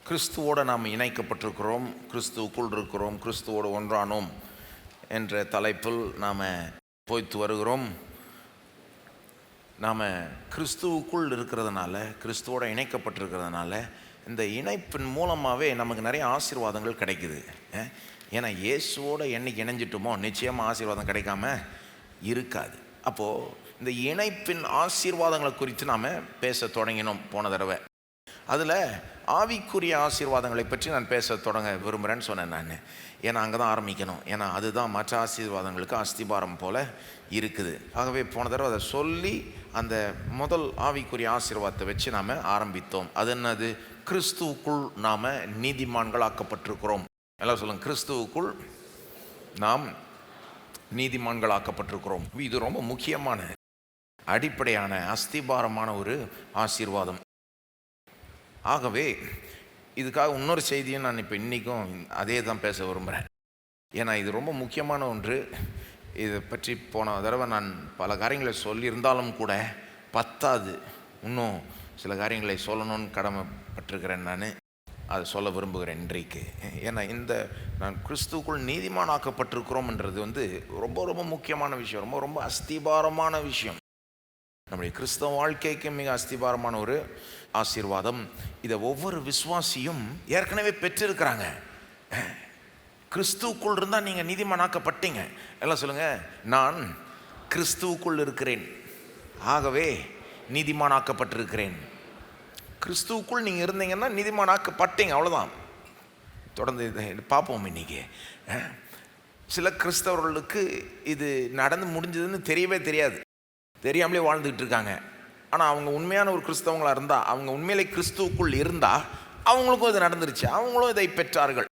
கிறிஸ்துவோடு நாம் இணைக்கப்பட்டிருக்கிறோம், கிறிஸ்துவுக்குள் இருக்கிறோம், கிறிஸ்துவோடு ஒன்றானோம் என்ற தலைப்பில் நாம் போய்த்து வருகிறோம். நாம் கிறிஸ்துவுக்குள் இருக்கிறதுனால, கிறிஸ்துவோடு இணைக்கப்பட்டிருக்கிறதுனால இந்த இணைப்பின் மூலமாகவே நமக்கு நிறைய ஆசீர்வாதங்கள் கிடைக்குது. ஏன்னா இயேசுவோடு என்னைக்கு இணைஞ்சிட்டோமோ நிச்சயமாக ஆசீர்வாதம் கிடைக்காம இருக்காது. அப்போது இந்த இணைப்பின் ஆசீர்வாதங்களை குறித்து நாம் பேச தொடங்கினோம் போன தடவை. அதில் ஆவிக்குரிய ஆசீர்வாதங்களை பற்றி நான் பேச தொடங்க விரும்புகிறேன்னு சொன்னேன் நான். ஏன்னா அங்கே தான் ஆரம்பிக்கணும். ஏன்னா அதுதான் மற்ற ஆசீர்வாதங்களுக்கு அஸ்திபாரம் போல் இருக்குது. ஆகவே போன தடவை அதை சொல்லி அந்த முதல் ஆவிக்குரிய ஆசீர்வாதத்தை வச்சு நாம் ஆரம்பித்தோம். அது என்னது? கிறிஸ்துவுக்குள் நாம் நீதிமான்கள் ஆக்கப்பட்டிருக்கிறோம். எல்லாம் சொல்லுங்கள், கிறிஸ்துவுக்குள் நாம் நீதிமான்கள் ஆக்கப்பட்டிருக்கிறோம். இது ரொம்ப முக்கியமான அடிப்படையான அஸ்திபாரமான ஒரு ஆசீர்வாதம். ஆகவே இதுக்காக இன்னொரு செய்தியும் நான் இப்போ இன்றைக்கும் அதே தான் பேச விரும்புகிறேன். ஏன்னா இது ரொம்ப முக்கியமான ஒன்று. இதை பற்றி போன தடவை நான் பல காரியங்களை சொல்லியிருந்தாலும் கூட பத்தாது, இன்னும் சில காரியங்களை சொல்லணும்னு கடமைப்பட்டிருக்கிறேன். நான் அதை சொல்ல விரும்புகிறேன் இன்றைக்கு. ஏன்னா இந்த நான் கிறிஸ்துவுக்குள் நீதிமானாக்கப்பட்டிருக்கிறோம்ன்றது ரொம்ப ரொம்ப முக்கியமான விஷயம், ரொம்ப ரொம்ப அஸ்திபாரமான விஷயம். நம்முடைய கிறிஸ்தவ வாழ்க்கைக்கு மிக அஸ்திபாரமான ஒரு ஆசீர்வாதம். இதை ஒவ்வொரு விசுவாசியும் ஏற்கனவே பெற்றிருக்கிறாங்க. கிறிஸ்துவுக்குள் இருந்தால் நீங்கள் நீதிமானாக்கப்பட்டீங்க. எல்லாம் சொல்லுங்கள், நான் கிறிஸ்துவுக்குள் இருக்கிறேன், ஆகவே நீதிமானாக்கப்பட்டிருக்கிறேன். கிறிஸ்துவுக்குள் நீங்கள் இருந்தீங்கன்னா நீதிமானாக்கப்பட்டீங்க, அவ்வளோதான். தொடர்ந்து இதை பார்ப்போம் இன்றைக்கி. சில கிறிஸ்தவர்களுக்கு இது நடந்து முடிஞ்சதுன்னு தெரியவே தெரியாது, தெரியாமலே வாழ்ந்துக்கிட்டு இருக்காங்க. ஆனால் அவங்க உண்மையான ஒரு கிறிஸ்தவங்களாக இருந்தால், அவங்க உண்மையிலே கிறிஸ்துவுக்குள் இருந்தால் அவங்களுக்கும் இது நடந்துருச்சு, அவங்களும் இதை பெற்றார்கள்.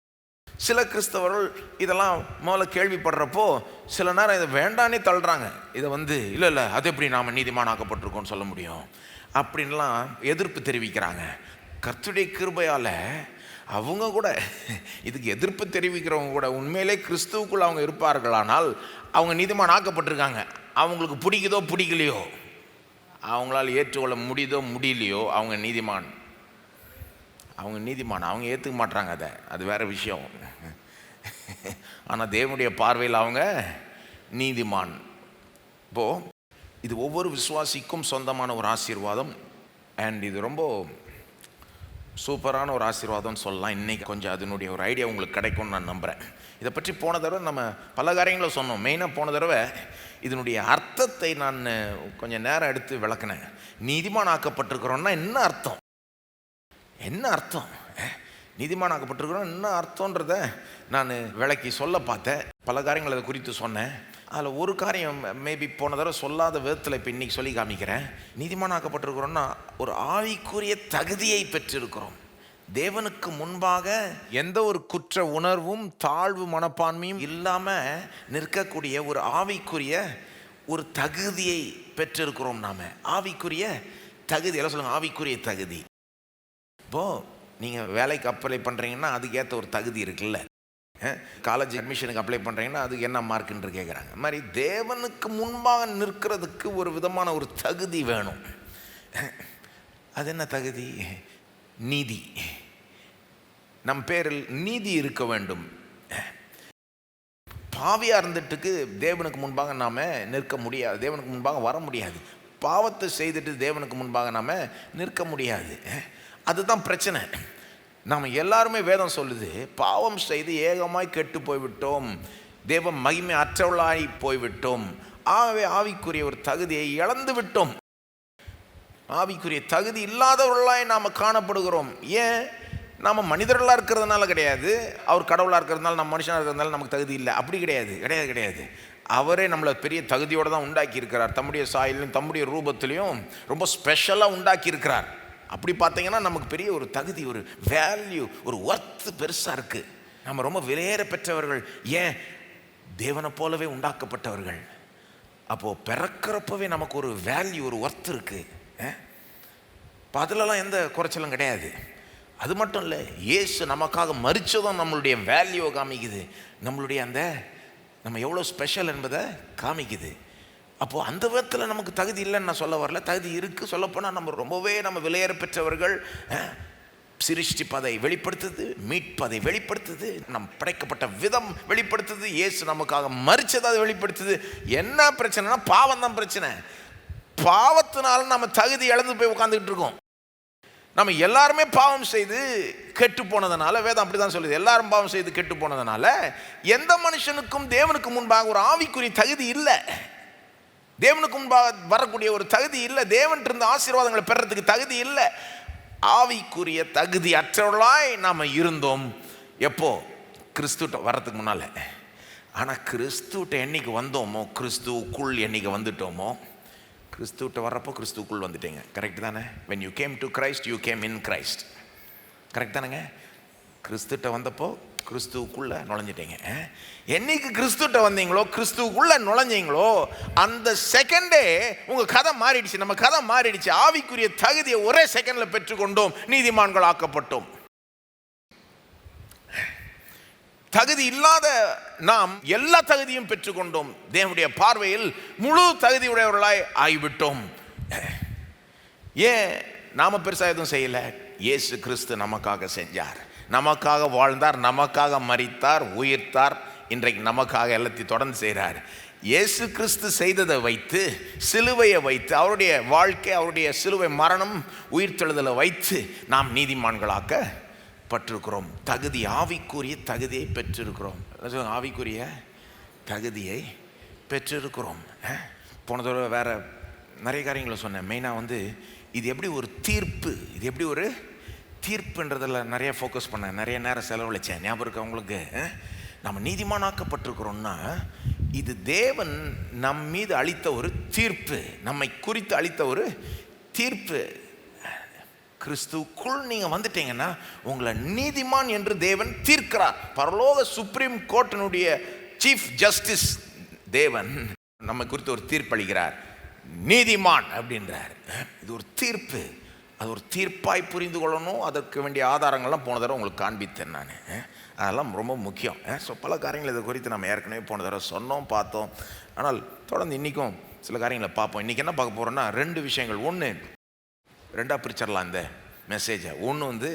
சில கிறிஸ்தவர்கள் இதெல்லாம் முதல்ல கேள்விப்படுறப்போ சில நேரம் இதை வேண்டானே தள்ளுறாங்க. இதை இல்லை அது எப்படி நாம் நீதிமானாக்கப்பட்டிருக்கோம்னு சொல்ல முடியும் அப்படின்லாம் எதிர்ப்பு தெரிவிக்கிறாங்க. கர்த்தருடைய கிருபையால் அவங்க கூட, இதுக்கு எதிர்ப்பு தெரிவிக்கிறவங்க கூட உண்மையிலே கிறிஸ்துவுக்குள் அவங்க இருப்பார்களானால் அவங்க நீதிமானாக்கப்பட்டிருக்காங்க. அவங்களுக்கு பிடிக்குதோ பிடிக்கலையோ, அவங்களால் ஏற்றுக்கொள்ள முடியுதோ முடியலையோ, அவங்க நீதிமான். அவங்க ஏற்றுக்க மாட்டாங்க, அது வேற விஷயம். ஆனால் தேவனுடைய பார்வையில் அவங்க நீதிமான். இப்போது இது ஒவ்வொரு விசுவாசிக்கும் சொந்தமான ஒரு ஆசீர்வாதம். அண்ட் இது ரொம்ப சூப்பரான ஒரு ஆசீர்வாதம்னு சொல்லலாம். இன்றைக்கி கொஞ்சம் அதனுடைய ஒரு ஐடியா உங்களுக்கு கிடைக்கும்னு நான் நம்புகிறேன். இதை பற்றி போன தடவை நம்ம பல காரியங்களை சொன்னோம். மெயினாக போன தடவை இதனுடைய அர்த்தத்தை நான் கொஞ்சம் நேரம் எடுத்து விளக்குனேன். நீதிமானாக்கப்பட்டிருக்கிறோன்னா என்ன அர்த்தம், என்ன அர்த்தம், நீதிமானாக்கப்பட்டிருக்கிறோம் என்ன அர்த்தன்றதை நான் விளக்கி சொல்ல பார்த்தேன். பல காரியங்கள் அதை குறித்து சொன்னேன். அதில் ஒரு காரியம் மேபி போன தடவை சொல்லாத விதத்தில் இப்போ இன்றைக்கி சொல்லி காமிக்கிறேன். நீதிமானாக்கப்பட்டிருக்கிறோன்னா ஒரு ஆவிக்குரிய தகுதியை பெற்றிருக்கிறோம். தேவனுக்கு முன்பாக எந்த ஒரு குற்ற உணர்வும் தாழ்வு மனப்பான்மையும் இல்லாமல் நிற்கக்கூடிய ஒரு ஆவிக்குரிய ஒரு தகுதியை பெற்றிருக்கிறோம். நாம் ஆவிக்குரிய தகுதி, எல்லாம் சொல்லுங்கள், ஆவிக்குரிய தகுதி. இப்போது நீங்கள் வேலைக்கு அப்ளை பண்ணுறீங்கன்னா அதுக்கேற்ற ஒரு தகுதி இருக்குல்ல. காலேஜ் அட்மிஷனுக்கு அப்ளை பண்ணுறீங்கன்னா அதுக்கு என்ன மார்க்குன்னு கேட்குறாங்க. அது மாதிரி தேவனுக்கு முன்பாக நிற்கிறதுக்கு ஒரு விதமான ஒரு தகுதி வேணும். அது என்ன தகுதி? நீதி. நம் பேரில் நீதி இருக்க வேண்டும். பாவியாக இருந்துட்டுக்கு தேவனுக்கு முன்பாக நாம் நிற்க முடியாது, தேவனுக்கு முன்பாக வர முடியாது. பாவத்தை செய்துட்டு தேவனுக்கு முன்பாக நாம் நிற்க முடியாது. அதுதான் பிரச்சனை. நாம் எல்லாருமே வேதம் சொல்லுது, பாவம் செய்து ஏகமாய் கெட்டு போய்விட்டோம், தேவ மகிமை அற்றவளாய் போய்விட்டோம், ஆகவே ஆவிக்குரிய ஒரு தகுதியை இழந்து விட்டோம். ஆவிக்குரிய தகுதி இல்லாதவர்களாய் நாம் காணப்படுகிறோம். ஏன்? நாம் மனிதர்களாக இருக்கிறதுனால கிடையாது, அவர் கடவுளாக இருக்கிறதுனால, நம்ம மனுஷனாக இருக்கிறதுனால நமக்கு தகுதி இல்லை, அப்படி கிடையாது, கிடையாது, கிடையாது. அவரே நம்மளை பெரிய தகுதியோடு தான் உண்டாக்கி இருக்கிறார். தம்முடைய சாயலையும் தம்முடைய ரூபத்திலையும் ரொம்ப ஸ்பெஷலாக உண்டாக்கி இருக்கிறார். அப்படி பார்த்தீங்கன்னா நமக்கு பெரிய ஒரு தகுதி, ஒரு வேல்யூ, ஒரு ஒர்த்து பெருசாக இருக்குது. நம்ம ரொம்ப விலையேற பெற்றவர்கள். ஏன்? தேவனை போலவே உண்டாக்கப்பட்டவர்கள். அப்போது பிறக்கிறப்பவே நமக்கு ஒரு வேல்யூ, ஒரு ஒர்த்து இருக்குது. இப்போ அதிலலாம் எந்த குறைச்சலும் கிடையாது. அது மட்டும் இல்லை, இயேசு நமக்காக மரித்ததும் நம்மளுடைய வேல்யூவை காமிக்குது, நம்மளுடைய நம்ம எவ்வளோ ஸ்பெஷல் என்பதை காமிக்குது. அப்போது அந்த விதத்தில் நமக்கு தகுதி இல்லைன்னு நான் சொல்ல வரல, தகுதி இருக்குது. சொல்லப்போனால் நம்ம ரொம்பவே விலையேற பெற்றவர்கள். சிருஷ்டிப்பதை வெளிப்படுத்துது, மீட்பதை வெளிப்படுத்துது, நம் படைக்கப்பட்ட விதம் வெளிப்படுத்துது, இயேசு நமக்காக மரிச்சதை அதை வெளிப்படுத்துது. என்ன பிரச்சனைனா பாவம் தான் பிரச்சனை. பாவத்தினால நம்ம தகுதி இழந்து போய் உட்காந்துக்கிட்டு இருக்கோம். நம்ம எல்லாருமே பாவம் செய்து கெட்டு போனதுனால, வேதம் அப்படிதான் சொல்லுது, எல்லாரும் பாவம் செய்து கெட்டு போனதுனால எந்த மனுஷனுக்கும் தேவனுக்கு முன்பாக ஒரு ஆவிக்குரிய தகுதி இல்லை. தேவனுக்கு முன்பாக வரக்கூடிய ஒரு தகுதி இல்லை. தேவன் இருந்த ஆசீர்வாதங்களை பெறறதுக்கு தகுதி இல்லை. ஆவிக்குரிய தகுதி அற்றவர்களாய் நாம் இருந்தோம். எப்போ? கிறிஸ்துட்ட வர்றதுக்கு முன்னால. ஆனால் கிறிஸ்துட்ட என்னைக்கு வந்தோமோ, கிறிஸ்துவுக்குள் என்னைக்கு வந்துட்டோமோ, கிறிஸ்துவிட்ட வர்றப்போ கிறிஸ்துவுக்குள் வந்துட்டீங்க. கரெக்ட் தானே? when you came to Christ you came in Christ. Correct தானேங்க? கிறிஸ்துட்ட வந்தப்போ கிறிஸ்துவுக்குள்ள நுழைஞ்சிட்டீங்க. என்னைக்கு கிறிஸ்துட்ட வந்தீங்களோ, கிறிஸ்துவுக்குள்ள நுழைஞ்சீங்களோ, அந்த செகண்டே உங்க கதை மாறிடுச்சு. நம்ம கதை மாறிடுச்சு. ஆவிக்குரிய தகுதியை ஒரே செகண்ட்ல பெற்றுக்கொண்டோம், நீதிமான்கள் ஆக்கப்பட்டோம். தகுதி இல்லாத நாம் எல்லா தகுதியும் பெற்றுக்கொண்டோம். தேவனுடைய பார்வையில் முழு தகுதியுடையவர்களாய் ஆகிவிட்டோம். ஏன்? நாம பெருசா எதுவும் செய்யல. இயேசு கிறிஸ்து நமக்காக செஞ்சார், நமக்காக வாழ்ந்தார், நமக்காக மரித்தார், உயிர்த்தார். இன்றைக்கு நமக்காக எல்லாத்தையும் தொடர்ந்து செய்கிறார். இயேசு கிறிஸ்து செய்ததை வைத்து, சிலுவையை வைத்து, அவருடைய வாழ்க்கை, அவருடைய சிலுவை மரணம், உயிர்த்தெழுதலை வைத்து நாம் நீதிமான்களாக்க பட்டிருக்கிறோம். தகுதி, ஆவிக்குரிய தகுதியை பெற்றிருக்கிறோம். ஆவிக்குரிய தகுதியை பெற்றிருக்கிறோம். போன தடவை வேற நிறைய காரியங்களை சொன்னேன். மெயினாக இது எப்படி ஒரு தீர்ப்பு, இது எப்படி ஒரு தீர்ப்புன்றதில் நிறைய ஃபோக்கஸ் பண்ணேன், நிறைய நேரம் செலவழித்தேன். ஞாபகம் இருக்கு உங்களுக்கு? நம்ம நீதிமானாக்கப்பட்டிருக்கிறோம்னா இது தேவன் நம் மீது அளித்த ஒரு தீர்ப்பு, நம்மை குறித்து அளித்த ஒரு தீர்ப்பு. கிறிஸ்துவுக்குள் நீங்கள் வந்துட்டீங்கன்னா உங்களை நீதிமான் என்று தேவன் தீர்க்கிறார். பரலோக சுப்ரீம் கோர்ட்டினுடைய சீஃப் ஜஸ்டிஸ் தேவன் நம்மை குறித்து ஒரு தீர்ப்பளிக்கிறார். நீதிமான் அப்படின்றார். இது ஒரு தீர்ப்பு. அது ஒரு தீர்ப்பாய் புரிந்து கொள்ளணும். அதற்கு வேண்டிய ஆதாரங்கள்லாம் போன தடவை உங்களுக்கு காண்பித்தேன் நான். அதெல்லாம் ரொம்ப முக்கியம். ஸோ பல காரியங்கள் இதை குறித்து நம்ம ஏற்கனவே போன தடவை சொன்னோம், பார்த்தோம். ஆனால் தொடர்ந்து இன்றைக்கும் சில காரியங்களை பார்ப்போம். இன்றைக்கி என்ன பார்க்க போகிறோன்னா 2 விஷயங்கள். ஒன்று, ரெண்டாக பிரிச்சிடலாம் இந்த மெசேஜை. ஒன்று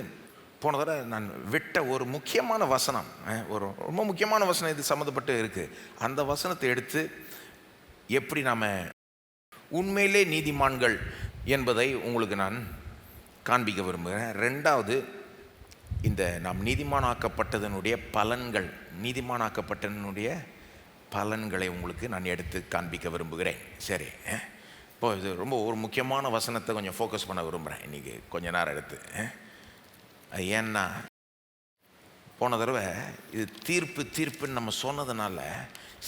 போன தடவை நான் விட்ட ஒரு முக்கியமான வசனம், ஒரு ரொம்ப முக்கியமான வசனம் இது சம்மந்தப்பட்டு இருக்குது. அந்த வசனத்தை எடுத்து எப்படி நாம் உண்மையிலே நீதிமான்கள் என்பதை உங்களுக்கு நான் காண்பிக்க விரும்புகிறேன். ரெண்டாவது, இந்த நாம் நீதிமானாக்கப்பட்டதனுடைய பலன்கள், நீதிமானாக்கப்பட்டதனுடைய பலன்களை உங்களுக்கு நான் எடுத்து காண்பிக்க விரும்புகிறேன். சரி, இப்போ இது ரொம்ப ஒரு முக்கியமான வசனத்தை கொஞ்சம் ஃபோக்கஸ் பண்ண விரும்புகிறேன் இன்றைக்கி கொஞ்ச நேரம் எடுத்து. ஏன்னா போன தடவை இது தீர்ப்புன்னு நம்ம சொன்னதுனால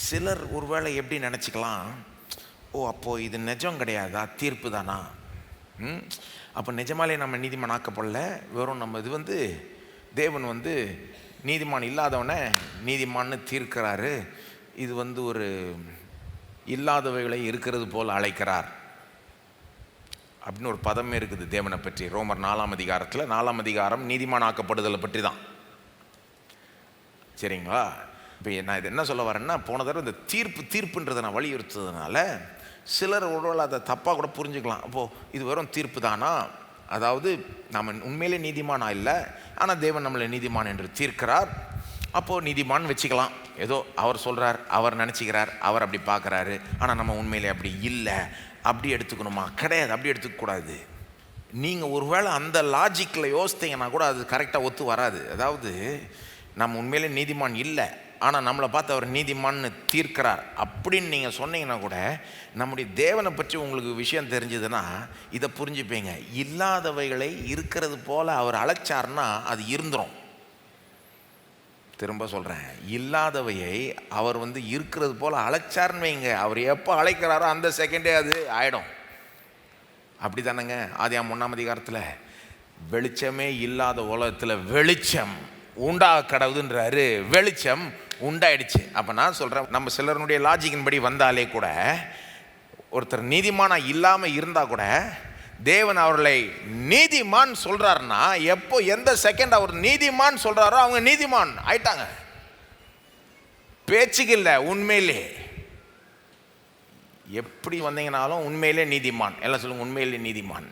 சிலர் ஒருவேளை எப்படி நினச்சிக்கலாம், ஓ அப்போது இது நிஜம் கிடையாதா, தீர்ப்பு தானா? அப்போ நிஜமாலே நம்ம நீதிமான் ஆக்கப்படல, வெறும் நம்ம இது தேவன் நீதிமான் இல்லாதவனை நீதிமான்னு தீர்க்கிறாரு, இது ஒரு இல்லாதவைகளை இருக்கிறது போல் அழைக்கிறார் அப்படின்னு ஒரு பதமே இருக்குது தேவனை பற்றி. ரோமர் 4ஆம் அதிகாரத்தில் 4ஆம் அதிகாரம் நீதிமான் ஆக்கப்படுதலை பற்றி தான். சரிங்களா? இப்போ நான் இது என்ன சொல்ல வரேன்னா, போன தடவை இந்த தீர்ப்புன்றதை நான் வலியுறுத்துறதுனால சிலர் ஒருவேளை அதை தப்பாக கூட புரிஞ்சுக்கலாம். அப்போது இது வெறும் தீர்ப்பு தானா, அதாவது நம்ம உண்மையிலே நீதிமானா இல்லை, ஆனால் தேவன் நம்மளை நீதிமான் என்று தீர்க்கிறார், அப்போது நீதிமான் வச்சுக்கலாம். ஏதோ அவர் சொல்கிறார், அவர் நினச்சிக்கிறார், அவர் அப்படி பார்க்குறாரு, ஆனால் நம்ம உண்மையிலே அப்படி இல்லை, அப்படி எடுத்துக்கணுமா? கிடையாது, அப்படி எடுத்துக்கக்கூடாது. நீங்கள் ஒருவேளை அந்த லாஜிக்கில் யோசித்தீங்கன்னா கூட அது கரெக்டாக ஒத்து வராது. அதாவது நம்ம உண்மையிலே நீதிமான் இல்லை, ஆனால் நம்மளை பார்த்து அவர் நீதிமான்னு தீர்க்கிறார் அப்படின்னு நீங்கள் சொன்னீங்கன்னா கூட நம்முடைய தேவனை பற்றி உங்களுக்கு விஷயம் தெரிஞ்சதுன்னா இதை புரிஞ்சுப்பீங்க. இல்லாதவைகளை இருக்கிறது போல் அவர் அழைச்சார்னா அது இருந்துரும். திரும்ப சொல்கிறேன், இல்லாதவையை அவர் இருக்கிறது போல் அழைச்சார்னு வைங்க, அவர் எப்போ அழைக்கிறாரோ அந்த செகண்டே அது ஆகிடும். அப்படி தானேங்க? ஆதியாகமம் 1ஆம் அதிகாரத்தில் வெளிச்சமே இல்லாத உலகத்தில் வெளிச்சம் உண்டாக கடவுதுன்றாரு, வெளிச்சம் உண்டாயிடுச்சு. அப்போ நான் சொல்கிறேன், நம்ம சிலருடைய லாஜிக்கின் படி வந்தாலே கூட ஒருத்தர் நீதிமானாக இல்லாமல் இருந்தால் கூட தேவன் அவர்களை நீதிமான் சொல்கிறாருன்னா எப்போ எந்த செகண்ட் அவர் நீதிமான் சொல்கிறாரோ அவங்க நீதிமான் ஆயிட்டாங்க. பேச்சுக்கு இல்லை, உண்மையிலே எப்படி வந்தீங்கனாலும் உண்மையிலே நீதிமான். எல்லாம் சொல்லுங்க, உண்மையிலே நீதிமான்.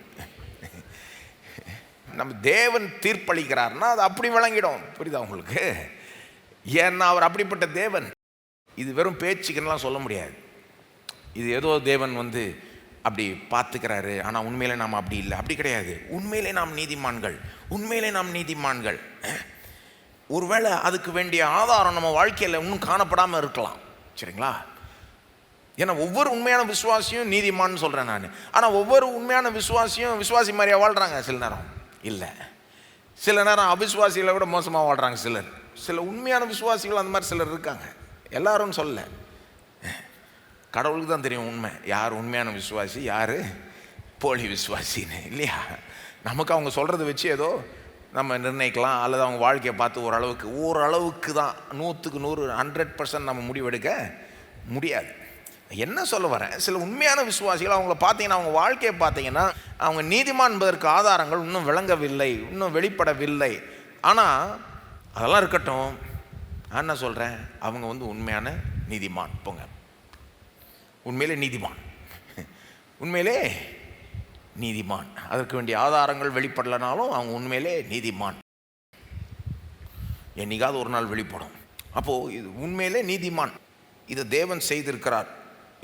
நம்ம தேவன் தீர்ப்பளிக்கிறார்னா அது அப்படி விளங்கிடும். புரியுதா உங்களுக்கு? ஏன்னா அவர் அப்படிப்பட்ட தேவன். இது வெறும் பேச்சுக்குன்னெலாம் சொல்ல முடியாது. இது ஏதோ தேவன் வந்து அப்படி பார்த்துக்கிறாரு, ஆனால் உண்மையிலே நாம் அப்படி இல்லை, அப்படி கிடையாது. உண்மையிலே நாம் நீதிமான்கள், உண்மையிலே நாம் நீதிமான்கள். ஒருவேளை அதுக்கு வேண்டிய ஆதாரம் நம்ம வாழ்க்கையில் இன்னும் காணப்படாமல் இருக்கலாம். சரிங்களா? ஏன்னா ஒவ்வொரு உண்மையான விசுவாசியும் நீதிமான்னு சொல்கிறேன் நான். ஆனால் ஒவ்வொரு உண்மையான விசுவாசியும் விசுவாசி மாதிரியா வாழ்கிறாங்க? சில நேரம் இல்லை. சில நேரம் அவிசுவாசிகளை விட மோசமாக வாழ்கிறாங்க சிலர். சில உண்மையான விசுவாசிகள் அந்த மாதிரி சிலர் இருக்காங்க. எல்லாரும் சொல்ல, கடவுளுக்கு தான் தெரியும் உண்மை, யார் உண்மையான விசுவாசி யார் போலி விசுவாசின்னு, இல்லையா? நமக்கு அவங்க சொல்கிறத வச்சு ஏதோ நம்ம நிர்ணயிக்கலாம், அல்லது அவங்க வாழ்க்கையை பார்த்து ஓரளவுக்கு தான் 100க்கு 100 100% நம்ம முடிவெடுக்க முடியாது. என்ன சொல்ல வரேன், சில உண்மையான விசுவாசிகள் அவங்கள பார்த்தீங்கன்னா, அவங்க வாழ்க்கையை பார்த்தீங்கன்னா, அவங்க நீதிமான் என்பதற்கு ஆதாரங்கள் இன்னும் விளங்கவில்லை, இன்னும் வெளிப்படவில்லை. ஆனால் அதெல்லாம் இருக்கட்டும், நான் என்ன சொல்கிறேன், அவங்க வந்து உண்மையான நீதிமான். போங்க, உண்மையிலே நீதிமான், உண்மையிலே நீதிமான். அதற்கு வேண்டிய ஆதாரங்கள் வெளிப்படலைனாலும் அவங்க உண்மையிலே நீதிமான். என்னைக்காவது ஒரு நாள் வெளிப்படும். அப்போது இது உண்மையிலே நீதிமான், இதை தேவன் செய்திருக்கிறார்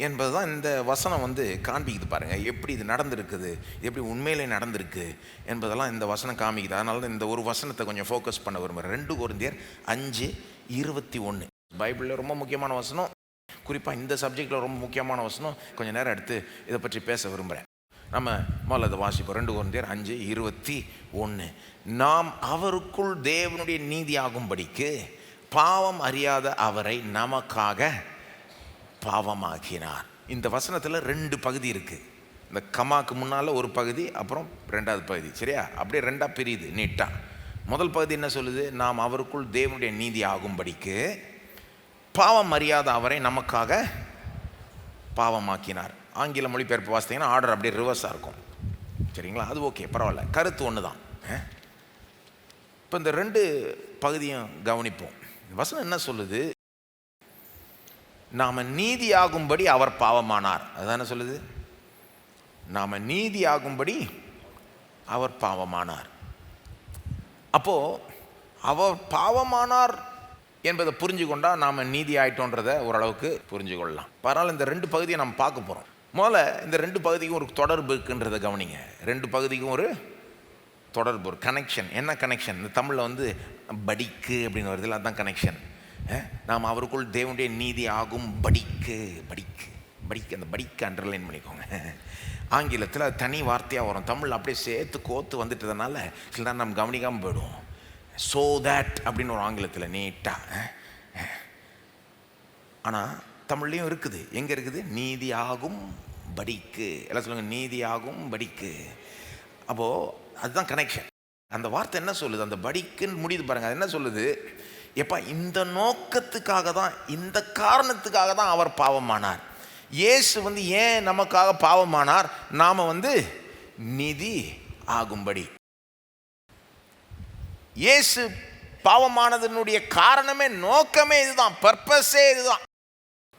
என்பது தான் இந்த வசனம் வந்து காண்பிக்குது. பாருங்கள் எப்படி இது நடந்திருக்குது, எப்படி உண்மையிலே நடந்திருக்கு என்பதெல்லாம் இந்த வசனம் காமிக்குது. அதனால தான் இந்த ஒரு வசனத்தை கொஞ்சம் ஃபோக்கஸ் பண்ண விரும்புகிறேன். 2 கொரிந்தியர் 5:21 பைபிளில் ரொம்ப முக்கியமான வசனம். குறிப்பாக இந்த சப்ஜெக்டில் ரொம்ப முக்கியமான வசனம். கொஞ்சம் நேரம் எடுத்து இதை பற்றி பேச விரும்புகிறேன். நம்ம முதல்ல அதை வாசிப்போம். 2 கொரிந்தியர் 5:21 நாம் அவருக்குள் தேவனுடைய நீதி ஆகும்படிக்கு பாவம் அறியாத அவரை நமக்காக பாவமாக்கினார். இந்த வசனத்தில் 2 பகுதி இருக்குது. இந்த கமாக்கு முன்னால் ஒரு பகுதி, அப்புறம் 2வது பகுதி. சரியா? அப்படியே 2ஆக பிரியுது நீட்டாக. முதல் பகுதி என்ன சொல்லுது? நாம் அவருக்குள் தேவனுடைய நீதி ஆகும்படிக்கு பாவம் அறியாத அவரை நமக்காக பாவமாக்கினார். ஆங்கில மொழிபெயர்ப்பு வாசித்தீங்கன்னா ஆர்டர் அப்படியே ரிவர்ஸாக இருக்கும். சரிங்களா? அது ஓகே, பரவாயில்ல, கருத்து ஒன்று தான். இப்போ இந்த 2 பகுதியும் கவனிப்போம். வசனம் என்ன சொல்லுது? நாம் நீதியாகும்படி அவர் பாவமானார். அதுதானே சொல்லுது. நாம் நீதியாகும்படி அவர் பாவமானார். அப்போது அவர் பாவமானார் என்பதை புரிஞ்சு கொண்டால் நாம் நீதி ஆயிட்டோன்றதை ஓரளவுக்கு புரிஞ்சு கொள்ளலாம். பரவாயில்ல, இந்த 2 பகுதியை நம்ம பார்க்க போகிறோம். முதல்ல இந்த 2 பகுதிக்கும் ஒரு தொடர்பு இருக்குன்றதை கவனிங்க. 2 பகுதிக்கும் ஒரு தொடர்பு, ஒரு கனெக்ஷன். என்ன கனெக்ஷன்? இந்த தமிழில் வந்து படிக்கு அப்படின்னு வருது, அதுதான் கனெக்ஷன். நாம் அவருக்குள் தேவனுடைய நீதி ஆகும் படிக்கு, அந்த படிக்கு அண்டர்லைன் பண்ணிக்கோங்க. ஆங்கிலத்தில் அது தனி வார்த்தையாக வரும். தமிழ் அப்படியே சேர்த்து கோத்து வந்துட்டதுனால சில நேரம் நம்ம கவனிக்காமல் போயிடுவோம். ஸோ தேட் அப்படின்னு ஒரு ஆங்கிலத்தில் நீட்டாக. ஆனால் தமிழ்லையும் இருக்குது. எங்கே இருக்குது? நீதி ஆகும் படிக்கு. எல்லாம் சொல்லுங்கள், நீதி ஆகும் படிக்கு. அப்போது அதுதான் கனெக்ஷன். அந்த வார்த்தை என்ன சொல்லுது? அந்த படிக்குன்னு முடியுது பாருங்கள். அது என்ன சொல்லுது? எப்பா, இந்த நோக்கத்துக்காக தான், இந்த காரணத்துக்காக தான் அவர் பாவமானார். இயேசு வந்து ஏன் நமக்காக பாவமானார்? நாம் வந்து நீதி ஆகும்படி. இயேசு பாவமானதனுடைய காரணமே, நோக்கமே இதுதான், பர்பஸே இதுதான்.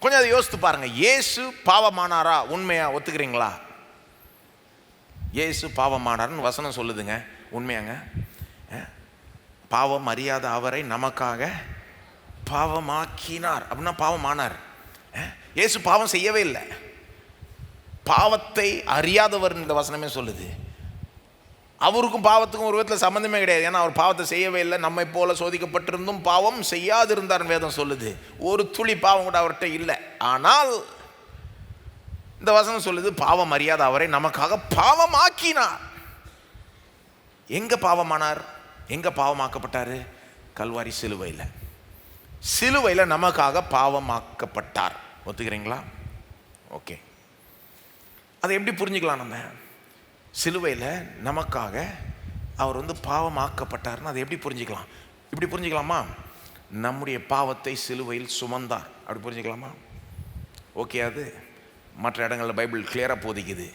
கொஞ்சம் அதை யோசித்து பாருங்க. இயேசு பாவமானாரா? உண்மையா ஒத்துக்கிறீங்களா? இயேசு பாவமானார்னு வசனம் சொல்லுதுங்க. உண்மையாங்க? பாவம் அறியாத அவரை நமக்காக பாவமாக்கினார் அப்படின்னா பாவமானார். இயேசு பாவம் செய்யவே இல்லை. பாவத்தை அறியாதவர் இந்த வசனமே சொல்லுது. அவருக்கும் பாவத்துக்கும் ஒரு விதத்தில் சம்மந்தமே கிடையாது. ஏன்னா அவர் பாவத்தை செய்யவே இல்லை. நம்மை போல சோதிக்கப்பட்டிருந்தும் பாவம் செய்யாதிருந்தார் வேதம் சொல்லுது. ஒரு துளி பாவம் கூட அவர்கிட்ட இல்லை. ஆனால் இந்த வசனம் சொல்லுது, பாவம் அறியாத அவரை நமக்காக பாவமாக்கினார். எங்க பாவமானார்? எங்க பாவமாக்கப்பட்டார்? கல்வாரி சிலுவையில். சிலுவையில் நமக்காக பாவமாக்கப்பட்டார். ஒத்துக்கிறீங்களா? ஓகே. அதை எப்படி புரிஞ்சுக்கலாம்? நம்ம சிலுவையில் நமக்காக அவர் வந்து பாவமாக்கப்பட்டார்னு அதை எப்படி புரிஞ்சுக்கலாம்? இப்படி புரிஞ்சுக்கலாமா? நம்முடைய பாவத்தை சிலுவையில் சுமந்தார், அப்படி புரிஞ்சுக்கலாமா? ஓகே. அது மற்ற இடங்களில் பைபிள் கிளியராக போதிக்குது.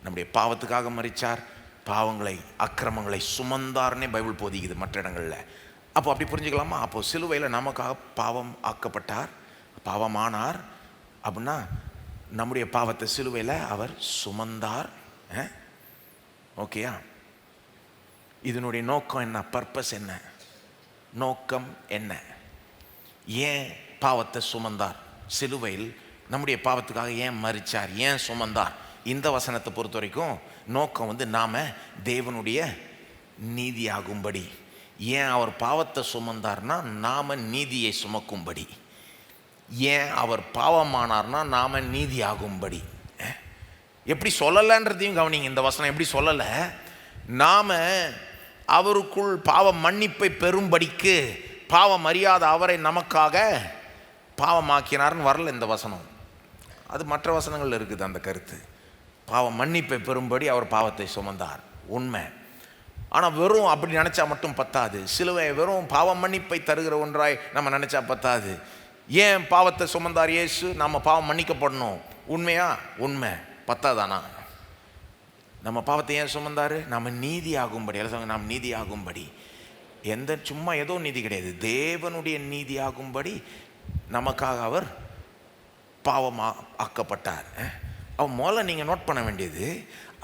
நம்முடைய பாவத்துக்காக மரித்தார், பாவங்களை அக்கிரமங்களை சுமந்தார்னே பைபிள் போதிக்குது மற்ற இடங்களில். அப்போ அப்படி புரிஞ்சுக்கலாமா? அப்போது சிலுவையில் நமக்காக பாவம் ஆக்கப்பட்டார், பாவமானார் அப்படின்னா நம்முடைய பாவத்தை சிலுவையில் அவர் சுமந்தார். ஓகேயா? இதனுடைய நோக்கம் என்ன? பர்பஸ் என்ன? நோக்கம் என்ன? ஏன் பாவத்தை சுமந்தார்? சிலுவையில் நம்முடைய பாவத்துக்காக ஏன் மரிச்சார்? ஏன் சுமந்தார்? இந்த வசனத்தை பொறுத்த வரைக்கும் நோக்கம் நாம் தேவனுடைய நீதியாகும்படி. ஏன் அவர் பாவத்தை சுமந்தார்னா நாம் நீதியை சுமக்கும்படி. ஏன் அவர் பாவமானார்னா நாம் நீதியாகும்படி. எப்படி சொல்லலைன்றதையும் கவனிங்க. இந்த வசனம் எப்படி சொல்லலை? நாம் அவருக்குள் பாவ மன்னிப்பை பெறும்படிக்கு பாவம் அறியாத அவரை நமக்காக பாவமாக்கினார்னு வரல இந்த வசனம். அது மற்ற வசனங்கள் இருக்குது அந்த கருத்து. பாவ மன்னிப்பை பெறும்படி அவர் பாவத்தை சுமந்தார், உண்மை. ஆனால் வெறும் அப்படி நினச்சா மட்டும் பத்தாது. சிலுவை வெறும் பாவ மன்னிப்பை தருகிற ஒன்றாய் நம்ம நினச்சா பத்தாது. ஏன் பாவத்தை சுமந்தார் இயேசு? நம்ம பாவம் மன்னிக்கப்படணும், உண்மையா? உண்மை. பத்தாதானா? நம்ம பாவத்தை ஏன் சுமந்தார்? நம்ம நீதி ஆகும்படி. எல்லாம் நாம் நீதி ஆகும்படி. சும்மா ஏதோ நீதி கிடையாது, தேவனுடைய நீதி ஆகும்படி நமக்காக அவர் ஆக்கப்பட்டார். அவர் முதல்ல நீங்கள் நோட் பண்ண வேண்டியது,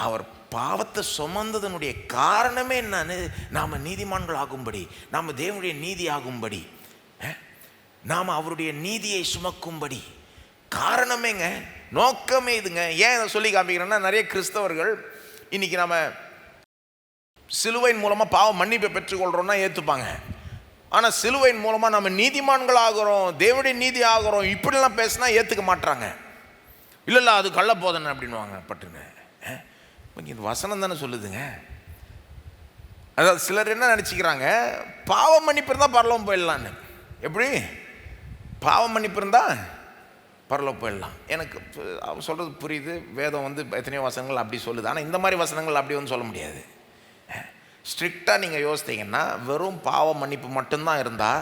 அவர் பாவத்தை சுமந்ததனுடைய காரணமே என்னன்னு, நாம் நீதிமான்கள் ஆகும்படி, நாம் தேவனுடைய நீதி ஆகும்படி, நாம் அவருடைய நீதியை சுமக்கும்படி. காரணமேங்க, நோக்கமே இதுங்க. ஏன் இதை சொல்லி காமிக்கிறேன்னா, நிறைய கிறிஸ்தவர்கள் இன்னைக்கு நம்ம சிலுவையின் மூலமாக பாவ மன்னிப்பை பெற்றுக்கொள்கிறோம்னா ஏற்றுப்பாங்க. ஆனால் சிலுவையின் மூலமாக நம்ம நீதிமான்கள் ஆகிறோம், தேவனுடைய நீதி ஆகிறோம், இப்படிலாம் பேசினா ஏற்றுக்க மாட்டாங்க. இல்லை அது கள்ள போதனை அப்படின்வாங்க பட்டுங்க. இது வசனம் தானே சொல்லுதுங்க. அதாவது சிலர் என்ன நினச்சிக்கிறாங்க, பாவ மன்னிப்பு இருந்தால் பரலோகம் போயிடலான்னு. எப்படி? பாவ மன்னிப்பு இருந்தால் பரலோகம் போயிடலாம். எனக்கு அவர் சொல்கிறது புரியுது. வேதம் எத்தனையோ வசனங்கள் அப்படி சொல்லுது. ஆனால் இந்த மாதிரி வசனங்கள் அப்படி சொல்ல முடியாது. ஸ்ட்ரிக்டாக நீங்கள் யோசித்தீங்கன்னா, வெறும் பாவ மன்னிப்பு மட்டும்தான் இருந்தால்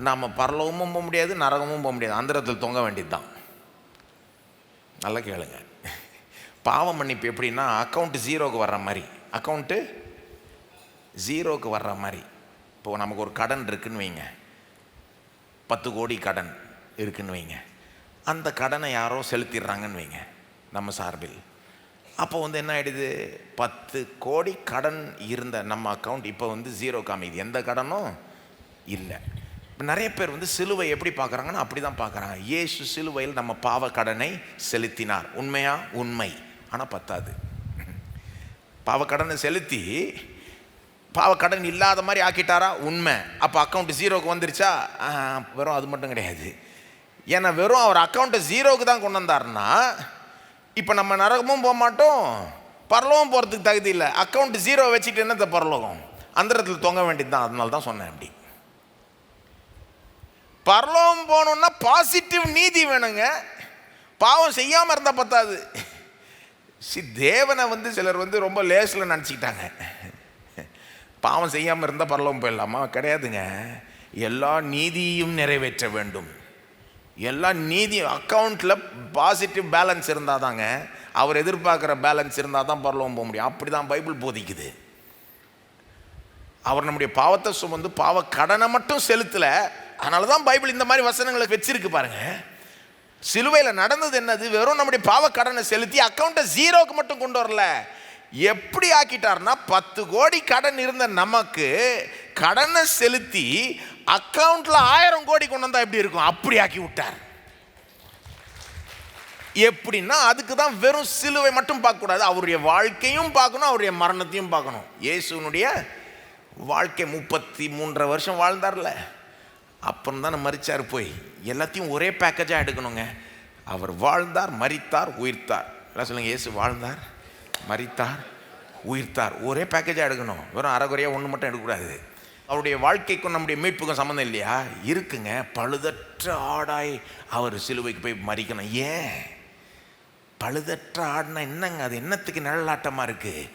நம்ம பரலோகமும் போக முடியாது, நரகமும் போக முடியாது, அந்தரத்தில் தொங்க வேண்டியது தான். நல்லா கேளுங்க. பாவ மன்னிப்பு எப்படின்னா, அக்கௌண்ட்டு ஜீரோக்கு வர்ற மாதிரி. அக்கௌண்ட்டு ஜீரோக்கு வர்ற மாதிரி. இப்போது நமக்கு ஒரு கடன் இருக்குதுன்னு வைங்க, 10 கோடி கடன் இருக்குதுன்னு வைங்க. அந்த கடனை யாரோ செலுத்திடுறாங்கன்னு வைங்க நம்ம சார்பில். அப்போ என்ன ஆகிடுது? 10 கோடி கடன் இருந்த நம்ம அக்கௌண்ட் இப்போ ஜீரோ காமிக்குது, எந்த கடனும் இல்லை. இப்போ நிறைய பேர் சிலுவை எப்படி பார்க்குறாங்கன்னா அப்படி தான் பார்க்குறாங்க. இயேசு சிலுவையில் நம்ம பாவ கடனை செலுத்தினார், உண்மையா? உண்மை. ஆனால் பத்தாது. பாவ கடனை செலுத்தி பாவ கடன் இல்லாத மாதிரி ஆக்கிட்டாரா? உண்மை. அப்போ அக்கௌண்ட் ஜீரோக்கு வந்துருச்சா? வெறும் அது மட்டும் கிடையாது. ஏன்னா வெறும் அவர் அக்கௌண்ட்டை ஜீரோக்கு தான் கொண்டு வந்தார்னா, இப்போ நம்ம நரகமும் போக மாட்டோம், பரலோகம் போகிறதுக்கு தகுதி இல்லை. அக்கௌண்ட் ஜீரோ வச்சுட்டு என்னத்த பரலோகம்? அந்த இடத்துல தொங்க வேண்டியது தான். அதனால தான் சொன்னேன் அப்படி. பரலோகம் போகணுன்னா பாசிட்டிவ் நீதி வேணுங்க. பாவம் செய்யாமல் இருந்தால் பத்தாது. தேவனை சிலர் ரொம்ப லேஸில் நினச்சிக்கிட்டாங்க. பாவம் செய்யாமல் இருந்தால் பரலோகம் போயிடலாமா? கிடையாதுங்க. எல்லா நீதியும் நிறைவேற்ற வேண்டும். எல்லா நீதி அக்கௌண்ட்டில் பாசிட்டிவ் பேலன்ஸ் இருந்தால் தாங்க, அவர் எதிர்பார்க்குற பேலன்ஸ் இருந்தால் தான் பரலோகம் போக முடியும். அப்படி தான் பைபிள் போதிக்குது. அவர் நம்முடைய பாவத்தை சுமந்து பாவ கடனை மட்டும் செலுத்தலை. அதனால தான் பைபிள் இந்த மாதிரி வசனங்களை வச்சிருக்கு பாருங்க. சிலுவையில் நடந்தது என்னது? வெறும் நம்முடைய பாவ கடனை செலுத்தி அக்கௌண்ட்டை ஜீரோக்கு மட்டும் கொண்டு வரல. எப்படி ஆக்கிட்டார்னா, 10 கோடி கடன் இருந்த நமக்கு கடனை செலுத்தி அக்கௌண்ட்ல 1000 கோடி கொண்டு வந்தா எப்படி இருக்கும்? அப்படி ஆக்கி விட்டார். எப்படின்னா, அதுக்கு தான் வெறும் சிலுவை மட்டும் பார்க்க கூடாது, அவருடைய வாழ்க்கையும் பார்க்கணும், அவருடைய மரணத்தையும் பார்க்கணும். இயேசுனுடைய வாழ்க்கை 33 வருஷம் வாழ்ந்தார்ல, அப்புறம் தானே மரிச்சார். போய் எல்லாத்தையும் ஒரே பேக்கேஜாக எடுக்கணுங்க. அவர் வாழ்ந்தார், மரித்தார், உயிர்த்தார். எல்லாம் சொல்லுங்க, இயேசு வாழ்ந்தார், மரித்தார், உயிர்த்தார். ஒரே பேக்கேஜாக எடுக்கணும். வெறும் அரைகுறையாக ஒன்று மட்டும் எடுக்கக்கூடாது. அவருடைய வாழ்க்கைக்கும் நம்முடைய மீட்புக்கும் சம்மந்தம் இல்லையா? இருக்குங்க. பழுதற்ற ஆடாய் அவர் சிலுவைக்கு போய் மரிக்கணும். ஏன் பழுதற்ற ஆடுனா என்னங்க? அது என்னத்துக்கு நிழலாட்டமாக இருக்குது?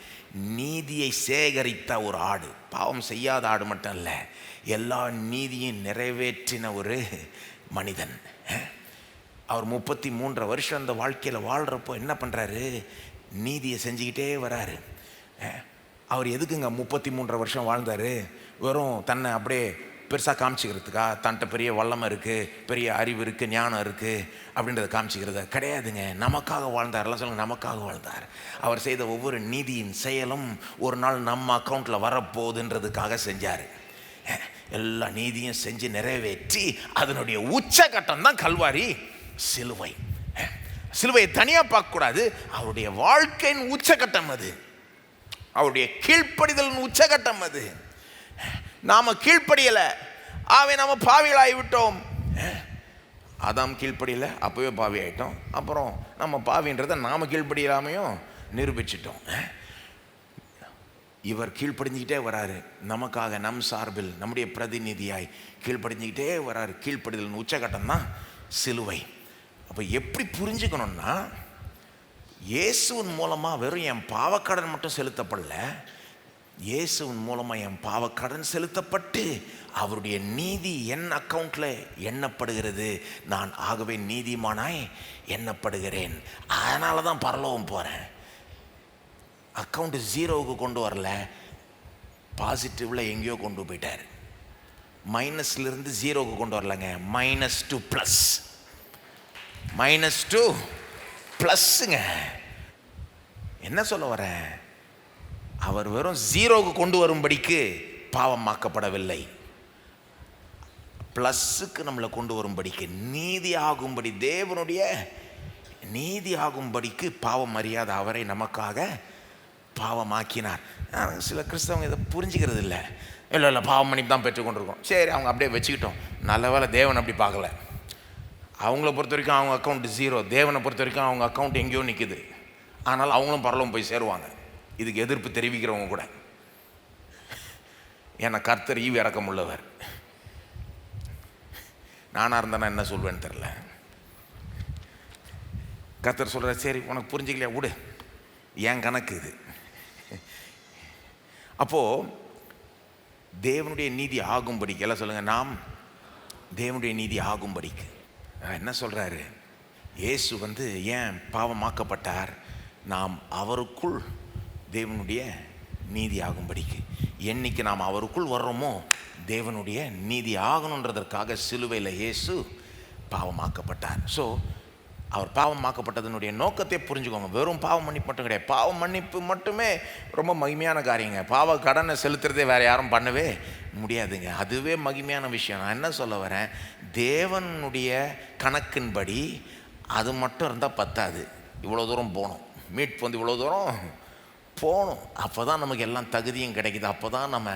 நீதியை சேகரித்த ஒரு ஆடு, பாவம் செய்யாத ஆடு மட்டும் இல்லை, எல்லா நீதியும் நிறைவேற்றின ஒரு மனிதன். அவர் 33 வருஷம் அந்த வாழ்க்கையில் வாழ்கிறப்போ என்ன பண்ணுறாரு? நீதியை செஞ்சுக்கிட்டே வராரு. அவர் எதுக்குங்க 33 வருஷம் வாழ்ந்தார்? வெறும் தன்னை அப்படியே பெருசாக காமிச்சிக்கிறதுக்கா? தன்ட்ட பெரிய வல்லமை இருக்குது, பெரிய அறிவு இருக்குது, ஞானம் இருக்குது அப்படின்றத காமிச்சிக்கிறத கிடையாதுங்க. நமக்காக வாழ்ந்தார். எல்லாம் சொல்லுங்க, நமக்காக வாழ்ந்தார். அவர் செய்த ஒவ்வொரு நீதியின் செயலும் ஒரு நாள் நம்ம அக்கௌண்ட்டில் வரப்போகுதுன்றதுக்காக செஞ்சார். எல்லா நீதியும் செஞ்சு நிறைவேற்றி அதனுடைய உச்சகட்டம் தான் கல்வாரி சிலுவை. சிலுவையை தனியாக பார்க்கக்கூடாது, அவருடைய வாழ்க்கையின் உச்சகட்டம் அது, அவருடைய கீழ்ப்படிதலின் உச்சகட்டம் அது. நாம கீழ்ப்படியலை, நாம பாவிகளாகி விட்டோம். அதாம் கீழ்ப்படியல, அப்பவே பாவி ஆயிட்டோம். அப்புறம் நம்ம பாவின்றதை நாம கீழ்ப்படியாமையும் நிரூபிச்சிட்டோம். இவர் கீழ்ப்படிஞ்சிக்கிட்டே வராரு, நமக்காக நம் சார்பில் நம்முடைய பிரதிநிதியாய் கீழ்ப்படிஞ்சிக்கிட்டே வராரு. கீழ்ப்படிதலின் உச்சகட்டம் தான் சிலுவை. அப்போ எப்படி புரிஞ்சுக்கணும்னா, இயேசுவின் மூலமாக வெறும் என் பாவக்கடன் மட்டும் செலுத்தப்படல, இயேசுவின் மூலமாக என் பாவக்கடன் செலுத்தப்பட்டு அவருடைய நீதி என் அக்கௌண்ட்டில் எண்ணப்படுகிறது. நான் ஆகவே நீதிமானாய் எண்ணப்படுகிறேன். அதனால தான் பரலோகம் போகிறேன். அக்கௌண்ட்டு ஜீரோவுக்கு கொண்டு வரல, பாசிட்டிவில் எங்கேயோ கொண்டு போயிட்டார். மைனஸ்லேருந்து ஜீரோவுக்கு கொண்டு வரலங்க, -2+, -2+ங்க. என்ன சொல்ல வரேன்? அவர் வெறும் ஜீரோவுக்கு கொண்டு வரும்படிக்கு பாவமாக்கப்படவில்லை, ப்ளஸ்ஸுக்கு நம்மளை கொண்டு வரும்படிக்கு, நீதி ஆகும்படி, தேவனுடைய நீதி ஆகும்படிக்கு பாவம் அறியாத அவரை நமக்காக பாவமாக்கினார். சில கிறிஸ்தவங்க இதை புரிஞ்சுக்கிறது இல்லை. இல்லை பாவம் மன்னிப்பு தான் பெற்றுக்கொண்டிருக்கோம். சரி, அவங்க அப்படியே வச்சுக்கிட்டோம். நல்ல வேளை தேவன் அப்படி பார்க்கல. அவங்கள பொறுத்த வரைக்கும் அவங்க அக்கௌண்ட் ஜீரோ, தேவனை பொறுத்த வரைக்கும் அவங்க அக்கௌண்ட் எங்கேயோ நிற்குது. ஆனால் அவங்களும் பரலோகம் போய் சேருவாங்க. இதுக்கு எதிர்ப்பு தெரிவிக்கிறவங்க கூட. ஏன்னா கர்த்தர் ஈவு இறக்கம் உள்ளவர். நானாக இருந்தேன்னா என்ன சொல்வேன்னு தெரில. கர்த்தர் சொல்கிற, சரி உனக்கு புரிஞ்சிக்கலையா, விடு, என் கணக்கு இது. அப்போது தேவனுடைய நீதி ஆகும்படிக்கு, எல்லாம் சொல்லுங்கள், நாம் தேவனுடைய நீதி ஆகும்படிக்கு என்ன சொல்கிறாரு? இயேசு ஏன் பாவமாக்கப்பட்டார்? நாம் அவருக்குள் தேவனுடைய நீதி ஆகும்படிக்கு. என்னைக்கு நாம் அவருக்குள் வர்றோமோ தேவனுடைய நீதி ஆகணுன்றதற்காக சிலுவையில் இயேசு பாவமாக்கப்பட்டார். ஸோ அவர் பாவமாக்கப்பட்டதனுடைய நோக்கத்தை புரிஞ்சுக்கோங்க. வெறும் பாவ மன்னிப்பு மட்டும் கிடையாது. பாவ மன்னிப்பு மட்டுமே ரொம்ப மகிமையான காரியங்க. பாவ கடனை செலுத்துறதே வேறு யாரும் பண்ணவே முடியாதுங்க. அதுவே மகிமையான விஷயம். நான் என்ன சொல்ல வரேன், தேவனுடைய கணக்கின்படி அது மட்டும் இருந்தால் பத்தாது. இவ்வளோ தூரம் போகணும், மீட்பு இவ்வளோ தூரம் போகணும். அப்போ தான் நமக்கு எல்லாம் தகுதியும் கிடைக்குது. அப்போ தான் நம்ம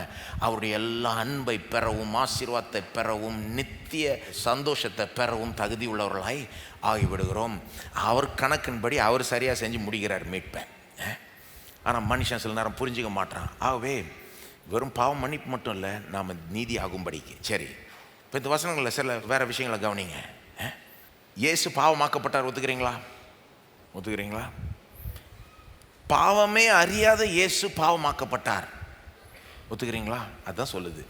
அவருடைய எல்லா அன்பை பெறவும், ஆசீர்வாதத்தை பெறவும், நித்திய சந்தோஷத்தை பெறவும் தகுதி உள்ளவர்களாய் ஆகிவிடுகிறோம். அவர் கணக்கின்படி அவர் சரியாக செஞ்சு முடிக்கிறார் மீட்பை. ஆனால் மனுஷன் சில நேரம் புரிஞ்சிக்க மாட்டான். ஆகவே வெறும் பாவம் மன்னிப்பு மட்டும் இல்லை, நாம் நீதி ஆகும்படிக்கு. சரி, இப்போ இந்த வசனங்களில் சில வேறு விஷயங்களை கவனிங்க. இயேசு பாவமாக்கப்பட்டார், ஒத்துக்கிறீங்களா? ஒத்துக்கிறீங்களா? பாவமே அறியாத இயேசு பாவமாக்கப்பட்டார், ஒத்துக்கிறீங்களா? அதுதான் சொல்லுது.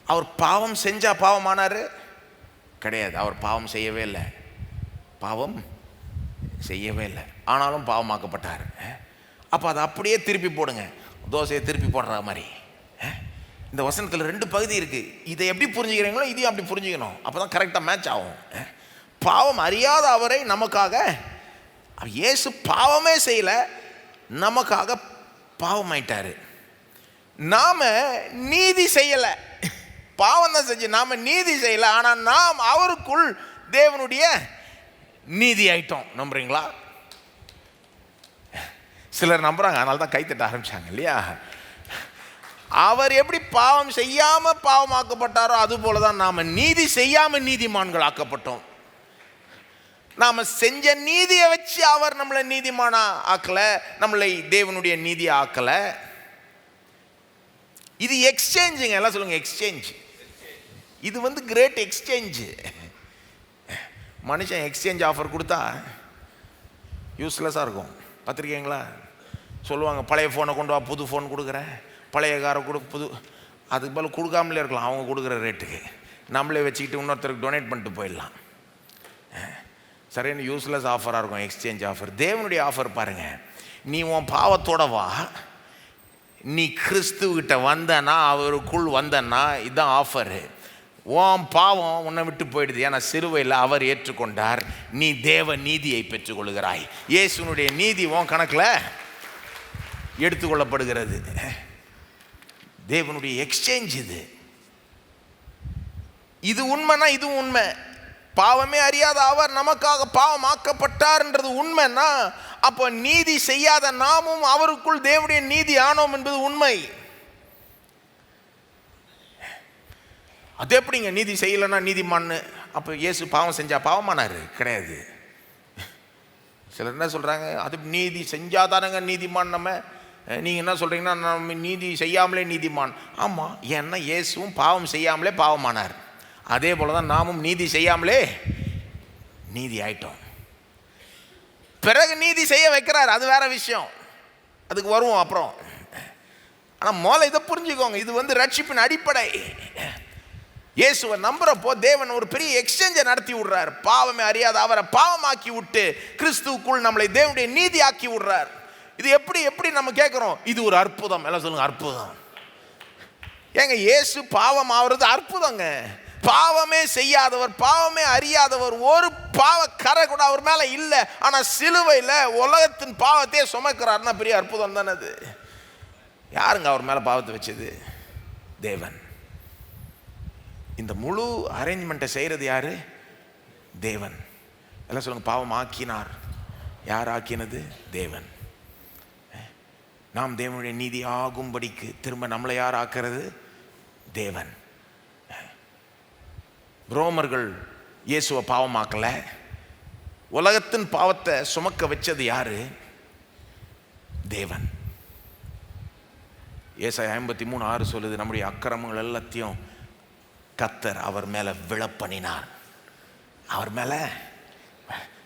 அவர் பாவம் செஞ்சா பாவமானார்? கிடையாது. அவர் பாவம் செய்யவே இல்லை, பாவம் செய்யவே இல்லை, ஆனாலும் பாவமாக்கப்பட்டார். அப்போ அதை அப்படியே திருப்பி போடுங்க, தோசையை திருப்பி போடுற மாதிரி. இந்த வசனத்தில் 2 பகுதி இருக்குது. இதை எப்படி புரிஞ்சுக்கிறீங்களோ இதையும் அப்படி புரிஞ்சுக்கணும். அப்போ தான் கரெக்டாக மேட்ச் ஆகும். பாவம் அறியாத அவரை நமக்காக, இயேசு பாவமே செய்யலை, நமக்காக பாவமாயிட்டாரு. நாம நீதி செய்யலை, பாவம் தான் செஞ்சு நாம நீதி செய்யலை. ஆனால் நாம் அவருக்குள் தேவனுடைய நீதி ஆயிட்டோம். நம்புறீங்களா? சிலர் நம்புறாங்க, அதனால தான் கைத்தட்ட ஆரம்பிச்சாங்க இல்லையா? அவர் எப்படி பாவம் செய்யாம பாவமாக்கப்பட்டாரோ அது போலதான் நாம நீதி செய்யாம நீதிமான்கள் ஆக்கப்பட்டோம். நாம செஞ்ச நீதியை வச்சு அவர் நம்மளை நீதிமானா ஆக்கல, நம்மளை தேவனுடைய நீதி ஆக்கல. இது எக்ஸ்சேஞ்சுங்க. எல்லாம் சொல்லுங்க, எக்ஸ்சேஞ்ச். இது கிரேட் எக்ஸ்சேஞ்ச். மனுஷன் எக்ஸ்சேஞ்ச் ஆஃபர் கொடுத்தா யூஸ்லெஸ்ஸாக இருக்கும். பார்த்துருக்கீங்களா? சொல்லுவாங்க, பழைய ஃபோனை கொண்டு வா, புது ஃபோன் கொடுக்குறேன், பழைய காரை புது. அதுக்கு பதில் கொடுக்காமலே இருக்கலாம், அவங்க கொடுக்குற ரேட்டுக்கு. நம்மளே வச்சுக்கிட்டு இன்னொருத்தருக்கு டொனேட் பண்ணிட்டு போயிடலாம். சரியான யூஸ்லெஸ் ஆஃபராக இருக்கும் எக்ஸ்சேஞ்ச் ஆஃபர். தேவனுடைய ஆஃபர் பாருங்கள், நீ உன் பாவத்தோட வா, நீ கிறிஸ்துவகிட்ட வந்தனா, அவருக்குள் வந்தனா, இதுதான் ஆஃபரு. உன் பாவம் உன்னை விட்டு போயிடுது. ஏன்னா சிலுவையில் அவர் ஏற்றுக்கொண்டார். நீ தேவ நீதியை பெற்றுக்கொள்கிறாய். இயேசுனுடைய நீதி உன் கணக்கில் எடுத்துக்கொள்ளப்படுகிறது. தேவனுடைய எக்ஸ்சேஞ்ச் இது. இது உண்மைனா இதுவும் உண்மை. பாவமே அறியாத அவர் நமக்காக பாவமாக்கப்பட்டார்ன்றது உண்மைன்னா, அப்போ நீதி செய்யாத நாமும் அவருக்குள் தேவனுடைய நீதி ஆனோம் என்பது உண்மை. அது எப்படிங்க நீதி செய்யலைன்னா நீதிமான்னு? அப்போ இயேசு பாவம் செஞ்சா பாவமானாரு? கிடையாது. சிலர் என்ன சொல்கிறாங்க, அது நீதி செஞ்சாதானங்க நீதிமான். நீங்கள் என்ன சொல்கிறீங்கன்னா, நம்ம நீதி செய்யாமலே நீதிமான். ஆமாம், ஏன்னா இயேசுவும் பாவம் செய்யாமலே பாவமானார். அதே போல் தான் நாமும் நீதி செய்யாமலே நீதி ஆயிட்டோம். பிறகு நீதி செய்ய வைக்கிறார், அது வேற விஷயம், அதுக்கு வருவோம் அப்புறம். ஆனால் முதல்ல இதை புரிஞ்சுக்கோங்க, இது ரட்சிப்பின் அடிப்படை. இயேசுவை நம்புறப்போ தேவன் ஒரு பெரிய எக்ஸ்சேஞ்சை நடத்தி விடுறார். பாவமே அறியாத அவரை பாவமாக்கி விட்டு கிறிஸ்துவுக்குள் நம்மளை தேவனுடைய நீதி ஆக்கி விடுறார். இது எப்படி நம்ம கேட்குறோம், இது ஒரு அற்புதம். எல்லாம் சொல்லுங்க, அற்புதம். ஏங்க, இயேசு பாவம் ஆகுறது அற்புதங்க. பாவமே செய்யாதவர், பாவமே அறியாதவர், ஒரு பாவ கரை கூட அவர் மேலே இல்லை. ஆனால் சிலுவையில் உலகத்தின் பாவத்தையே சுமக்கிறார்னா பெரிய அற்புதம் தானே அது. யாருங்க அவர் மேலே பாவத்தை வச்சது? தேவன். இந்த முழு அரேஞ்ச்மெண்ட்டை செய்கிறது யாரு? தேவன். எல்லாம் சொல்லுங்க, பாவம் ஆக்கினார். யார் ஆக்கினது? தேவன். நாம் தேவனுடைய நீதி ஆகும்படிக்கு திரும்ப நம்மளை யார் ஆக்கிறது? தேவன். ரோமர்கள் இயேசுவை பாவமாக்கல, உலகத்தின் பாவத்தை சுமக்க வச்சது யாரு? தேவன். ஏசாயா 53:6 சொல்லுது, நம்முடைய அக்கிரமங்கள் எல்லாத்தையும் கர்த்தர் அவர் மேலே விழப்பண்ணினார். அவர் மேலே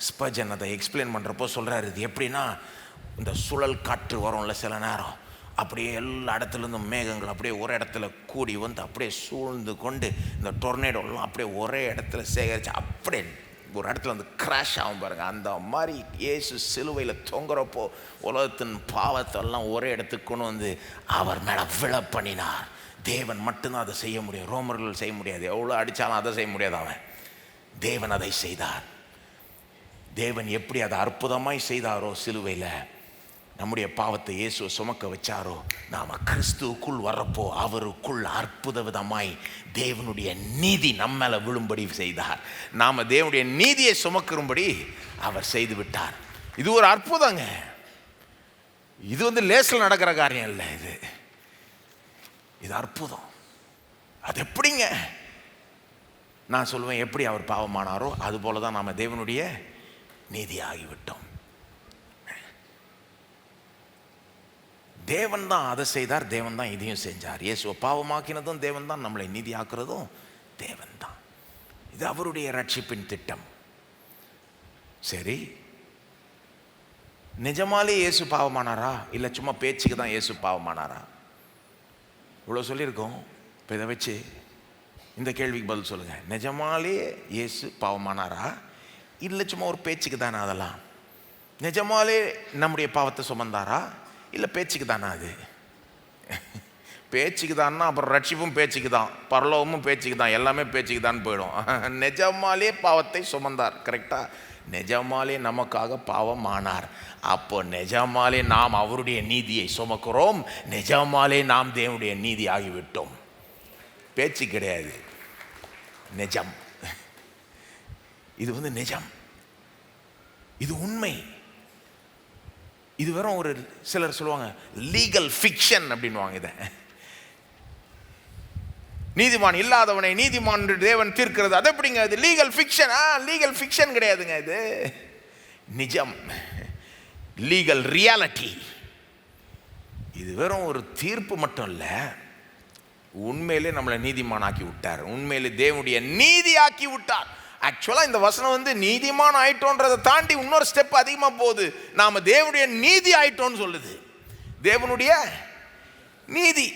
ஸ்பர்ஜன் அதை எக்ஸ்பிளைன் பண்ணுறப்போ சொல்கிறாரு, இது எப்படின்னா, இந்த சுழல் காற்று வரும்ல சில நேரம், அப்படியே எல்லா இடத்துலேருந்தும் மேகங்கள் அப்படியே ஒரு இடத்துல கூடி வந்து அப்படியே சூழ்ந்து கொண்டு இந்த டொர்னேடோலாம் அப்படியே ஒரே இடத்துல சேகரித்து அப்படியே ஒரு இடத்துல வந்து கிராஷ் ஆகும் பாருங்க. அந்த மாதிரி இயேசு சிலுவையில் தொங்குறப்போ உலகத்தின் பாவத்தெல்லாம் ஒரே இடத்துக்கு கொண்டு வந்து அவர் மேலே விழப்பண்ணினார். தேவன் மட்டும்தான் அதை செய்ய முடியும், ரோமர்கள் செய்ய முடியாது. எவ்வளோ அடித்தாலும் அதை செய்ய முடியாது. அவன் தேவன் அதை செய்தார். தேவன் எப்படி அதை அற்புதமாய் செய்தாரோ, சிலுவையில் நம்முடைய பாவத்தை இயேசுவை சுமக்க வச்சாரோ, நாம் கிறிஸ்துவுக்குள் வரப்போ அவருக்குள் அற்புத விதமாய் தேவனுடைய நீதி நம்ம மேலே விழும்படி செய்தார். நாம் தேவனுடைய நீதியை சுமக்கும்படி அவர் செய்து விட்டார். இது ஒரு அற்புதங்க. இது லேசில் நடக்கிற காரியம் இல்லை. இது அற்புதம். அது எப்படிங்க? நான் சொல்லுவேன், எப்படி அவர் பாவமானாரோ அதுபோல தான் நாம் தேவனுடைய நீதி ஆகிவிட்டோம். தேவன் தான் அதை செய்தார், தேவன் தான் இதையும் செஞ்சார். இயேசுவை பாவமாக்கினதும் தேவன் தான், நம்மளை நீதி ஆக்குறதும் தேவன் தான். இது அவருடைய ரட்சிப்பின் திட்டம். சரி, நிஜமாலே இயேசு பாவமானாரா, இல்லை சும்மா பேச்சுக்கு தான் இயேசு பாவமானாரா? இவ்வளோ சொல்லியிருக்கோம். இப்போ இதை வச்சு இந்த கேள்விக்கு பதில் சொல்லுங்கள். நிஜமாலே இயேசு பாவமானாரா, இல்லை சும்மா ஒரு பேச்சுக்கு தானே? அதெல்லாம் நிஜமாலே நம்முடைய பாவத்தை சுமந்தாரா, இல்லை பேச்சுக்கு தானே? அது பேச்சுக்கு தான்னா அப்புறம் ரட்சிப்பும் பேச்சுக்கு தான், பரலோகமும் பேச்சுக்கு தான், எல்லாமே பேச்சுக்கு தான் போயிடும். நிஜமாலே பாவத்தை சுமந்தார், கரெக்டா? நிஜமாலே நமக்காக பாவம் ஆனார். அப்போ நிஜமாலே நாம் அவருடைய நீதியை சுமக்கிறோம், நிஜமாலே நாம் தேவனுடைய நீதி ஆகிவிட்டோம். பேச்சு கிடையாது, நிஜம். இது நிஜம், இது உண்மை. இது வெறும் ஒரு சிலர் சொல்லுவாங்க லீகல் ஃபிக்ஷன் அப்படின்வாங்க. இதை நீதிமான் இல்லாதவனை நீதிமான் தேவன் தீர்க்கிறது, அது எப்படிங்க? இது லீகல் ஃபிக்ஷன். லீகல் ஃபிக்ஷன் கிடையாதுங்க, இது நிஜம், லீகல் ரியாலிட்டி. இது வெறும் ஒரு தீர்ப்பு மட்டும் இல்லை, உண்மையிலே நம்மளை நீதிமான் ஆக்கி விட்டார், உண்மையிலே தேவனுடைய நீதி ஆக்கி விட்டார். ஆக்சுவலாக இந்த வசனம் நீதிமான் ஆயிட்டோன்றதை தாண்டி இன்னொரு ஸ்டெப் அதிகமாக போகுது. நாம் தேவனுடைய நீதி ஆயிட்டோன்னு சொல்லுது. தேவனுடைய நீதி.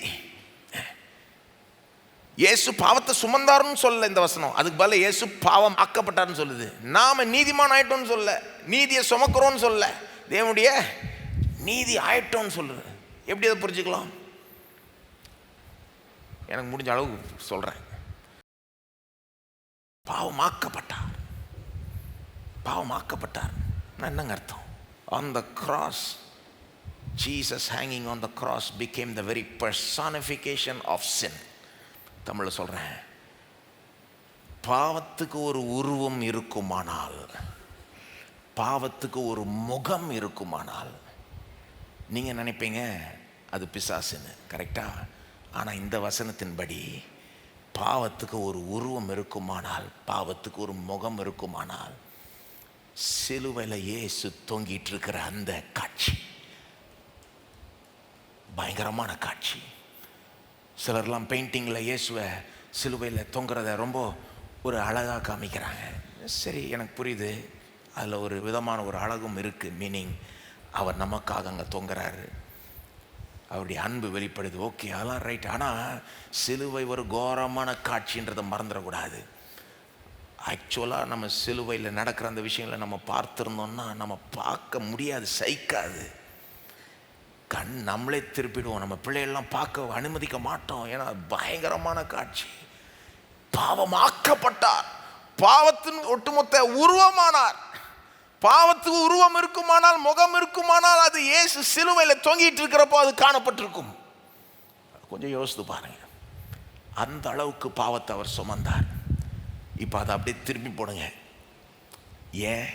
இயேசு பாவத்தை சுமந்தாருன்னு சொல்ல இந்த வசனம், அதுக்கு பதிலா இயேசு பாவம் ஆக்கப்பட்டார்னு சொல்லுது. நாம நீதிமான் ஆயிட்டோன்னு சொல்ல, நீதியை சுமக்கிறோன்னு சொல்ல, தேவனுடைய நீதி ஆயிட்டோன்னு சொல்லுது. எப்படி அதை புரிஞ்சுக்கலாம்? எனக்கு முடிஞ்ச அளவுக்கு சொல்கிறேன். பாவமாக்கப்பட்டார். பாவமாக்கப்பட்டார் என்னங்க அர்த்தம்? On the cross, Jesus hanging on the cross became the very personification of sin. தமிழில் சொல்கிறேன், பாவத்துக்கு ஒரு உருவம் இருக்குமானால், பாவத்துக்கு ஒரு முகம் இருக்குமானால் நீங்கள் நினைப்பீங்க அது பிசாசுன்னு, கரெக்டா? ஆனால் இந்த வசனத்தின்படி பாவத்துக்கு ஒரு உருவம் இருக்குமானால், பாவத்துக்கு ஒரு முகம் இருக்குமானால், சிலுவையில் இயேசு தொங்கிட்டு இருக்கிற அந்த காட்சி பயங்கரமான காட்சி. சிலர்லாம் பெயிண்டிங்கில் இயேசுவை சிலுவையில் தொங்குறத ரொம்ப ஒரு அழகாக காமிக்கிறாங்க. சரி, எனக்கு புரியுது, அதில் ஒரு விதமான ஒரு அழகும் இருக்குது. மீனிங், அவர் நமக்காக அங்கே தொங்குறாரு, அவருடைய அன்பு வெளிப்படுது. ஓகே, அதெல்லாம் ரைட். ஆனால் சிலுவை ஒரு கோரமான காட்சின்றதை மறந்துடக்கூடாது. ஆக்சுவலாக நம்ம சிலுவையில் நடக்கிற அந்த விஷயங்களை நம்ம பார்த்துருந்தோம்னா நம்ம பார்க்க முடியாது, சகிக்காது. கண் நம்மளே திருப்பிடுவோம், நம்ம பிள்ளைகள்லாம் பார்க்க அனுமதிக்க மாட்டோம். ஏன்னா பயங்கரமான காட்சி. பாவமாக்கப்பட்டார், பாவத்தின் ஒட்டுமொத்த உருவமானார். பாவத்துக்கு உருவம் இருக்குமானால், முகம் இருக்குமானால், அது இயேசு சிலுவையில் தொங்கிட்டு இருக்கிறப்போ அது காணப்பட்டிருக்கும். கொஞ்சம் யோசித்து பாருங்க, அந்த அளவுக்கு பாவத்தை அவர் சுமந்தார். இப்போ அதை அப்படியே திரும்பி போடுங்க. ஏன்?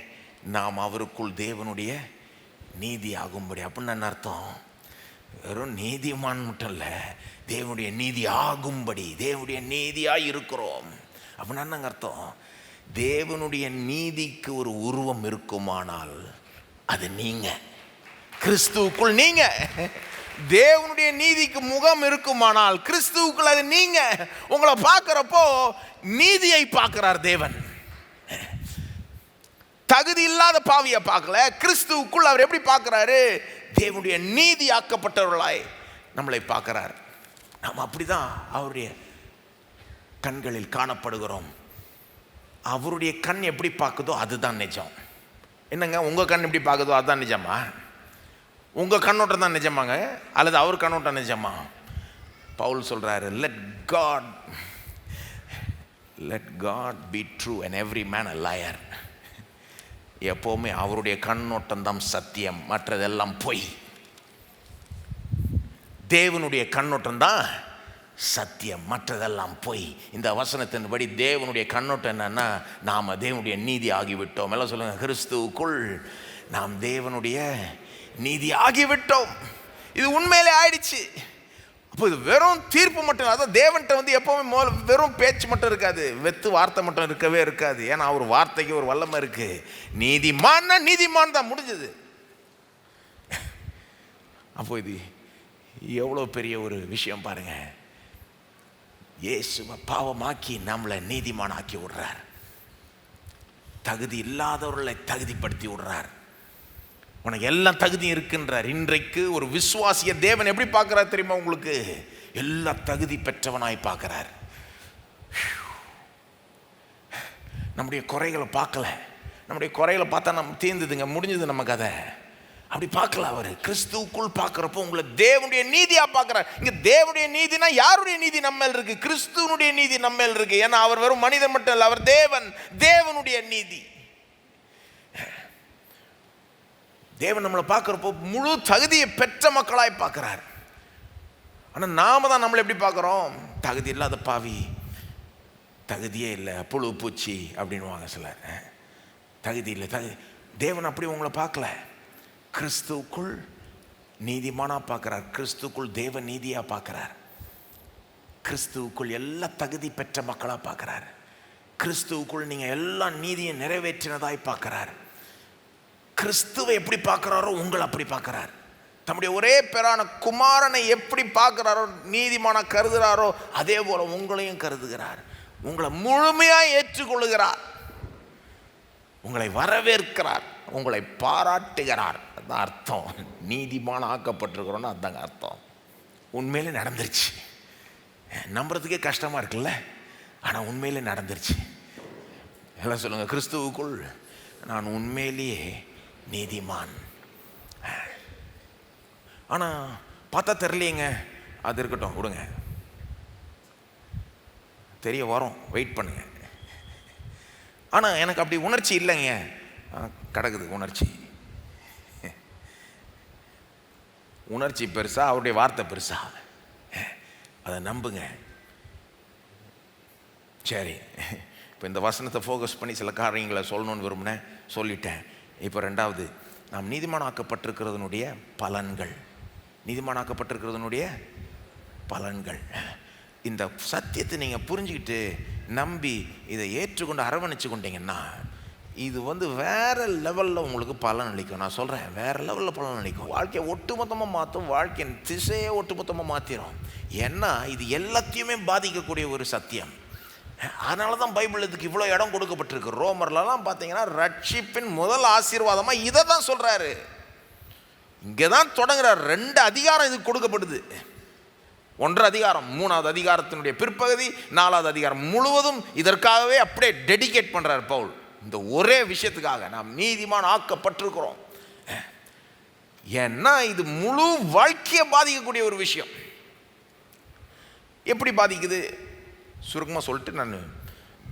நாம் அவருக்குள் தேவனுடைய நீதி ஆகும்படி. அப்படின்னு என்ன அர்த்தம்? வெறும் நீதிமான் மட்டும் இல்லை, தேவனுடைய நீதி ஆகும்படி, தேவனுடைய நீதியாக இருக்கிறோம். அப்படின்னா என்னங்க அர்த்தம்? தேவனுடைய நீதிக்கு ஒரு உருவம் இருக்குமானால் அது நீங்க, கிறிஸ்துவுக்குள் நீங்க. தேவனுடைய நீதிக்கு முகம் இருக்குமானால் கிறிஸ்துவுக்குள் அது நீங்க. உங்களை பார்க்கிறப்போ நீதியை பார்க்கிறார் தேவன். தகுதி இல்லாத பாவியை பார்க்கல, கிறிஸ்துவுக்குள் அவர் எப்படி பார்க்கிறாரு? தேவனுடைய நீதி ஆக்கப்பட்டவர்களாய் நம்மளை பார்க்கிறார். நாம் அப்படிதான் அவருடைய கண்களில் காணப்படுகிறோம். அவருடைய கண் எப்படி பார்க்குதோ அதுதான் நிஜம். என்னங்க, உங்கள் கண் எப்படி பார்க்குதோ அதுதான் நிஜமா? உங்கள் கண்ணோட்டம் தான் நிஜமாங்க, அல்லது அவர் கண்ணோட்டம் நிஜமா? பவுல் சொல்கிறாரு, let God be true and every man a liar. எப்போவுமே அவருடைய கண்ணோட்டம் தான் சத்தியம், மற்றதெல்லாம் பொய். தேவனுடைய கண்ணோட்டம் தான் சத்தியம், மற்றதெல்லாம் பொய். இந்த வசனத்தின்படி தேவனுடைய கண்ணோட்டம் என்னன்னா, நாம் தேவனுடைய நீதி ஆகிவிட்டோம். எல்லாம் சொல்லுங்க, கிறிஸ்துவுக்குள் நாம் தேவனுடைய நீதி ஆகிவிட்டோம். இது உண்மையிலே ஆயிடுச்சு. அப்போ இது வெறும் தீர்ப்பு மட்டும் இல்லை. அதான் தேவன்கிட்ட எப்போவுமே வெறும் பேச்சு மட்டும் இருக்காது, வெத்து வார்த்தை மட்டும் இருக்கவே இருக்காது. ஏன்னா அவர் வார்த்தைக்கு ஒரு வல்லமை இருக்கு. நீதிமான்னா நீதிமான் தான், முடிஞ்சது. அப்போ இது எவ்வளோ பெரிய ஒரு விஷயம் பாருங்க. இயேசுவை பாவமாக்கி நம்மளை நீதிமானாக்கி விடுறார். தகுதி இல்லாதவர்களை தகுதிப்படுத்தி விடுறார். உனக்கு எல்லாம் தகுதி இருக்குன்றார். இன்றைக்கு ஒரு விசுவாசிய தேவன் எப்படி பார்க்கிறார் தெரியுமா? உங்களுக்கு எல்லா தகுதி பெற்றவனாய் பார்க்கிறார். நம்முடைய குறைகளை பார்க்கல. நம்முடைய குறைகளை பார்த்தா நம்ம தீர்ந்ததுங்க, முடிஞ்சது நம்ம கதை. அப்படி பார்க்கல. அவர் கிறிஸ்துவுக்குள் பார்க்கிறப்போ உங்களை தேவனுடைய நீதியா பார்க்கிறார். இங்க தேவனுடைய நீதினா யாருடைய நீதி நம்ம மேல் இருக்கு? கிறிஸ்துவனுடைய நீதி நம்ம மேல் இருக்கு. ஏன்னா அவர் வெறும் மனிதன் மட்டும் இல்லை, அவர் தேவன். தேவனுடைய நீதி. தேவன் நம்மளை பார்க்கிறப்போ முழு தகுதியை பெற்ற மக்களாய் பார்க்கிறார். ஆனால் நாம தான் நம்மளை எப்படி பார்க்குறோம்? தகுதி இல்லாத பாவி, தகுதியே இல்லை, புழு பூச்சி அப்படின்வாங்க சிலர். தகுதி இல்லை, தேவன் அப்படி உங்களை பார்க்கல. கிறிஸ்துவுக்குள் நீதிமானா பார்க்கிறார். கிறிஸ்துவுக்குள் தேவ நீதியா பார்க்கிறார். கிறிஸ்துவுக்குள் எல்லா தகுதி பெற்ற மக்களாக பார்க்கிறார். கிறிஸ்துவுக்குள் நீங்கள் எல்லா நீதியை நிறைவேற்றினதாய் பார்க்கிறார். கிறிஸ்துவை எப்படி பார்க்கிறாரோ உங்களை அப்படி பார்க்கிறார். தம்முடைய ஒரே பேரான குமாரனை எப்படி பார்க்கிறாரோ, நீதிமான கருதுகிறாரோ, அதே போல உங்களையும் கருதுகிறார். உங்களை முழுமையாக ஏற்றுக்கொள்ளுகிறார். உங்களை வரவேற்கிறார். உங்களை பாராட்டுகிறார். அதுதான் அர்த்தம். நீதிமான ஆக்கப்பட்டிருக்கிறோன்னு அதுதாங்க அர்த்தம். உண்மையிலே நடந்துருச்சு. நம்புறதுக்கே கஷ்டமாக இருக்குல்ல, ஆனால் உண்மையிலே நடந்துருச்சு. எல்லாம் சொல்லுங்கள், கிறிஸ்துவுக்குள் நான் உண்மையிலேயே நீதிமான். ஆனால் பார்த்தா தெரியலையேங்க. அது இருக்கட்டும், விடுங்க. தெரிய வரும், வெயிட் பண்ணுங்க. ஆனால் எனக்கு அப்படி உணர்ச்சி இல்லைங்க. கிடக்குது உணர்ச்சி. உணர்ச்சி பெருசா, அவருடைய வார்த்தை பெருசா? அதை நம்புங்க. சரி, இப்போ இந்த வசனத்தை ஃபோக்கஸ் பண்ணி சில காரியங்களை சொல்லணும்னு விரும்பினேன், சொல்லிட்டேன். இப்போ ரெண்டாவது, நாம் நீதிமானாக்கப்பட்டிருக்கிறதுனுடைய பலன்கள். நீதிமானாக்கப்பட்டிருக்கிறதுனுடைய பலன்கள். இந்த சத்தியத்தை நீங்கள் புரிஞ்சுக்கிட்டு நம்பி இதை ஏற்றுக்கொண்டு அரவணைச்சு கொண்டீங்கன்னா இது வேற லெவலில் உங்களுக்கு பலன் அளிக்கும். நான் சொல்கிறேன், வேற லெவலில் பலன் அளிக்கும். வாழ்க்கையை ஒட்டுமொத்தமாக மாற்றும், வாழ்க்கையின் திசையை ஒட்டுமொத்தமாக மாற்றிடும். ஏன்னா இது எல்லாத்தையுமே பாதிக்கக்கூடிய ஒரு சத்தியம். அதனால தான் பைபிள் இதுக்கு இவ்வளோ இடம் கொடுக்கப்பட்டிருக்கு. ரோமர்லாம் பார்த்தீங்கன்னா ரட்சிப்பின் முதல் ஆசீர்வாதமாக இதை தான் சொல்கிறாரு. இங்கே தான் தொடங்குறார். 2 அதிகாரம் இதுக்கு கொடுக்கப்படுது. 1 அதிகாரம், 3வது அதிகாரத்தினுடைய பிற்பகுதி, 4வது அதிகாரம் முழுவதும் இதற்காகவே அப்படியே டெடிகேட் பண்ணுறார் பவுல். இந்த ஒரே விஷயத்துக்காக நாம் நீதிமான் ஆக்கப்பட்டிருக்கிறோம். ஏன்னா இது முழு வாழ்க்கையை பாதிக்கக்கூடிய ஒரு விஷயம். எப்படி பாதிக்குது சுருக்கமாக சொல்லிட்டு நான்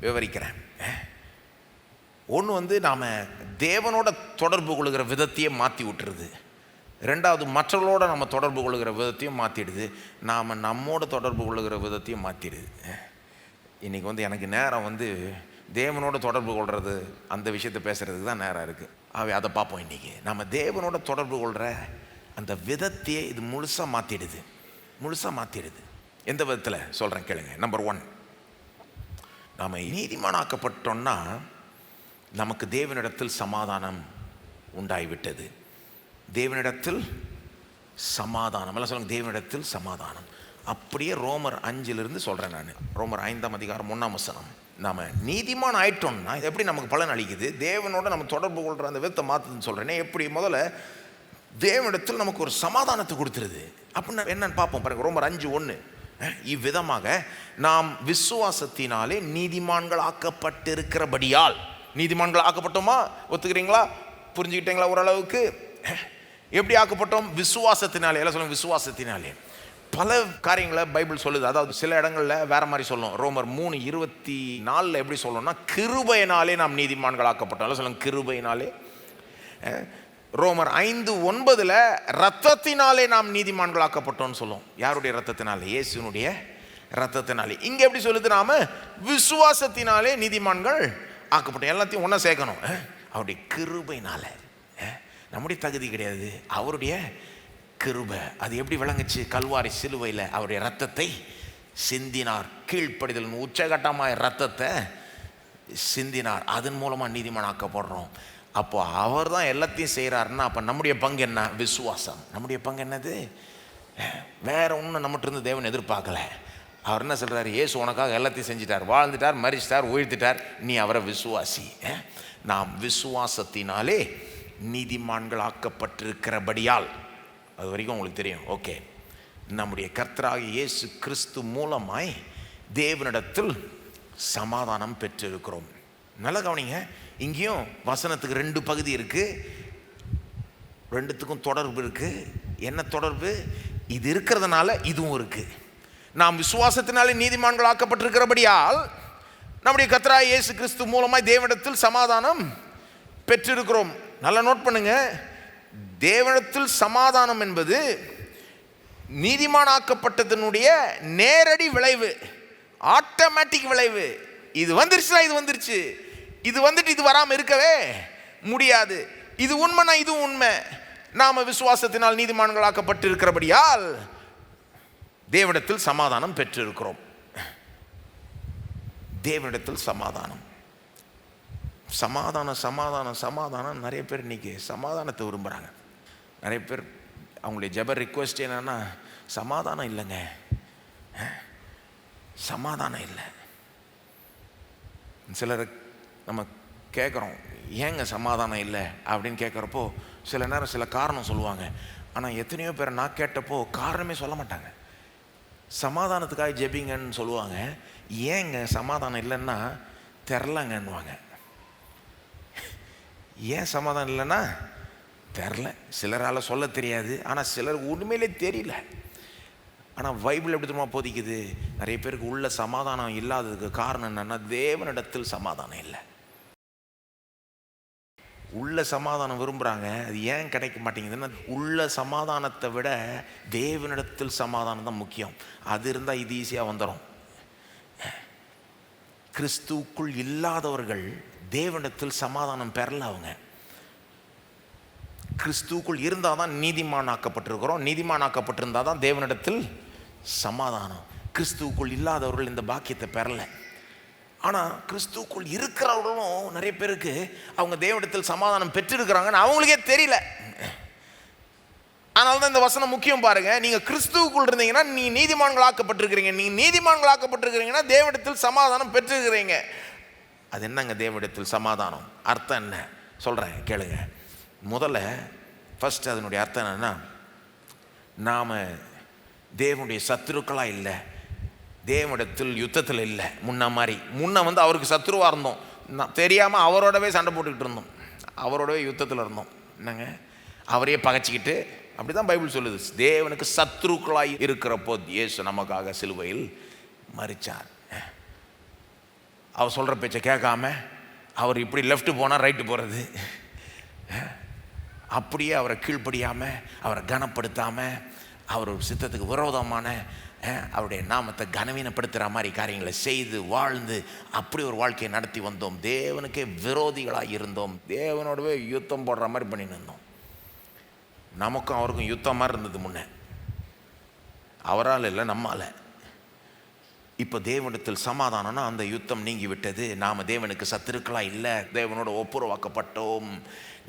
விவரிக்கிறேன். ஒன்று நாம் தேவனோட தொடர்பு கொள்கிற விதத்தையே மாற்றி விட்டுருது. 2வது மற்றவர்களோட நம்ம தொடர்பு கொள்கிற விதத்தையும் மாற்றிடுது. நாம் நம்மோட தொடர்பு கொள்கிற விதத்தையும் மாற்றிடுது. இன்றைக்கி எனக்கு நேரம் தேவனோட தொடர்பு கொள்வது அந்த விஷயத்தை பேசுகிறதுக்கு தான் நேரம் இருக்குது. அதை பார்ப்போம். இன்றைக்கி நம்ம தேவனோட தொடர்பு கொள்கிற அந்த விதத்தையே இது முழுசாக மாற்றிடுது. எந்த விதத்தில் சொல்கிறேன் கேளுங்க. நம்பர் 1, நாம் நீதிமானாக்கப்பட்டோம்னா நமக்கு தேவனிடத்தில் சமாதானம் உண்டாகிவிட்டது. தேவனிடத்தில் சமாதானம், எல்லாம் சொல்லுங்க, தேவனிடத்தில் சமாதானம். அப்படியே ரோமர் 5 சொல்கிறேன் நான். ரோமர் 5ஆம் அதிகாரம் 1ஆம் வசனம். நாம் நீதிமான் ஆயிட்டோம்னா எப்படி நமக்கு பலன் அளிக்குது? தேவனோட நம்ம தொடர்பு கொள்கிற அந்த விதத்தை மாற்றுதுன்னு சொல்கிறேனே. எப்படி? முதல்ல தேவனிடத்தில் நமக்கு ஒரு சமாதானத்தை கொடுத்துருது. அப்படின்னா என்னன்னு பார்ப்போம் பாருங்க. ரோமர் 5:1, இவ்விதமாக நாம் விசுவாசத்தினாலே நீதிமான்கள் ஆக்கப்பட்டிருக்கிறபடியால். நீதிமான்கள் ஆக்கப்பட்டோமா? ஒத்துக்கிறீங்களா? புரிஞ்சுக்கிட்டீங்களா ஓரளவுக்கு? எப்படி ஆக்கப்பட்டோம்? விசுவாசத்தினாலே. எல்லாம் சொல்லுங்க, விசுவாசத்தினாலே. பல காரியங்களை பைபிள் சொல்லுது. அதாவது சில இடங்களில் வேற மாதிரி சொல்லும். ரோமர் 3:24 எப்படி சொல்லணும்னா, கிருபையினாலே நாம் நீதிமான்கள் ஆக்கப்பட்டோம். எல்லாம் சொல்லுங்க, கிருபையினாலே. ரோமர் 5:9 ரத்தத்தினாலே நாம் நீதிமான்கள் ஆக்கப்பட்டோம்னு சொல்லும். யாருடைய ரத்தத்தினாலே? இயேசுனுடைய ரத்தத்தினாலே. இங்க எப்படி சொல்லுது? நாம விசுவாசத்தினாலே நீதிமான்கள் ஆக்கப்பட்டோம். எல்லாத்தையும் ஒன்றா சேர்க்கணும். அவருடைய கிருபையினால. நம்முடைய தகுதி கிடையாது, அவருடைய கிருபை. அது எப்படி விளங்குச்சு? கல்வாரி சிலுவையில் அவருடைய ரத்தத்தை சிந்தினார். கீழ்ப்படிதல் உச்சகட்டമായ ரத்தத்தை சிந்தினார். அதன் மூலமாக நீதிமான் ஆக்கப்படுறோம். அப்போ அவர் தான் எல்லாத்தையும் செய்கிறாருன்னா அப்போ நம்முடைய பங்கு என்ன? விசுவாசம். நம்முடைய பங்கு என்னது? வேற ஒன்றும் நம்மகிட்ட இருந்து தேவன் எதிர்பார்க்கல. அவர் என்ன சொல்கிறார்? இயேசு உனக்காக எல்லாத்தையும் செஞ்சிட்டார், வாழ்ந்துட்டார், மரிச்சிட்டார், உயிர்த்திட்டார், நீ அவரை விசுவாசி. நாம் விசுவாசத்தினாலே நீதிமான்கள் ஆக்கப்பட்டிருக்கிறபடியால். அது வரைக்கும் உங்களுக்கு தெரியும். ஓகே, நம்முடைய கர்த்தராகிய இயேசு கிறிஸ்து மூலமாய் தேவனிடத்தில் சமாதானம் பெற்றிருக்கிறோம். நல்ல கவனிங்க. இங்கேயும் வசனத்துக்கு 2 பகுதி இருக்கு. 2த்துக்கும் தொடர்பு இருக்கு. என்ன தொடர்பு? இது இருக்கிறதுனால இதுவும் இருக்கு. நாம் விசுவாசத்தினாலே நீதிமான்கள் ஆக்கப்பட்டிருக்கிறபடியால் நம்முடைய கர்த்தராகிய இயேசு கிறிஸ்து மூலமாய் தேவனிடத்தில் சமாதானம் பெற்றிருக்கிறோம். நல்லா நோட் பண்ணுங்க. தேவனிடத்தில் சமாதானம் என்பது நீதிமானாக்கப்பட்டதனுடைய நேரடி விளைவு, ஆட்டோமேட்டிக் விளைவு. இது வந்துருச்சுனா இது வந்துருச்சு, இது வந்துட்டு இது வராமல் இருக்கவே முடியாது. இது உண்மைனா இது உண்மை. நாம விசுவாசத்தினால் நீதிமான்களாக்கப்பட்டு இருக்கிறபடியால் தேவனிடத்தில் சமாதானம் பெற்றிருக்கிறோம். தேவனிடத்தில் சமாதானம். சமாதானம் சமாதானம் சமாதானம். நிறைய பேர் இன்னைக்கு சமாதானத்தை விரும்புகிறாங்க. நிறைய பேர் அவங்களுடைய ஜெப ரிக்வெஸ்ட் என்னன்னா, சமாதானம் இல்லைங்க, சமாதானம் இல்லை. சிலர் நம்ம கேட்குறோம், ஏங்க சமாதானம் இல்லை அப்படின்னு கேட்குறப்போ சில நேரம் சில காரணம் சொல்லுவாங்க. ஆனால் எத்தனையோ பேர் நான் கேட்டப்போ காரணமே சொல்ல மாட்டாங்க. சமாதானத்துக்காக ஜெபிங்கன்னு சொல்லுவாங்க. ஏங்க சமாதானம் இல்லைன்னா தெரிலங்கன்னுவாங்க. ஏன் சமாதானம் இல்லைன்னா தெரில. சிலரால் சொல்ல தெரியாது, ஆனால் சிலர் உண்மையிலே தெரியல. ஆனால் பைபிள் எப்படி தெரியுமா போதிக்குது? நிறைய பேருக்கு உள்ள சமாதானம் இல்லாததுக்கு காரணம் என்னன்னா, தேவனிடத்தில் சமாதானம் இல்லை. உள்ள சமாதானம் விரும்புகிறாங்க, அது ஏன் கிடைக்க மாட்டேங்குதுன்னா, உள்ள சமாதானத்தை விட தேவனிடத்தில் சமாதானம் தான் முக்கியம். அது இருந்தால் இது ஈஸியாக வந்துடும். கிறிஸ்துவுக்குள் இல்லாதவர்கள் தேவனிடத்தில் சமாதானம் பெறல. அவங்க கிறிஸ்துவுக்குள் இருந்தால் தான் நீதிமான் ஆக்கப்பட்டிருக்கிறோம். நீதிமான் ஆக்கப்பட்டிருந்தால் தான் தேவனிடத்தில் சமாதானம். கிறிஸ்துவுக்குள் இல்லாதவர்கள் இந்த பாக்கியத்தை பெறலை. ஆனால் கிறிஸ்துவுக்குள் இருக்கிறவர்களும் நிறைய பேருக்கு அவங்க தேவனிடத்தில் சமாதானம் பெற்றிருக்கிறாங்கன்னு அவங்களுக்கே தெரியல. அதனால தான் இந்த வசனம் முக்கியம் பாருங்க. நீங்கள் கிறிஸ்துவுக்குள் இருந்தீங்கன்னா நீ நீதிமான்கள் ஆக்கப்பட்டிருக்கிறீங்க. நீங்கள் நீதிமான்கள் ஆக்கப்பட்டிருக்கிறீங்கன்னா தேவனிடத்தில் சமாதானம் பெற்றிருக்கிறீங்க. அது என்னங்க தேவனிடத்தில் சமாதானம்? அர்த்தம் என்ன சொல்கிறேன் கேளுங்க. முதல்ல ஃபஸ்ட்டு அதனுடைய அர்த்தம் என்னன்னா, நாம் தேவனுடைய சத்துருக்களாக இல்லை, தேவனிடத்தில் யுத்தத்தில் இல்லை. முன்ன வந்து அவருக்கு சத்துருவாக இருந்தோம், தெரியாமல் அவரோடவே சண்டை போட்டுக்கிட்டு இருந்தோம், அவரோடவே யுத்தத்தில் இருந்தோம். என்னங்க, அவரையே பகைச்சிக்கிட்டு. அப்படி தான் பைபிள் சொல்லுது. தேவனுக்கு சத்துருக்களாய் இருக்கிறப்போ இயேசு நமக்காக சிலுவையில் மரிச்சார். அவர் சொல்கிற பேச்சை கேட்காம அவர் இப்படி லெஃப்ட்டு போனால் ரைட்டு போகிறது, அப்படியே அவரை கீழ்ப்படியாமல், அவரை கனப்படுத்தாமல், அவர் சித்தத்துக்கு விரோதமான அவருடைய நாமத்தை கனவீனப்படுத்துகிற மாதிரி காரியங்களை செய்து வாழ்ந்து அப்படி ஒரு வாழ்க்கையை நடத்தி வந்தோம். தேவனுக்கே விரோதிகளாக இருந்தோம். தேவனோடவே யுத்தம் போடுற மாதிரி பண்ணின்னு இருந்தோம். நமக்கும் அவருக்கும் யுத்தம் மாதிரி இருந்தது முன்ன. அவரால் இல்லை, நம்மால். இப்போ தேவனிடத்தில் சமாதானம்னா அந்த யுத்தம் நீங்கி விட்டது. நாம் தேவனுக்கு சத்துருக்களாக இல்லை, தேவனோட ஒப்புரவாக்கப்பட்டோம்,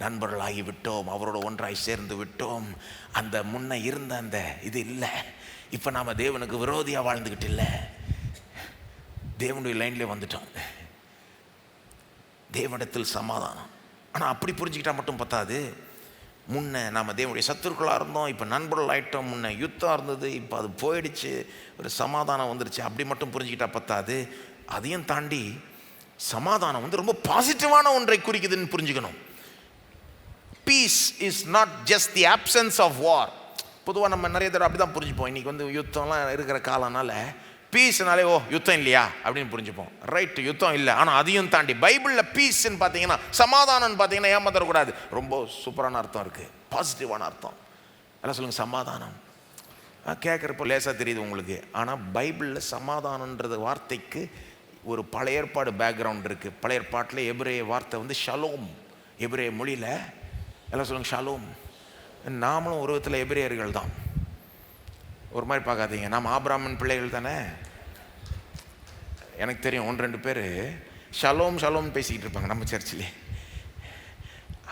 நண்பர்களாகி விட்டோம், அவரோட ஒன்றாய் சேர்ந்து விட்டோம். அந்த முன்ன இருந்த அந்த இது இல்லை. இப்போ நாம் தேவனுக்கு விரோதியாக வாழ்ந்துக்கிட்டு இல்லை, தேவனுடைய லைன்லேயே வந்துட்டோம். தேவனிடத்தில் சமாதானம். ஆனால் அப்படி புரிஞ்சுக்கிட்டால் மட்டும் பத்தாது. முன்ன நாம் தேவனுடைய சத்துருக்களாக இருந்தோம், இப்போ நண்பர்கள் ஆகிட்டோம். முன்ன யுத்தம் இருந்தது, இப்போ அது போயிடுச்சு, ஒரு சமாதானம் வந்துருச்சு. அப்படி மட்டும் புரிஞ்சுக்கிட்டா பத்தாது. அதையும் தாண்டி சமாதானம் வந்து ரொம்ப பாசிட்டிவான ஒன்றை குறிக்குதுன்னு புரிஞ்சுக்கணும். Peace is not just the absence of war. பொதுவாக நம்ம நிறைய தடவை அப்படி தான் புரிஞ்சுப்போம். இன்றைக்கி வந்து யுத்தம்லாம் இருக்கிற காலனால பீஸ்னாலே ஓ யுத்தம் இல்லையா அப்படின்னு புரிஞ்சுப்போம். ரைட்டு, யுத்தம் இல்லை. ஆனால் அதையும் தாண்டி பைபிளில் பீஸ்ன்னு பார்த்தீங்கன்னா, சமாதானம்னு பார்த்தீங்கன்னா ஏமாத்தரக்கூடாது, ரொம்ப சூப்பரான அர்த்தம் இருக்குது, பாசிட்டிவான அர்த்தம். எல்லாம் சொல்லுங்கள் சமாதானம். கேட்குறப்போ லேசாக தெரியுது உங்களுக்கு. ஆனால் பைபிளில் சமாதானன்றது வார்த்தைக்கு ஒரு பழைய ஏற்பாடு பேக்ரவுண்ட் இருக்குது. பழைய ஏற்பாட்டில் எபிரேய வார்த்தை வந்து ஷலோம். எபிரேய மொழியில் எல்லாம் சொல்லுங்கள் ஷலோம். நாமளும் ஒரு விதத்தில் எபிரேயர்கள் தான். ஒரு மாதிரி பார்க்காதீங்க, நாம் ஆபிரகாமின் பிள்ளைகள் தானே. எனக்கு தெரியும் 1-2 பேர் ஷலோம் ஷலோம் பேசிக்கிட்டு இருப்பாங்க நம்ம சர்ச்சிலே.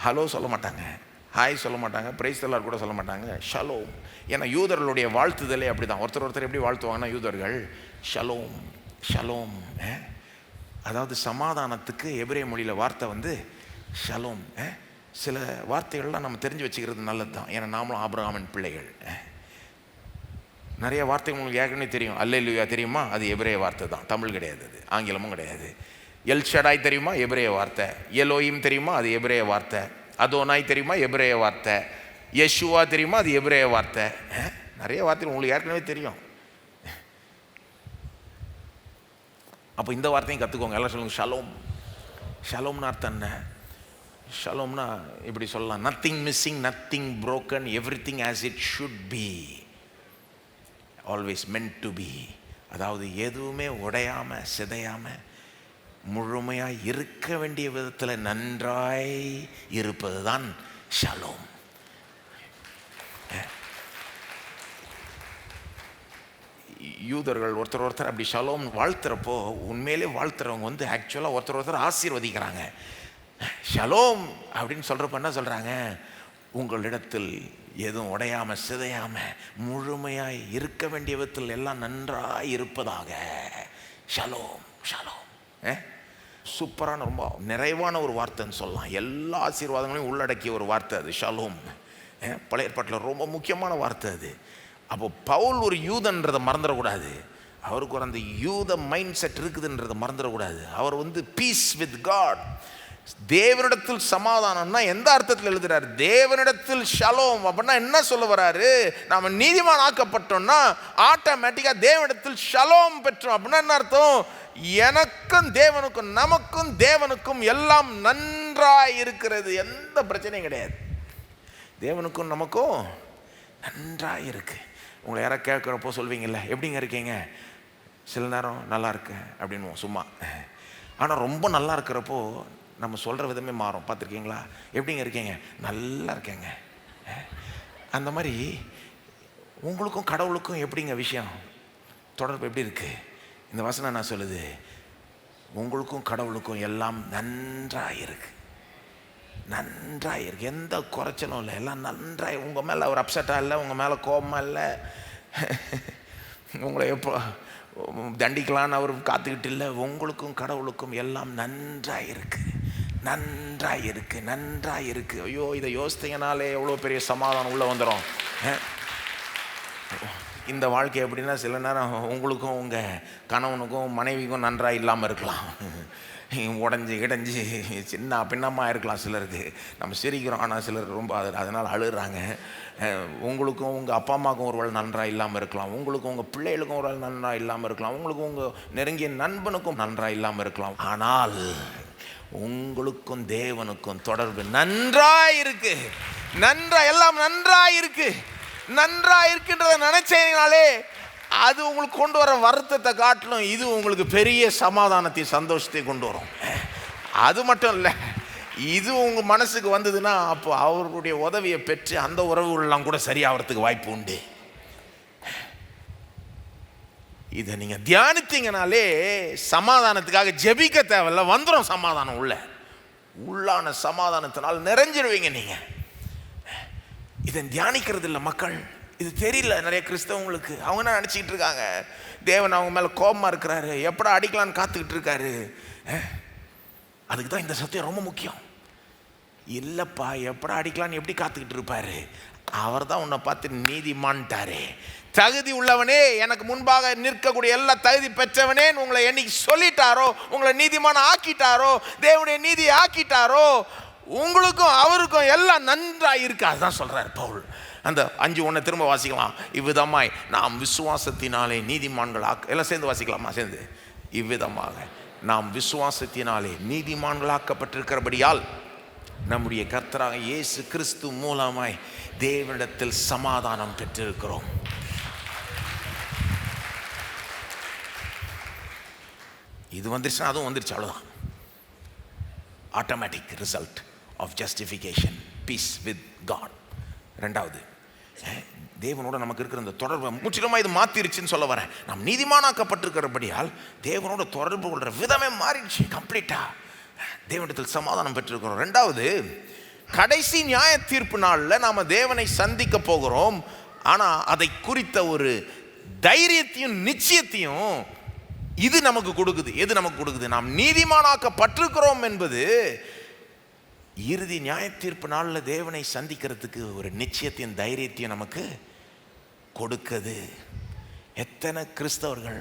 ஹலோ சொல்ல மாட்டாங்க, ஹாய் சொல்ல மாட்டாங்க, பிரைஸ் எல்லாரும் கூட சொல்ல மாட்டாங்க, ஷலோம். ஏன்னா யூதர்களுடைய வாழ்த்துதலே அப்படி தான். ஒருத்தர் எப்படி வாழ்த்துவாங்கன்னா யூதர்கள் ஷலோம் ஷலோம். அதாவது சமாதானத்துக்கு எபிரேய மொழியில் வார்த்தை வந்து ஷலோம். சில வார்த்தைகள்லாம் நம்ம தெரிஞ்சு வச்சுக்கிறது நல்லது தான். ஏன்னா நாமளும் ஆபிரகாமின் பிள்ளைகள். நிறைய வார்த்தைகள் உங்களுக்கு ஏற்கனவே தெரியும். அல்லேலூயா தெரியுமா? அது எபிரேய வார்த்தை தான், தமிழ் கிடையாது, அது ஆங்கிலமும் கிடையாது. எல் ஷடாய் தெரியுமா? எபிரேய வார்த்தை. எலோயிம் தெரியுமா? அது எபிரேய வார்த்தை. அதோனாய் தெரியுமா? எபிரேய வார்த்தை. யெஷுவா தெரியுமா? அது எபிரேய வார்த்தை. நிறைய வார்த்தைகள் உங்களுக்கு ஏற்கனவே தெரியும். அப்போ இந்த வார்த்தையும் கற்றுக்கோங்க. எல்லாம் சொல்லுங்கள் ஷலோம். ஷலோம்னு அர்த்தம் என்ன? ஷலோம்னா இப்படி சொல்லலாம், nothing missing, nothing broken, everything as it should be, always meant to be. அதாவது எதுவுமே உடையாமல் சிதையாமல் முழுமையாக இருக்க வேண்டிய விதத்தில் நன்றாய் இருப்பது தான் ஷலோம். யூதர்கள் ஒருத்தர் அப்படி ஷலோம் வாழ்த்துறப்போ உண்மையிலே வாழ்த்துறவங்க வந்து ஆக்சுவலாக ஒருத்தர் ஆசீர்வதிக்கிறாங்க. ஷலோம் அப்படின்னு சொல்கிறப்ப என்ன சொல்கிறாங்க? உங்களிடத்தில் எதுவும் உடையாமல் சிதையாமல் முழுமையாக இருக்க வேண்டிய விதத்தில் எல்லாம் நன்றாக இருப்பதாக. Shalom shalom. சூப்பரான ரொம்ப நிறைவான ஒரு வார்த்தைன்னு சொல்லலாம். எல்லா ஆசீர்வாதங்களையும் உள்ளடக்கிய ஒரு வார்த்தை அது ஷலோம். பழைய ஏற்பாட்டில் ரொம்ப முக்கியமான வார்த்தை அது. அப்போ பவுல் ஒரு யூதன்றதை மறந்துடக்கூடாது. அவருக்கு ஒரு அந்த யூத மைண்ட் செட் இருக்குதுன்றதை மறந்துடக்கூடாது. அவர் வந்து பீஸ் வித் காட், தேவனிடத்தில் சமாதானம்னா எந்த அர்த்தத்தில் எழுதுறாரு? தேவனிடத்தில் ஷலோம் அப்படின்னா என்ன சொல்ல வராரு? நாம நீதிமான் ஆக்கப்பட்டோம்னா ஆட்டோமேட்டிக்கா தேவனிடத்தில் ஷலோம் பெற்றோம் அப்படின்னா என்ன அர்த்தம்? எனக்கும் தேவனுக்கும், நமக்கும் தேவனுக்கும் எல்லாம் நன்றாய் இருக்கிறது, எந்த பிரச்சனையும் கிடையாது. தேவனுக்கும் நமக்கும் நன்றாய் இருக்கு. உங்களை யாராவது கேட்குறப்போ சொல்வீங்கல்ல, எப்படிங்க இருக்கீங்க? சில நேரம் நல்லா இருக்கேன் அப்படின்னு சும்மா. ஆனால் ரொம்ப நல்லா இருக்கிறப்போ நம்ம சொல்கிற விதமே மாறும். பார்த்துருக்கீங்களா? எப்படிங்க இருக்கீங்க? நல்லா இருக்கேங்க. அந்த மாதிரி உங்களுக்கும் கடவுளுக்கும் எப்படிங்க விஷயம், தொடர்பு எப்படி இருக்குது? இந்த வசனம் நான் சொல்லுது, உங்களுக்கும் கடவுளுக்கும் எல்லாம் நன்றாக இருக்கு, நன்றாக இருக்கு, எந்த குறைச்சலும் இல்லை, எல்லாம் நன்றாக. உங்கள் மேலே ஒரு அப்செட்டாக இல்லை, உங்கள் மேலே கோபமாக இல்லை, உங்களை எப்போ தண்டிக்கலான்னு அவர் காத்துக்கிட்டு இல்லை. உங்களுக்கும் கடவுளுக்கும் எல்லாம் நன்றாக இருக்குது, நன்றாக இருக்குது, நன்றாக இருக்குது. ஐயோ, இதை யோசித்தீங்கனாலே எவ்வளோ பெரிய சமாதானம் உள்ளே வந்துடும். இந்த வாழ்க்கை எப்படின்னா, சில நேரம் உங்களுக்கும் உங்கள் கணவனுக்கும் மனைவிக்கும் நன்றாக இல்லாமல் இருக்கலாம், உடஞ்சி கிடஞ்சி சின்ன பின்னமாக இருக்கலாம் சிலருக்கு. நம்ம சிரிக்கிறோம், ஆனால் சிலர் ரொம்ப அதனால் அழுகிறாங்க. உங்களுக்கும் உங்கள் அப்பா அம்மாவுக்கும் ஒரு வேளை நன்றாக இல்லாமல் இருக்கலாம், உங்களுக்கும் உங்கள் பிள்ளைகளுக்கும் ஒரு வேளை நன்றாக இல்லாமல் இருக்கலாம், உங்களுக்கும் உங்கள் நெருங்கிய நண்பனுக்கும் நன்றாக இல்லாமல் இருக்கலாம். ஆனால் உங்களுக்கும் தேவனுக்கும் தொடர்பு நன்றாக இருக்கு, நன்றாக, எல்லாம் நன்றாக இருக்கு. நன்றாக இருக்கின்றத நினைச்சீங்கனாலே அது உங்களுக்கு கொண்டு வர வருத்தத்தை காட்டிலும் இது உங்களுக்கு பெரிய சமாதானத்தை, சந்தோஷத்தை கொண்டு வரும். அது மட்டும் இல்லை, இது உங்கள் மனசுக்கு வந்ததுன்னா அப்போ அவருடைய உதவியை பெற்று அந்த உறவுகள்லாம் கூட சரியாகிறதுக்கு வாய்ப்பு உண்டு. இதை நீங்கள் தியானித்தீங்கனாலே சமாதானத்துக்காக ஜெபிக்க தேவையில்ல, வந்துடும் சமாதானம். உள்ளான சமாதானத்தினால் நிறைஞ்சிருவீங்க நீங்கள். இதை தியானிக்கிறது இல்லை மக்கள், இது தெரியல நிறைய கிறிஸ்தவங்களுக்கு. அவங்க என்ன நினச்சிக்கிட்டு இருக்காங்க, தேவன் அவங்க மேலே கோபமாக இருக்கிறாரு, எப்படா அடிக்கலான்னு காத்துக்கிட்டு இருக்காரு. அதுக்கு தான் இந்த சத்தியம் ரொம்ப முக்கியம். இல்லைப்பா, எப்படா அடிக்கலான்னு எப்படி காத்துக்கிட்டு இருப்பாரு? அவர் தான் உன்னை பார்த்து நீதிமான்ட்டாரே, தகுதி உள்ளவனே, எனக்கு முன்பாக நிற்கக்கூடிய எல்லா தகுதி பெற்றவனே உங்களை என்னைக்கு சொல்லிட்டாரோ, உங்களை நீதிமான ஆக்கிட்டாரோ, தேவனுடைய நீதி ஆக்கிட்டாரோ, உங்களுக்கும் அவருக்கும் எல்லாம் நன்றாக இருக்கு. அதுதான் சொல்றார் பவுல். அந்த 5:1 திரும்ப வாசிக்கலாம். இவ்விதமாய் நாம் விசுவாசத்தினாலே நீதிமான்கள் எல்லாம் சேர்ந்து வாசிக்கலாமா? சேர்ந்து. இவ்விதமாக நாம் விசுவாசத்தினாலே நீதிமான்களாக்கப்பட்டிருக்கிறபடியால் நம்முடைய கர்த்தராக இயேசு கிறிஸ்து மூலமாய் தேவனிடத்தில் சமாதானம் பெற்றிருக்கிறோம். இது வந்துருச்சுன்னா அதுவும் வந்துருச்சு, அவ்வளோதான். Automatic result of justification, peace with God. ரெண்டாவது, தேவனோட நமக்கு இருக்கிற இந்த தொடர்பை முற்றிலுமா இது மாத்திருச்சுன்னு சொல்ல வரேன். நாம் நீதிமானாக்கப்பட்டிருக்கிறபடியால் தேவனோட தொடர்பு கொள்கிற விதமே மாறிடுச்சு கம்ப்ளீட்டா. தேவனிடத்தில் சமாதானம் பெற்றிருக்கிறோம். ரெண்டாவது, கடைசி நியாய தீர்ப்பு நாளில் நாம் தேவனை சந்திக்க போகிறோம். ஆனால் அதை குறித்த ஒரு தைரியத்தையும் நிச்சயத்தையும் இது நமக்கு கொடுக்குது. எது நமக்கு கொடுக்குது? நாம் நீதிமானாக்கப்பட்டிருக்கிறோம் என்பது இறுதி நியாய தீர்ப்பு நாளில் தேவனை சந்திக்கிறதுக்கு ஒரு நிச்சயத்தையும் தைரியத்தையும் நமக்கு கொடுக்குது. எத்தனை கிறிஸ்தவர்கள்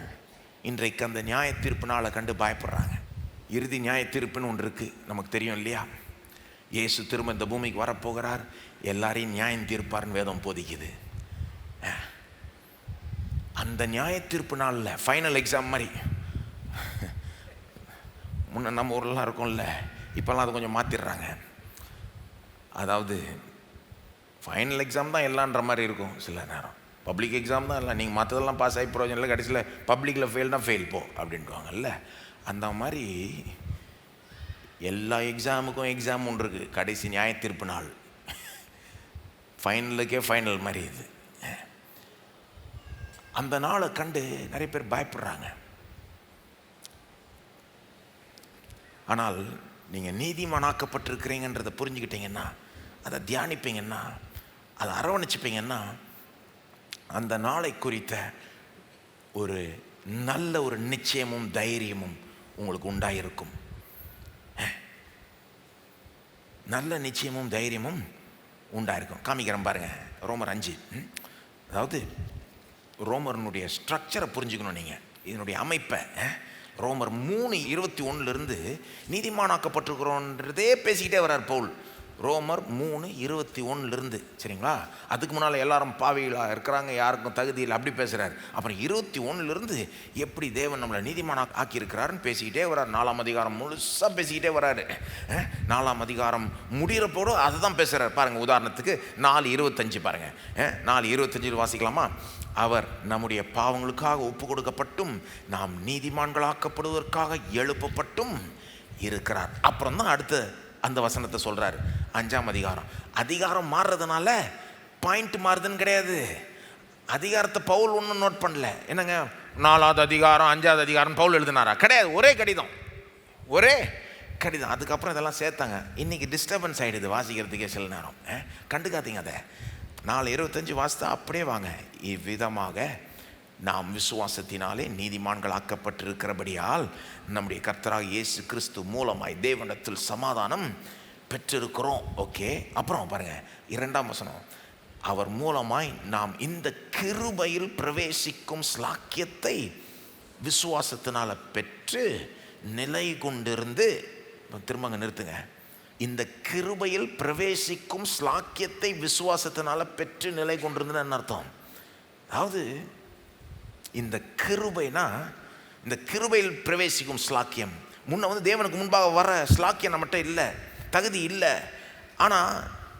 இன்றைக்கு அந்த நியாய தீர்ப்பு நாளை கண்டு பயப்படுறாங்க. இறுதி நியாய தீர்ப்புன்னு ஒன்று இருக்குது, நமக்கு தெரியும் இல்லையா? இயேசு திரும்ப இந்த பூமிக்கு வரப்போகிறார், எல்லாரையும் நியாயம் தீர்ப்பார்னு வேதம் போதிக்குது. அந்த நியாய தீர்ப்பு நாளில் ஃபைனல் எக்ஸாம் மாதிரி, முன்ன நம்ம ஊர்லாம் இருக்கும்ல, இப்போல்லாம் அதை கொஞ்சம் மாற்றிடுறாங்க. அதாவது ஃபைனல் எக்ஸாம் தான் எல்லான்ற மாதிரி இருக்கும். சில நேரம் பப்ளிக் எக்ஸாம் தான் இல்லை, நீங்கள் மற்றதெல்லாம் பாஸ் ஆகி ப்ரோஜனம் இல்லை, கடைசியில் பப்ளிக்கில் ஃபெயில்னா ஃபெயில் போ அப்படின்ட்டுவாங்கல்ல. அந்த மாதிரி எல்லா எக்ஸாமுக்கும் எக்ஸாம் ஒன்று இருக்குது. கடைசி நியாய தீர்ப்பு நாள் ஃபைனலுக்கே ஃபைனல் மாதிரி இது. அந்த நாளை கண்டு நிறைய பேர் பயப்படுறாங்க. ஆனால் நீங்கள் நீதிமானாக்கப்பட்டிருக்கிறீங்கன்றதை புரிஞ்சுக்கிட்டீங்கன்னா, அதை தியானிப்பீங்கன்னா, அதை அரவணைச்சிப்பீங்கன்னா, அந்த நாளை குறித்த ஒரு நல்ல ஒரு நிச்சயமும் தைரியமும் உங்களுக்கு உண்டாயிருக்கும். நல்ல நிச்சயமும் தைரியமும் உண்டாயிருக்கும். காமிக்கிறேன் பாருங்க, ரோமர் 5. அதாவது ரோமர்னுடைய ஸ்ட்ரக்சரை புரிஞ்சுக்கணும் நீங்கள், இதனுடைய அமைப்பை. ரோமர் 3:21 நீதிமானாக்கப்பட்டிருக்கிறோன்றதே பேசிக்கிட்டே வர்றார் பவுல். ரோமர் 3:21 சரிங்களா? அதுக்கு முன்னால் எல்லாரும் பாவிகளாக இருக்கிறாங்க, யாருக்கும் தகுதி இல்லை, அப்படி பேசுகிறார். அப்புறம் 21 எப்படி தேவன் நம்மளை நீதிமான ஆக்கியிருக்கிறாருன்னு பேசிக்கிட்டே வர்றார். 4ஆம் அதிகாரம் முழுசாக பேசிக்கிட்டே வர்றாரு. 4ஆம் அதிகாரம் முடிகிறப்போடு அதை தான் பேசுகிறார். பாருங்கள், உதாரணத்துக்கு 4:25 பாருங்கள். 4:25 வாசிக்கலாமா? அவர் நம்முடைய பாவங்களுக்காக ஒப்பு கொடுக்கப்பட்டும் நாம் நீதிமான்களாக்கப்படுவதற்காக எழுப்பப்பட்டும் இருக்கிறார். அப்புறம் தான் அடுத்த அந்த வசனத்தை சொல்கிறார். 5ஆம் அதிகாரம் மாறுறதுனால பாயிண்ட் மாறுதுன்னு கிடையாது. அதிகாரத்தை பவுல் ஒன்றும் நோட் பண்ணல. என்னங்க 4ஆவது அதிகாரம் 5ஆவது அதிகாரம் பவுல் எழுதினாரா? கிடையாது, ஒரே கடிதம். அதுக்கப்புறம் இதெல்லாம் சேர்த்தாங்க. இன்றைக்கி டிஸ்டர்பன்ஸ் ஆகிடுது வாசிக்கிறதுக்கே சில நேரம். கண்டுக்காதீங்க அதை. 4:25 வாசித்தா அப்படியே வாங்க. இவ்விதமாக நாம் விசுவாசத்தினாலே நீதிமான்களாக்கப்பட்டிருக்கிறபடியால் நம்முடைய கர்த்தராகிய இயேசு கிறிஸ்து மூலமாய் தேவனிடத்தில் சமாதானம் பெற்றிருக்கிறோம். ஓகே, அப்புறம் பாருங்க 2ஆம் வசனம். அவர் மூலமாய் நாம் இந்த கிருபையில் பிரவேசிக்கும் ஸ்லாக்கியத்தை விசுவாசத்தினால பெற்று நிலை கொண்டிருந்து, திரும்பங்க நிறுத்துங்க, இந்த கிருபையில் பிரவேசிக்கும் ஸ்லாக்கியத்தை விசுவாசத்தினால பெற்று நிலை கொண்டிருந்துன்னு என்ன அர்த்தம்? அதாவது இந்த கிருபைனா, இந்த கிருபையில் பிரவேசிக்கும் ஸ்லாக்கியம், முன்ன தேவனுக்கு முன்பாக வர ஸ்லாக்கியம் நம்மகிட்ட இல்லை, தகுதி இல்லை. ஆனால்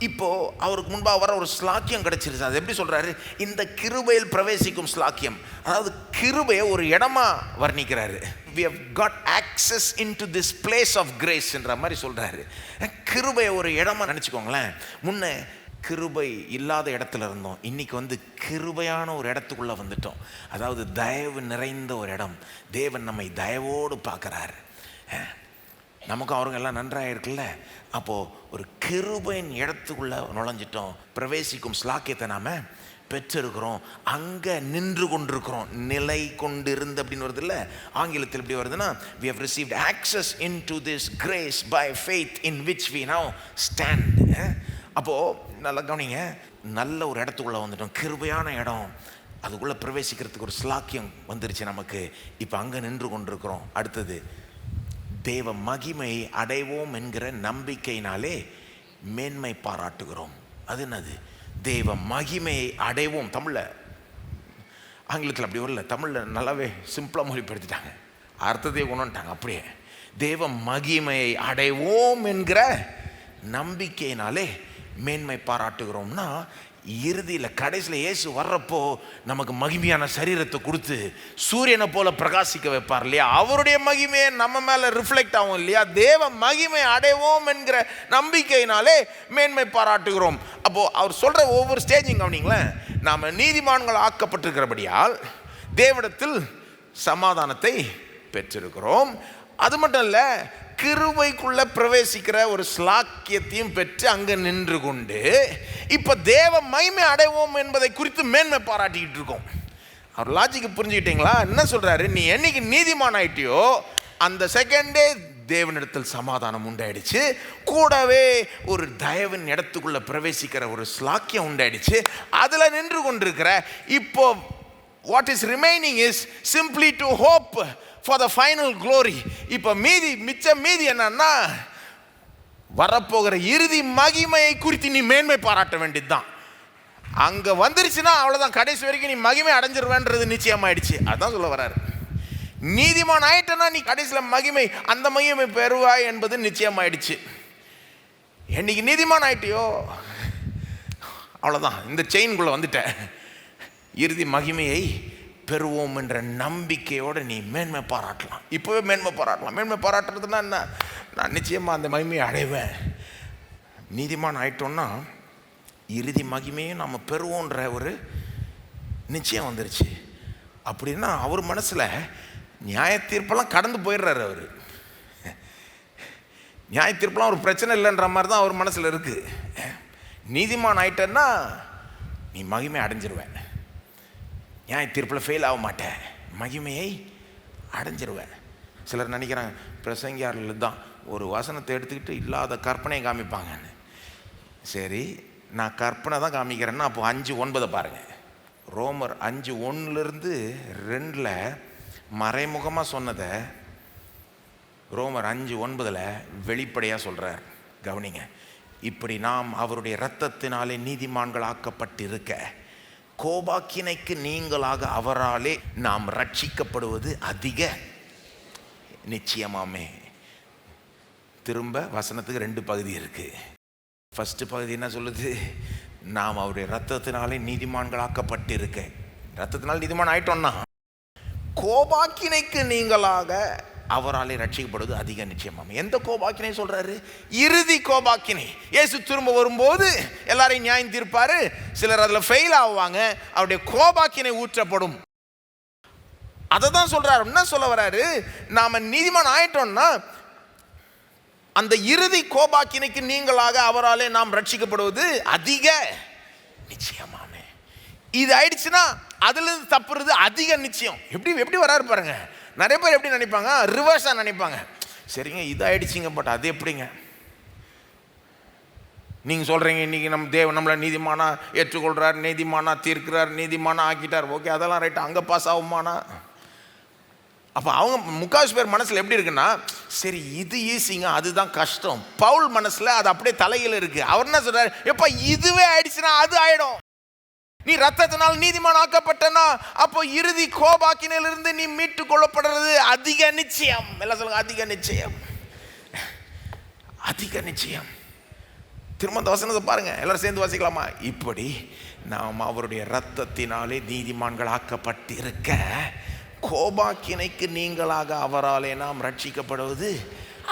இப்போது அவருக்கு முன்பாக வர ஒரு ஸ்லாக்கியம் கிடச்சிருச்சு. அது எப்படி சொல்கிறாரு? இந்த கிருபையில் பிரவேசிக்கும் ஸ்லாக்கியம். அதாவது கிருபையை ஒரு இடமா வர்ணிக்கிறாரு. We have got access into this place of grace என்ற மாதிரி சொல்கிறாரு. கிருபையை ஒரு இடமா நினச்சிக்கோங்களேன். முன்ன கிருபை இல்லாத இடத்துல இருந்தோம், இன்னைக்கு கிருபையான ஒரு இடத்துக்குள்ளே வந்துட்டோம். அதாவது தயவு நிறைந்த ஒரு இடம். தேவன் நம்மை தயவோடு பார்க்குறாரு. நமக்கும் அவருங்க எல்லாம் நன்றாக இருக்குல்ல. அப்போது ஒரு கிருபையின் இடத்துக்குள்ளே நுழைஞ்சிட்டோம். பிரவேசிக்கும் ஸ்லாக்கியத்தை நாம் பெற்றிருக்கிறோம். அங்கே நின்று கொண்டிருக்கிறோம். நிலை கொண்டிருந்து அப்படின்னு வருது இல்லை, ஆங்கிலத்தில் எப்படி வருதுன்னா, we have received access into this grace by faith in which we now stand. அப்போது நல்லா கவனிங்க, நல்ல ஒரு இடத்துக்குள்ளே வந்துட்டோம், கிருபையான இடம். அதுக்குள்ளே பிரவேசிக்கிறதுக்கு ஒரு ஸ்லாக்கியம் வந்துருச்சு நமக்கு. இப்போ அங்கே நின்று கொண்டிருக்கிறோம். அடுத்தது, தேவ மகிமை அடைவோம் என்கிற நம்பிக்கையினாலே மேன்மை பாராட்டுகிறோம். அது என்னது? தேவ மகிமையை அடைவோம். தமிழில், ஆங்கிலத்தில் அப்படி வரல, தமிழில் நல்லாவே சிம்பிளாக மொழிபெடுத்துட்டாங்க, அர்த்தத்தையே கொண்டு வந்துட்டாங்க அப்படியே. தேவ மகிமையை அடைவோம் என்கிற நம்பிக்கையினாலே மேன்மை பாராட்டுகிறோம்னா, இறுதியில் கடைசியில் இயேசு வர்றப்போ நமக்கு மகிமையான சரீரத்தை கொடுத்து சூரியனை போல பிரகாசிக்க வைப்பார் இல்லையா? அவருடைய மகிமையை நம்ம மேலே ரிஃப்ளெக்ட் ஆகும் இல்லையா? தேவ மகிமை அடைவோம் என்கிற நம்பிக்கையினாலே மேன்மை பாராட்டுகிறோம். அப்போது அவர் சொல்கிற ஒவ்வொரு ஸ்டேஜிங் கவனிங்களேன். நாம் நீதிமான்கள் ஆக்கப்பட்டிருக்கிறபடியால் தேவனிடத்தில் சமாதானத்தை பெற்றிருக்கிறோம். அது மட்டும் இல்லை, கிருபைக்குள்ள பிரவேசிக்கிற ஒரு ஸ்லாக்கியத்தையும் பெற்று அங்கே நின்று கொண்டு இப்போ தேவ மகிமை அடைவோம் என்பதை குறித்து மேன்மை பாராட்டிக்கிட்டு இருக்கோம். அவர் லாஜிக்கு புரிஞ்சுக்கிட்டீங்களா? என்ன சொல்கிறாரு? நீ என்னைக்கு நீதிமான் ஆயிட்டியோ அந்த செகண்டே தேவனிடத்தில் சமாதானம் உண்டாயிடுச்சு. கூடவே ஒரு தயவின் இடத்துக்குள்ள பிரவேசிக்கிற ஒரு ஸ்லாக்கியம் உண்டாயிடுச்சு. அதில் நின்று கொண்டிருக்கிற இப்போ what is remaining is simply to hope for the final glory. இப்போ மிச்ச மீதி என்னன்னா, வரப்போகிற இறுதி மகிமையை குறித்து நீ மேன்மை பாராட்ட வேண்டியது தான். அங்கே வந்துருச்சுன்னா அவ்வளோதான், கடைசி வரைக்கும் நீ மகிமை அடைஞ்சிருவேன்றது நிச்சயமாயிடுச்சு. அதுதான் சொல்ல வர்றாரு. நீதிமான் ஆயிட்டனா நீ கடைசியில் மகிமை, அந்த மகிமை பெறுவாய் என்பது நிச்சயமாயிடுச்சு. என்னைக்கு நீதிமான் ஆயிட்டியோ அவ்வளோதான், இந்த செயின்குள்ளே வந்துட்ட. இறுதி மகிமையை பெறுவோம் என்ற நம்பிக்கையோடு நீ மேன்மை பாராட்டலாம். இப்போவே மேன்மை பாராட்டலாம். மேன்மை பாராட்டுறதுன்னா என்ன? நான் நிச்சயமாக அந்த மகிமையை அடைவேன். நீதிமான் ஆயிட்டோன்னா இறுதி மகிமையும் நம்ம பெறுவோன்ற ஒரு நிச்சயம் வந்துருச்சு. அப்படின்னா அவர் மனசில் நியாய தீர்ப்பெல்லாம் கடந்து போயிடுறாரு. அவர் நியாய தீர்ப்பெல்லாம் ஒரு பிரச்சனை இல்லைன்ற மாதிரி தான் அவர் மனசில் இருக்குது. நீதிமான் ஆயிட்டேன்னா நீ மகிமை அடைஞ்சிருவேன், நியாய தீர்ப்பில் ஃபெயில் ஆக மாட்டேன், மகிமையை அடைஞ்சிருவேன். சிலர் நினைக்கிறாங்க பிரசங்கியாரில் தான் ஒரு வசனத்தை எடுத்துக்கிட்டு இல்லாத கற்பனையை காமிப்பாங்கன்னு. சரி, நான் கற்பனை தான் காமிக்கிறேன்னா அப்போ 5:9 பாருங்கள். ரோமர் 5:1-2 மறைமுகமாக சொன்னதை ரோமர் 5:9 வெளிப்படையாக சொல்கிறார், கவனிங்க. இப்படி நாம் அவருடைய இரத்தத்தினாலே நீதிமான்கள் ஆக்கப்பட்டிருக்க கோபாக்கினைக்கு நீங்களாக அவராலே நாம் ரட்சிக்கப்படுவது அதிக நிச்சயமாமே. திரும்ப வசனத்துக்கு 2 பகுதி இருக்கு. ஃபர்ஸ்ட் பகுதி என்ன சொல்லுது? நாம் அவருடைய இரத்தத்தினாலே நீதிமான்களாக்கப்பட்டிருக்க, இரத்தத்தினால் நீதிமான் ஆயிட்டோம்னா கோபாக்கினைக்கு நீங்களாக அவராலே ரட்சிக்கப்படுவது அதிக நிச்சயமாமே. எந்த கோபாக்கினை சொல்றாரு? இறுதி கோபாக்கினை. இயேசு திரும்ப வரும்போது எல்லாரையும் நியாயம் தீர்ப்பாரு. சிலர் அதுல ஃபெயில் ஆவாங்க, அவருடைய கோபாக்கினை ஊற்றப்படும். அதை தான் சொல்றாரு. என்ன சொல்ல வராரு? நாம நீதிமான் ஆயிட்டோம்னா அந்த இறுதி கோபாக்கினைக்கு நீங்களாக அவராலே நாம் ரட்சிக்கப்படுவது அதிக நிச்சயமாமே. இது ஆயிடுச்சுன்னா அதுல இருந்து தப்புறது அதிக நிச்சயம். எப்படி வராரு பாருங்க. நிறைய பேர் எப்படி நினைப்பாங்க? ரிவர்ஸா நினைப்பாங்க. சரிங்க, இது ஆயிடுச்சிங்க, பட் அது எப்படிங்க? நீங்க சொல்றீங்க இன்னைக்கு நம்ம தேவன் நம்மளை நீதிமானா ஏற்றுக்கொள்றார், நீதிமானா தீர்க்கிறார், நீதிமானா ஆக்கிட்டார். ஓகே, அதெல்லாம் ரைட். அங்க பாஸ் ஆகுமானா? அப்போ அவங்க முக்காவாசி பேர் மனசில் எப்படி இருக்குன்னா, சரி இது ஈஸிங்க, அதுதான் கஷ்டம். பவுல் மனசில் அது அப்படியே தலையில் இருக்கு. அவர் என்ன சொல்றாரு? எப்போ இதுவே ஆயிடுச்சுன்னா அது ஆயிடும். நீ ரத்தத்தினால் நீதிமான் ஆக்கப்பட்டனா அப்போ இறுதி கோபாக்கினிலிருந்து நீ மீட்டு கொள்ளப்படுறது அதிக நிச்சயம். எல்லாம் சொல்லுங்க, அதிக நிச்சயம், அதிக நிச்சயம். திரும்ப அந்த வசனத்தை பாருங்க, எல்லாரும் சேர்ந்து வாசிக்கலாமா? இப்படி நாம் அவருடைய ரத்தத்தினாலே நீதிமான்கள் ஆக்கப்பட்டிருக்க கோபாக்கினைக்கு நீங்களாக அவராலே நாம் ரட்சிக்கப்படுவது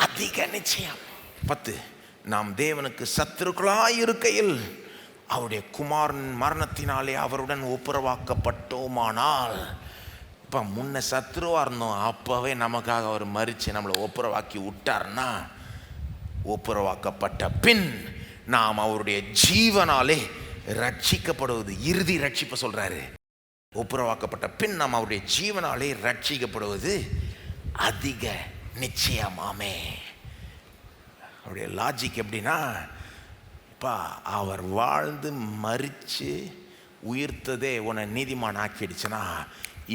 அதிக நிச்சயம். 10, நாம் தேவனுக்கு சத்துருக்களாய் இருக்கையில் அவருடைய குமாரன் மரணத்தினாலே அவருடன் ஒப்புரவாக்கப்பட்டோமானால், இப்போ முன்ன சத்துருவாக இருந்தோம், அப்போவே நமக்காக அவர் மரித்து நம்மளை ஒப்புரவாக்கி விட்டார்னா, ஒப்புரவாக்கப்பட்ட பின் நாம் அவருடைய ஜீவனாலே ரட்சிக்கப்படுவது, இறுதி ரட்சிப்பை சொல்றாரு. ஒப்புரவாக்கப்பட்ட பின் நாம் அவருடைய ஜீவனாலே ரட்சிக்கப்படுவது அதிக நிச்சயமாமே. அவருடைய லாஜிக் எப்படின்னா, இப்போ அவர் வாழ்ந்து மரித்து உயிர்த்ததே உன்னை நீதிமான் ஆக்கிடுச்சுன்னா,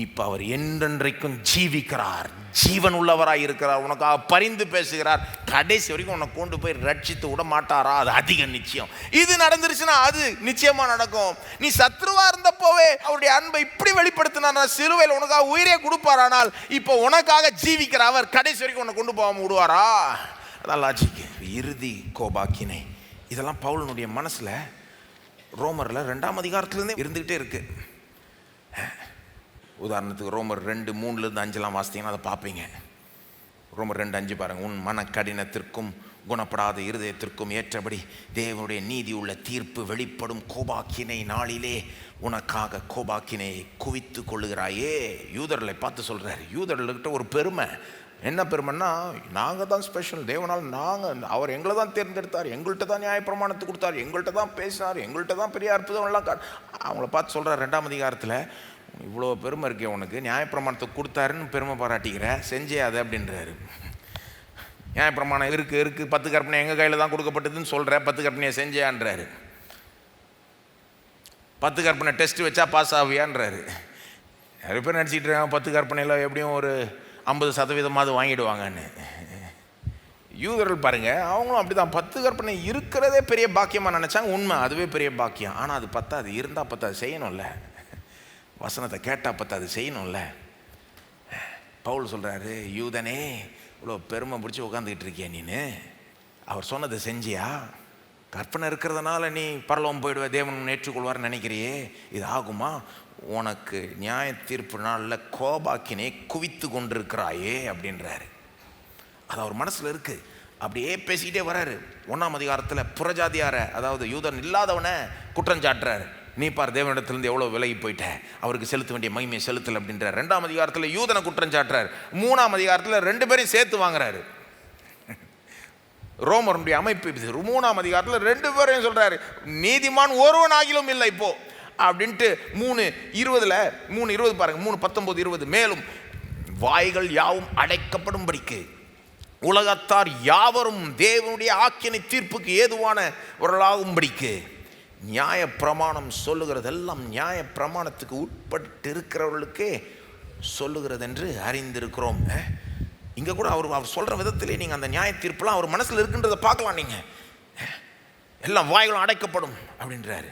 இப்போ அவர் என்றென்றைக்கும் ஜீவிக்கிறார், ஜீவன் உள்ளவராக இருக்கிறார், உனக்காக பரிந்து பேசுகிறார், கடைசி வரைக்கும் உன்னை கொண்டு போய் ரட்சித்து விட மாட்டாரா? அது அதிக நிச்சயம். இது நடந்துருச்சுன்னா அது நிச்சயமா நடக்கும். நீ சத்ருவா இருந்தப்போவே அவருடைய அன்பை இப்படி வெளிப்படுத்தினார், சிலுவையில் உனக்காக உயிரே கொடுப்பாரானால் இப்போ உனக்காக ஜீவிக்கிற அவர் கடைசி வரைக்கும் உன்னை கொண்டு போகாம விடுவாரா? அதான் லாஜிக். இறுதி கோபாக்கினை. இதெல்லாம் பவுலனுடைய மனசுல ரோமர்ல 2ஆம் அதிகாரத்திலிருந்தே இருந்துகிட்டே இருக்கு. உதாரணத்துக்கு ரோமர் 2:3-5 வாசித்தீங்கன்னா அதை பார்ப்பீங்க. ரோமர் 2:5 பாருங்க. உன் மன கடினத்திற்கும் குணப்படாத இருதயத்திற்கும் ஏற்றபடி தேவனுடைய நீதி உள்ள தீர்ப்பு வெளிப்படும் கோபாக்கினை நாளிலே உனக்காக கோபாக்கினை குவித்து கொள்ளுகிறாயே. யூதர்களை பார்த்து சொல்றாரு. யூதர்கள்கிட்ட ஒரு பெருமை. என்ன பெருமைன்னா, நாங்கள் தான் ஸ்பெஷல், தேவனால் அவர் எங்களை தான் தேர்ந்தெடுத்தார், எங்கள்கிட்ட தான் நியாயப்பிரமாணத்தை கொடுத்தார், எங்கள்கிட்ட தான் பேசினார், எங்கள்கிட்ட தான் பெரிய அற்புதம்லாம் அவங்கள பார்த்து சொல்கிறார் 2ஆம் அதிகாரத்தில், இவ்வளோ பெருமை இருக்கே உனக்கு, நியாயப்பிரமாணத்தை கொடுத்தாருன்னு பெருமை பாராட்டிக்கிற, செஞ்சே அதை அப்படின்றாரு. நியாயப்பிரமாணம் இருக்குது 10 கற்பனை எங்கள் கையில் தான் கொடுக்கப்பட்டதுன்னு சொல்கிற, 10 கற்பனையை செஞ்சேன்றாரு. 10 கற்பனை டெஸ்ட் வச்சா பாஸ் ஆவியான்றாரு. நிறைய பேர் நினச்சிக்கிட்டு இருக்காங்க 10 கற்பனையில் எப்படியும் ஒரு 50% வாங்கிடுவாங்கன்னு. யூதர்கள் பாருங்க, அவங்களும் அப்படிதான். 10 கற்பனை இருக்கிறதே பெரிய பாக்கியமாக நினச்சாங்க. உண்மை, அதுவே பெரிய பாக்கியம். ஆனால் அது பத்தாது, இருந்தால் பத்தாது, செய்யணும்ல. வசனத்தை கேட்டால் பத்தாது, செய்யணும்ல. பவுல் சொல்கிறாரு, யூதனே இவ்வளோ பெருமை பிடிச்சி உட்காந்துக்கிட்டு இருக்கியா நீனு? அவர் சொன்னதை செஞ்சியா? கற்பனை இருக்கிறதுனால நீ பரலோகம் போயிடுவ, தேவன் ஏற்றுக்கொள்வார்னு நினைக்கிறியே, இது ஆகுமா? உனக்கு நியாய தீர்ப்பு நாளில் கோபாக்கினை குவித்து கொண்டிருக்கிறாயே அப்படின்றாரு. அது அவர் மனசில் இருக்குது. அப்படியே பேசிக்கிட்டே வராரு. 1ஆம் அதிகாரத்தில் புறஜாதியார, அதாவது யூதன் இல்லாதவனை குற்றம் சாட்டுறாரு. நீ பார் தேவனிடத்திலிருந்து எவ்வளோ விலகி போயிட்ட, அவருக்கு செலுத்த வேண்டிய மகிமையை செலுத்தல் அப்படின்றார். 2ஆம் அதிகாரத்தில் யூதனை குற்றம் சாட்டுறாரு. 3ஆம் அதிகாரத்தில் 2 பேரையும் சேர்த்து வாங்குறாரு. ரோமருடைய அமைப்பு இது. 3ஆம் அதிகாரத்தில் 2 பேரையும் சொல்றாரு, நீதிமான் ஒருவன் ஆகிலும் இல்லை இப்போ அப்படின்ட்டு. 3:20 பாருங்க. 3:19-20 மேலும் வாய்கள் யாவும் அடைக்கப்படும்படிக்கு உலகத்தார் யாவரும் தேவனுடைய ஆக்கினை தீர்ப்புக்கு ஏதுவானவர்களாகும்படிக்கு நியாய பிரமாணம் சொல்லுகிறதெல்லாம் நியாய பிரமாணத்துக்கு உட்பட்டு இருக்கிறவர்களுக்கே சொல்லுகிறது என்று அறிந்திருக்கிறோம். இங்கே கூட அவர் சொல்கிற விதத்திலே நீங்கள் அந்த நியாய தீர்ப்புலாம் அவர் மனசில் இருக்குன்றதை பார்க்கலாம். நீங்கள் எல்லாம் வாய்களும் அடைக்கப்படும் அப்படின்றாரு.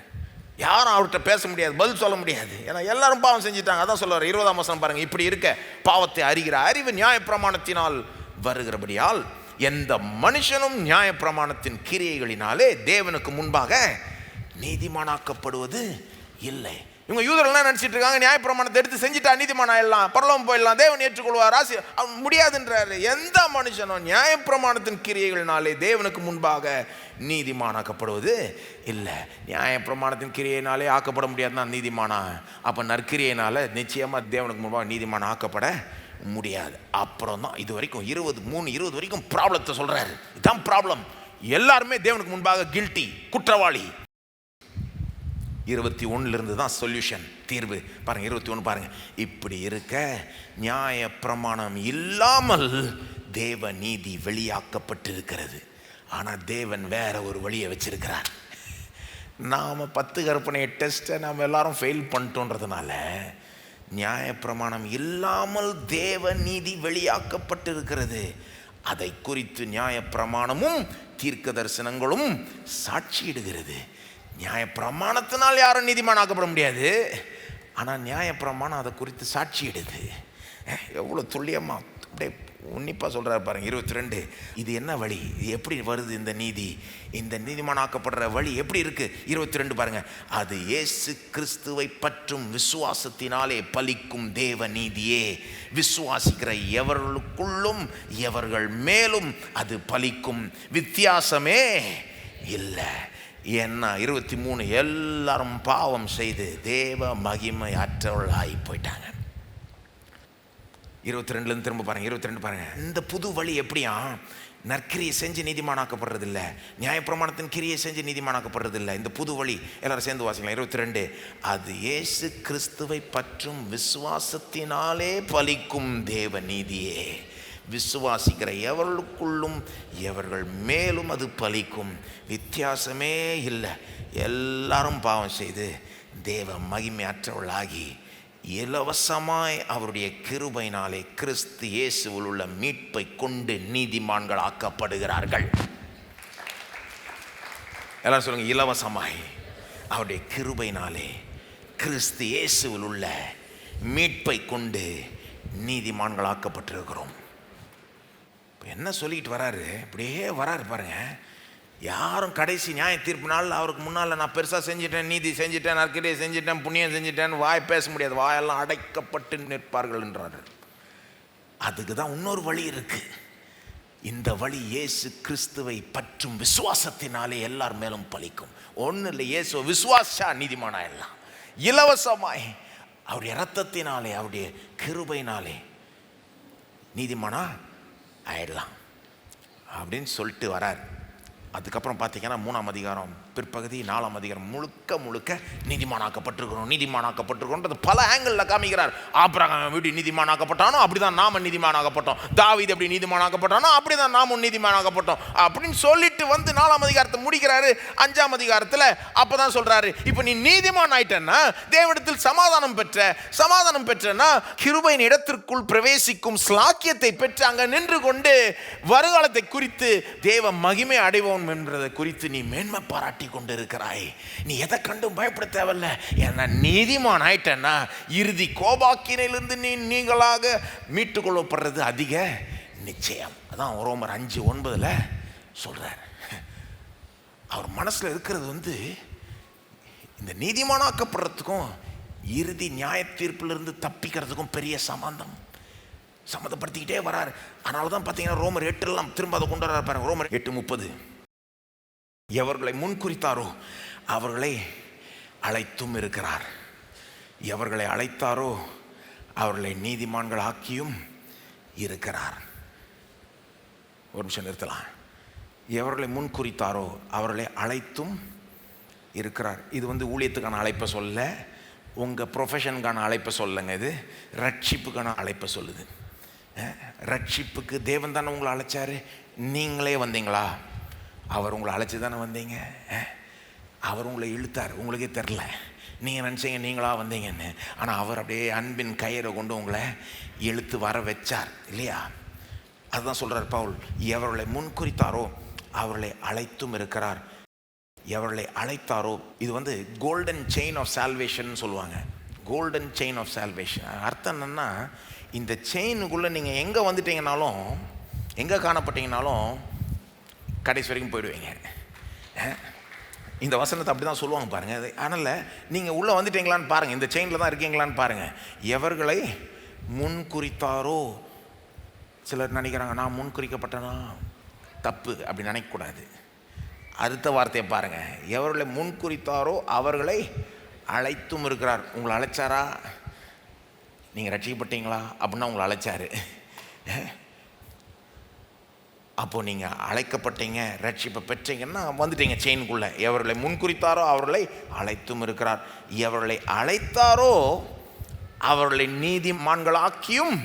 யாரும் அவர்கிட்ட பேச முடியாது, பதில் சொல்ல முடியாது. ஏன்னா எல்லாரும் பாவம் செஞ்சுட்டாங்க. அதான் சொல்லுவார் 20ஆம் வசனம் பாருங்கள். இப்படி இருக்க பாவத்தை அறிகிற அறிவு நியாயப்பிரமாணத்தினால் வருகிறபடியால் எந்த மனுஷனும் நியாயப்பிரமாணத்தின் கிரியைகளினாலே தேவனுக்கு முன்பாக நீதிமானாக்கப்படுவது இல்லை. இவங்க யூதர்கள்லாம் நினச்சிட்டு இருக்காங்க, நியாயப்பிரமாணத்தை எடுத்து செஞ்சுட்டா நீதிமானா எல்லாம் பரலோகம் போயிடலாம், தேவன் ஏற்றுக்கொள்வார், ஆசி முடியாதுன்றாரு. எந்த மனுஷனும் நியாயப்பிரமாணத்தின் கிரியைகளினாலே தேவனுக்கு முன்பாக நீதிமானாக்கப்படுவது இல்லை. நியாயப்பிரமாணத்தின் கிரியையினாலே ஆக்கப்பட முடியாதுன்னா நீதிமானா, அப்போ நற்கிரியையினால நிச்சயமாக தேவனுக்கு முன்பாக நீதிமானா ஆக்கப்பட முடியாது. அப்புறம் தான் இது வரைக்கும் 20 வரைக்கும் ப்ராப்ளத்தை சொல்கிறாரு. இதுதான் ப்ராப்ளம். எல்லாருமே தேவனுக்கு முன்பாக கில்ட்டி, குற்றவாளி. 21 தான் சொல்யூஷன், தீர்வு பாருங்க. 21 பாருங்க. இப்படி இருக்க நியாய பிரமாணம் இல்லாமல் தேவ நீதி வெளியாக்கப்பட்டிருக்கிறது. ஆனால் தேவன் வேற ஒரு வழியை வச்சிருக்கிறார். நாம் 10 கற்பனை டெஸ்ட்டை நாம் எல்லாரும் ஃபெயில் பண்ணிட்டோன்றதுனால நியாய பிரமாணம் இல்லாமல் தேவ நீதி வெளியாக்கப்பட்டிருக்கிறது. அதை குறித்து நியாய பிரமாணமும் தீர்க்க தரிசனங்களும் சாட்சியிடுகிறது. நியாய பிரமாணத்தினால் யாரும் நீதிமானாக்கப்பட முடியாது, ஆனால் நியாய பிரமாணம் அதை குறித்து சாட்சியிடுது. எவ்வளோ துல்லியமாக அப்படியே உன்னிப்பாக சொல்கிறார் பாருங்க. 22 இது என்ன வழி, இது எப்படி வருது இந்த நீதி, இந்த நீதிமானாக்கப்படுற வழி எப்படி இருக்குது? 22 பாருங்க. அது இயேசு கிறிஸ்துவை பற்றும் விசுவாசத்தினாலே பலிக்கும் தேவ நீதியே. விசுவாசிக்கிற எவர்களுக்குள்ளும் எவர்கள் மேலும் அது பலிக்கும், வித்தியாசமே இல்லை. என்ன 23 எல்லாரும் பாவம் செய்து தேவ மகிமை அற்றவர்களாகி போயிட்டாங்க. 22 திரும்ப பாருங்க. 22 பாருங்க. இந்த புது வழி எப்படியா? நற்கிரியை செஞ்சு நீதிமானாக்கப்படுறது இல்லை, நியாயப்பிரமாணத்தின் கிரியை செஞ்சு நீதிமானாக்கப்படுறது இல்லை. இந்த புது வழி எல்லாரும் சேர்ந்து வாசிக்கலாம். 22 அது இயேசு கிறிஸ்துவை பற்றும் விசுவாசத்தினாலே பலிக்கும் தேவ நீதியே. விசுவாசிக்கிற எவர்களுக்குள்ளும் எவர்கள் மேலும் அது பலிக்கும், வித்தியாசமே இல்லை. எல்லாரும் பாவம் செய்து தேவ மகிமையற்றவர்களாகி இலவசமாய் அவருடைய கிருபையினாலே கிறிஸ்து இயேசுவில் உள்ள மீட்பை கொண்டு நீதிமான்கள் ஆக்கப்படுகிறார்கள். எல்லாரும் சொல்லுங்க, இலவசமாய் அவருடைய கிருபையினாலே கிறிஸ்து இயேசுவில் உள்ள மீட்பை கொண்டு நீதிமான்கள் ஆக்கப்பட்டிருக்கிறோம். என்ன சொல்லிட்டு வராரு? இப்படியே வராரு பாருங்க. யாரும் கடைசி நியாய தீர்ப்பு நாள் அவருக்கு முன்னால் நான் பெருசாக செஞ்சிட்டேன், நீதி செஞ்சிட்டேன், நற்கிரியை செஞ்சிட்டேன், புண்ணியம் செஞ்சிட்டேன்னு வாய் பேச முடியாது. வாயெல்லாம் அடைக்கப்பட்டு நிற்பார்கள் என்றார். அதுக்கு தான் இன்னொரு வழி இருக்கு. இந்த வழி இயேசு கிறிஸ்துவை பற்றும் விசுவாசத்தினாலே எல்லார் மேலும் பலிக்கும். ஒன்றும் இல்லை, இயேசு விசுவாசா நீதிமானா எல்லாம் இலவசமாய் அவருடைய இரத்தத்தினாலே அவருடைய கிருபையினாலே நீதிமானா ஆயிடலாம் அப்படின்னு சொல்லிட்டு வரார். அதுக்கப்புறம் பார்த்தீங்கன்னா 3ஆம் அதிகாரம் பிற்பகுதி 4ஆம் அதிகாரம் முழுக்க நீதிமானாக்கப்பட்டிருக்கிறோம் பல ஆங்கிளில் காமிக்கிறார். ஆபிரகாம் எப்படி நீதிமானாக்கப்பட்டானோ அப்படிதான் நாம நீதிமானாக்கப்பட்டோம், தாவீது எப்படி நீதிமானாக்கப்பட்டானோ அப்படிதான் நாமும் நீதிமானாக்கப்பட்டோம் அப்படின்னு சொல்லிட்டு வந்து 4ஆம் அதிகாரத்தை முடிக்கிறாரு. 5ஆம் அதிகாரத்தில் அப்பதான் சொல்றாரு, இப்போ நீ நீதிமான் ஆயிட்டன்னா தேவனிடத்தில் சமாதானம் பெற்றனா கிருபையின் இடத்திற்குள் பிரவேசிக்கும் ஸ்லாக்கியத்தை பெற்று அங்க நின்று கொண்டு வருகாலத்தை குறித்து தேவ மகிமை அடைவோம் என்பதை குறித்து நீ மேன்மை பாராட்டி கொண்டு இருக்கிறாய். நீ எதை கண்டும் பயப்பட தேவையில்ல. ஏன்னா நீதிமான் ஆயிட்டன்னா இறுதி கோபாக்கினிலிருந்து நீங்களாக மீட்டுக் கொள்ளப்படுறது அதிக நிச்சயம். அதான் ரோமர் 5:9 சொல்றார். அவர் மனசுல இருக்கிறது இந்த நீதிமானாக்கப்படுறதுக்கும் இறுதி நியாய தீர்ப்பிலிருந்து தப்பிக்கிறதுக்கும் பெரிய சம்மந்தப்படுத்திக்கிட்டே வராரு. அதனால தான் பார்த்தீங்கன்னா ரோமர் 8 திரும்ப அதை கொண்டு வர பாருங்க. ரோமர் 8:30 எவர்களை முன்குறித்தாரோ அவர்களை அழைத்தும் இருக்கிறார், எவர்களை அழைத்தாரோ அவர்களை நீதிமான்கள் ஆக்கியும் இருக்கிறார். ஒரு நிமிஷம் நிறுத்தலாம். எவர்களை முன்குறித்தாரோ அவர்களை அழைத்தும் இருக்கிறார். இது ஊழியத்துக்கான அழைப்பை சொல்ல, உங்கள் ப்ரொஃபஷனுக்கான அழைப்பை சொல்லுங்க. இது ரட்சிப்புக்கான அழைப்பை சொல்லுது. ரட்சிப்புக்கு தேவன் தானே உங்களை அழைச்சாரு, நீங்களே வந்தீங்களா? அவர் உங்களை அழைச்சி தானே வந்தீங்க. அவர் உங்களை இழுத்தார், உங்களுக்கே தெரில. நீங்கள் நினச்சிங்க நீங்களாக வந்தீங்கன்னு. ஆனால் அவர் அப்படியே அன்பின் கயிறை கொண்டு உங்களை இழுத்து வர வச்சார் இல்லையா? அதுதான் சொல்கிறார் பவுல், எவர்களை முன்குறித்தாரோ அவர்களை அழைத்தும் இருக்கிறார். எவர்களை அழைத்தாரோ, இது வந்து கோல்டன் செயின் ஆஃப் சால்வேஷன் சொல்லுவாங்க. கோல்டன் செயின் ஆஃப் சால்வேஷன் அர்த்தம் என்னென்னா, இந்த செயினுக்குள்ளே நீங்கள் எங்கே வந்துட்டீங்கனாலும், எங்கே காணப்பட்டீங்கனாலும் கடைசி வரைக்கும் போயிடுவீங்க. இந்த வசனத்தை அப்படி தான் சொல்லுவாங்க பாருங்கள். அதனால் நீங்கள் உள்ளே வந்துட்டீங்களான்னு பாருங்கள், இந்த செயினில் தான் இருக்கீங்களான்னு பாருங்கள். எவர்களை முன் குறித்தாரோ, சிலர் நினைக்கிறாங்க நான் முன் குறிக்கப்பட்டனா, தப்பு, அப்படி நினைக்கக்கூடாது. அடுத்த வார்த்தையை பாருங்கள், எவர்களை முன் குறித்தாரோ அவர்களை அழைத்தும் இருக்கிறார். உங்களை அழைச்சாரா? நீங்கள் ரட்சிக்கப்பட்டீங்களா அப்படின்னா உங்களை அழைச்சாரு. அப்போது நீங்கள் அழைக்கப்பட்டீங்க, ரட்சிப்பை பெற்றீங்கன்னா வந்துட்டீங்க செயினுக்குள்ளே. எவர்களை முன்குறித்தாரோ அவர்களை அழைத்தும் இருக்கிறார். எவர்களை அழைத்தாரோ அவர்களை நீதிமான்களாக்கியும்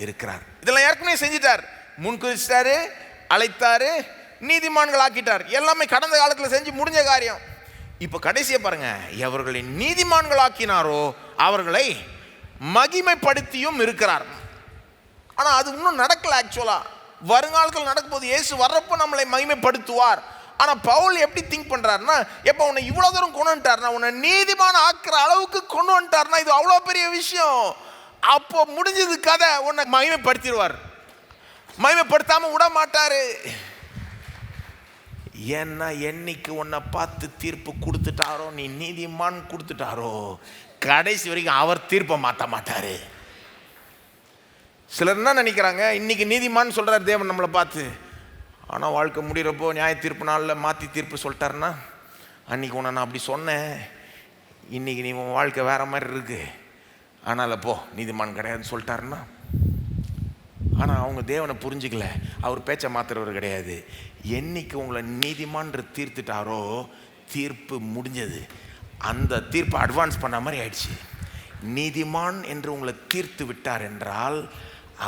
இருக்கிறார். இதெல்லாம் ஏற்கனவே செஞ்சிட்டார். முன்குறிச்சிட்டாரு, அழைத்தாரு, நீதிமான்கள் ஆக்கிட்டார். எல்லாமே கடந்த காலத்தில் செஞ்சு முடிஞ்ச காரியம். இப்போ கடைசியை பாருங்க, எவர்களை நீதிமான்கள் ஆக்கினாரோ அவர்களை மகிமைப்படுத்தியும் இருக்கிறார். ஆனால் அது இன்னும் நடக்கல. ஆக்சுவலாக வருங்காலத்தில் நடக்கும் போது இயேசு வர்றப்போ நம்மளை மகிமைப்படுத்துவார். ஆனால் பவுல் எப்படி திங்க் பண்ணுறாருன்னா, எப்போ உன்னை இவ்வளோ தூரம் கொண்டு வந்துட்டார்னா, உன்னை நீதிமான ஆக்குற அளவுக்கு கொண்டு வந்துட்டார்னா, இது அவ்வளோ பெரிய விஷயம். அப்போ முடிஞ்சது கதை. உன்னை மகிமைப்படுத்திடுவார், மகிமைப்படுத்தாமல் விட மாட்டார். ஏன்னா என்னைக்கு உன்னை பார்த்து தீர்ப்பு கொடுத்துட்டாரோ, நீ நீதிமான் கொடுத்துட்டாரோ, கடைசி வரைக்கும் அவர் தீர்ப்பை மாற்ற மாட்டார். சிலர் என்ன நினைக்கிறாங்க, இன்னைக்கு நீதிமான் சொல்கிறார் தேவன் நம்மளை பார்த்து, ஆனால் வாழ்க்கை முடிகிறப்போ நியாய தீர்ப்பு நாளில் மாற்றி தீர்ப்பு சொல்லிட்டாருன்னா, அன்றைக்கி உன்னை நான் அப்படி சொன்னேன், இன்றைக்கி நீ உன் வாழ்க்கை வேறு மாதிரி இருக்குது, ஆனால் போ நீதிமான் கிடையாதுன்னு சொல்லிட்டாருன்னா. ஆனால் அவங்க தேவனை புரிஞ்சிக்கல, அவர் பேச்சை மாற்றுறவர் கிடையாது. என்னைக்கு உங்களை நீதிமான்ற தீர்த்துட்டாரோ தீர்ப்பு முடிஞ்சது. அந்த தீர்ப்பை அட்வான்ஸ் பண்ண மாதிரி ஆயிடுச்சு. நீதிமான் என்று உங்களை தீர்த்து விட்டார் என்றால்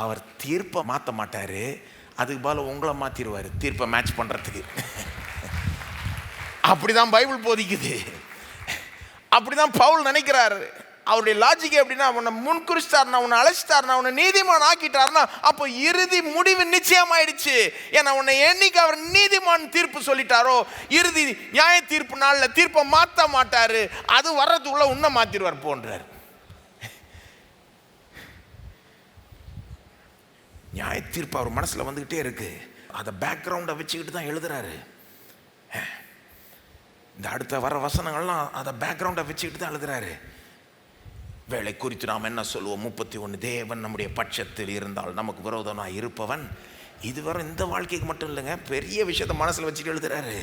அவர் தீர்ப்பை மாற்ற மாட்டார், அதுக்கு பதில் உங்களை மாற்றிடுவார் தீர்ப்பை மேட்ச் பண்ணுறதுக்கு. அப்படிதான் பைபிள் போதிக்குது, அப்படிதான் பவுல் நினைக்கிறாரு. அவருடைய லாஜிக் எப்படின்னா, உன்னை முன்குறிச்சிட்டாருனா, உன்னை அழைச்சிட்டாருனா, உன்னை நீதிமான் ஆக்கிட்டாருனா, அப்போ இறுதி முடிவு நிச்சயமாயிடுச்சு. ஏன்னா உன்னை என்னைக்கு அவர் நீதிமான் தீர்ப்பு சொல்லிட்டாரோ, இறுதி நியாய தீர்ப்பு நாளில் தீர்ப்பை மாற்ற மாட்டாரு, அது வர்றதுக்குள்ள உன்னை மாற்றிடுவார் போன்றார். நியாய தீர்ப்பு அவர் மனசில் வந்துக்கிட்டே இருக்கு, அதை பேக்ரவுண்டை வச்சுக்கிட்டு தான் எழுதுறாரு. இந்த அடுத்த வர வசனங்கள்லாம் அதை பேக்ரவுண்டை வச்சுக்கிட்டு தான் எழுதுறாரு. வேலை குறித்து நாம் என்ன சொல்லுவோம்? 31, தேவன் நம்முடைய பட்சத்தில் இருந்தால் நமக்கு விரோதமாக இருப்பவன். இதுவரை இந்த வாழ்க்கைக்கு மட்டும் இல்லைங்க, பெரிய விஷயத்தை மனசில் வச்சுட்டு எழுதுறாரு.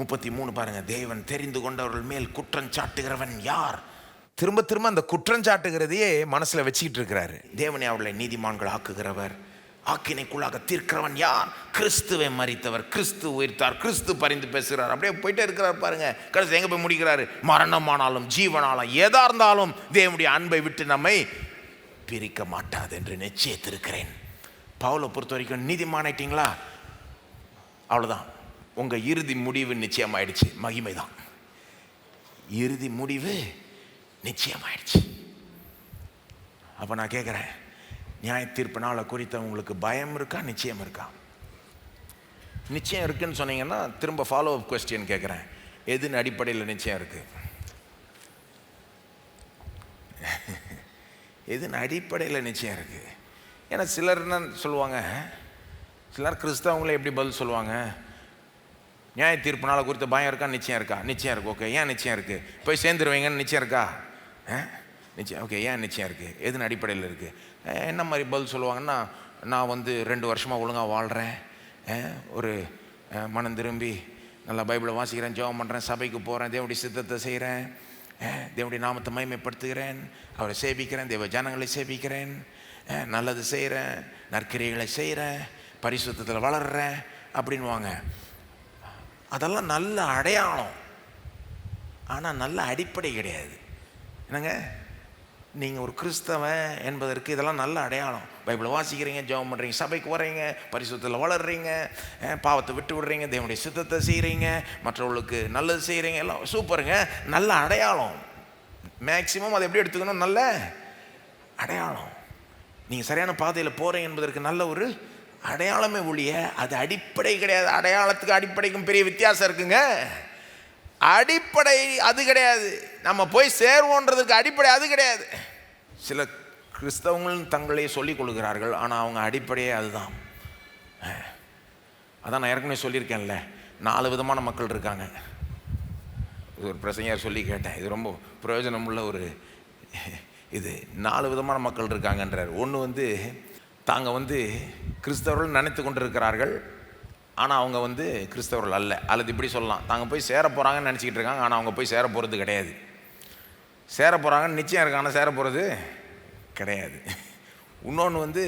33 பாருங்க, தேவன் தெரிந்து கொண்டவர்கள் மேல் குற்றம் சாட்டுகிறவன் யார்? திரும்ப திரும்ப அந்த குற்றம் சாட்டுகிறதையே மனசில் வச்சுக்கிட்டு இருக்கிறாரு. தேவனை அவர்களை நீதிமான்கள் ஆக்குகிறவர், ஆக்கினைக்குள்ளாக தீர்க்கிறவன் யார்? கிறிஸ்துவை மரித்தவர், கிறிஸ்து உயிர்த்தார், கிறிஸ்து பரிந்து பேசுகிறார். அப்படியே போயிட்டே இருக்கிறார் பாருங்க. கடைசி எங்கே போய் முடிக்கிறாரு? மரணமானாலும் ஜீவனாலும் எதா இருந்தாலும் தேவனுடைய அன்பை விட்டு நம்மை பிரிக்க மாட்டாது என்று நிச்சயித்திருக்கிறேன். பவுலை பொறுத்த வரைக்கும் நீதிமானாயிட்டீங்களா, அவ்வளோதான், உங்கள் இறுதி முடிவு நிச்சயமாயிடுச்சு. மகிமை தான் இறுதி முடிவு, நிச்சயமாயிடுச்சு. அப்போ நான் கேட்குறேன், நியாய தீர்ப்பு நாளை குறித்த உங்களுக்கு பயம் இருக்கா, நிச்சயம் இருக்கா? நிச்சயம் இருக்குன்னு சொன்னீங்கன்னா திரும்ப ஃபாலோ அப் கொஸ்டின் கேட்குறேன், எதுன்னு அடிப்படையில் நிச்சயம் இருக்கு? எதுன்னு அடிப்படையில் நிச்சயம் இருக்கு? ஏன்னா சிலர் என்ன சொல்லுவாங்க, சிலர் கிறிஸ்தவங்களே எப்படி பதில் சொல்லுவாங்க, நியாய தீர்ப்பு நாளை குறித்த பயம் இருக்கா, நிச்சயம் இருக்கா? நிச்சயம் இருக்கு. ஓகே, ஏன் நிச்சயம் இருக்குது? போய் சேர்ந்துருவீங்கன்னு நிச்சயம் இருக்கா? நிச்சயம். ஓகே, ஏன் நிச்சயம் இருக்குது? எதுன்னு அடிப்படையில் இருக்குது? என்ன மாதிரி பதில் சொல்லுவாங்கன்னா, நான் 2 வருஷமாக ஒழுங்காக வாழ்கிறேன், ஒரு மனம் திரும்பி நல்லா பைபிளை வாசிக்கிறேன், ஜெபம் பண்ணுறேன், சபைக்கு போகிறேன், தேவனுடைய சித்தத்தை செய்கிறேன், தேவனுடைய நாமத்தை மகிமைப்படுத்துகிறேன், அவரை சேவிக்கிறேன், தேவ ஜனங்களை சேவிக்கிறேன், நல்லது செய்கிறேன், நற்கிரியைகளை செய்கிறேன், பரிசுத்தத்தில் வளர்கிறேன் அப்படின்வாங்க. அதெல்லாம் நல்ல அடையாளம், ஆனால் நல்ல அடிப்படை கிடையாது. என்னங்க, நீங்கள் ஒரு கிறிஸ்தவன் என்பதற்கு இதெல்லாம் நல்ல அடையாளம். பைபிளை வாசிக்கிறீங்க, ஜெபம் பண்ணுறீங்க, சபைக்கு வர்றீங்க, பரிசுத்தத்தில் வளர்றீங்க, பாவத்தை விட்டு விடுறீங்க, தேவனுடைய சித்தத்தை செய்கிறீங்க, மற்றவர்களுக்கு நல்லது செய்கிறீங்க, எல்லாம் சூப்பருங்க, நல்ல அடையாளம். மேக்சிமம் அதை எப்படி எடுத்துக்கணும்? நல்ல அடையாளம். நீங்கள் சரியான பாதையில் போகிறீங்க என்பதற்கு நல்ல ஒரு அடையாளமே ஒழிய அது அடிப்படை கிடையாது. அடையாளத்துக்கு அடிப்படைக்கும் பெரிய வித்தியாசம் இருக்குங்க. அடிப்படை அது கிடையாது. நம்ம போய் சேருவோன்றதுக்கு அடிப்படை அது கிடையாது. சில கிறிஸ்தவங்களும் தங்களே சொல்லிக் கொள்கிறார்கள், ஆனால் அவங்க அடிப்படையே அதுதான். அதான் நான் ஏற்கனவே சொல்லியிருக்கேன்ல, 4 விதமான மக்கள் இருக்காங்க. இது ஒரு பிரசங்கர் சொல்லி கேட்டேன், இது ரொம்ப பிரயோஜனமுள்ள ஒரு இது. 4 விதமான மக்கள் இருக்காங்கன்றார். ஒன்று தாங்க கிறிஸ்தவர்கள் நினைத்து கொண்டு இருக்கிறார்கள், ஆனால் அவங்க கிறிஸ்தவர்கள் அல்ல. அல்லது இப்படி சொல்லலாம், தாங்க போய் சேர போகிறாங்கன்னு நினச்சிக்கிட்டு இருக்காங்க, ஆனால் அவங்க போய் சேர போகிறது கிடையாது. சேர போகிறாங்கன்னு நிச்சயம் இருக்கு, ஆனால் சேர போகிறது கிடையாது. இன்னொன்று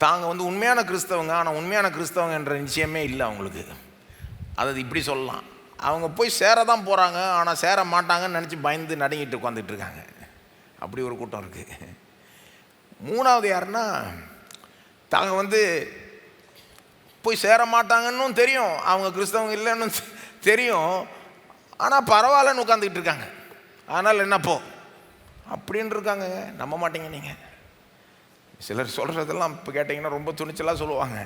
தாங்க உண்மையான கிறிஸ்தவங்க, ஆனால் உண்மையான கிறிஸ்தவங்கன்ற நிச்சயமே இல்லை அவங்களுக்கு. அதாவது இப்படி சொல்லலாம், அவங்க போய் சேர தான் போகிறாங்க, ஆனால் சேர மாட்டாங்கன்னு நினச்சி பயந்து நடுங்கிட்டு உட்காந்துட்டு இருக்காங்க. அப்படி ஒரு கூட்டம் இருக்குது. மூணாவது யாருன்னா, தாங்க போய் சேர மாட்டாங்கன்னு தெரியும், அவங்க கிறிஸ்தவங்க இல்லைன்னு தெரியும், ஆனால் பரவாயில்லன்னு உட்காந்துக்கிட்டு இருக்காங்க. அதனால் என்னப்போ அப்படின்னு இருக்காங்க. நம்ப மாட்டீங்க நீங்கள். சிலர் சொல்கிறதெல்லாம் இப்போ கேட்டிங்கன்னா ரொம்ப துணிச்சலாக சொல்லுவாங்க.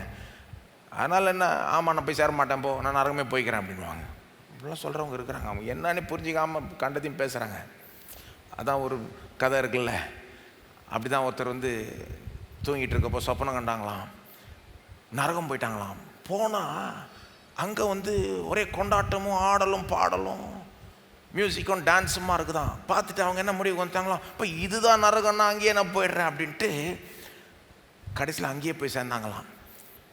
அதனால் என்ன, ஆமாம் நான் போய் சேர மாட்டேன், போ நான் நரகமே போய்க்கிறேன் அப்படின்வாங்க. இப்படிலாம் சொல்கிறவங்க இருக்கிறாங்க. அவங்க என்னன்னு புரிஞ்சிக்காமல் கண்டதையும் பேசுகிறாங்க. அதான் ஒரு கதை இருக்குல்ல, அப்படி தான் ஒருத்தர் தூங்கிட்டு இருக்கப்போ சொப்பனம் கண்டாங்களாம், நரகம் போயிட்டாங்களாம். போனால் அங்கே ஒரே கொண்டாட்டமும் ஆடலும் பாடலும் மியூசிக்கும் டான்ஸுமா இருக்குதான். பார்த்துட்டு அவங்க என்ன முடிவு வந்துட்டாங்களாம், இப்போ இதுதான் நரகம்னா அங்கேயே நான் போயிடுறேன் அப்படின்ட்டு கடைசியில் அங்கேயே போய் சேர்ந்தாங்களாம்.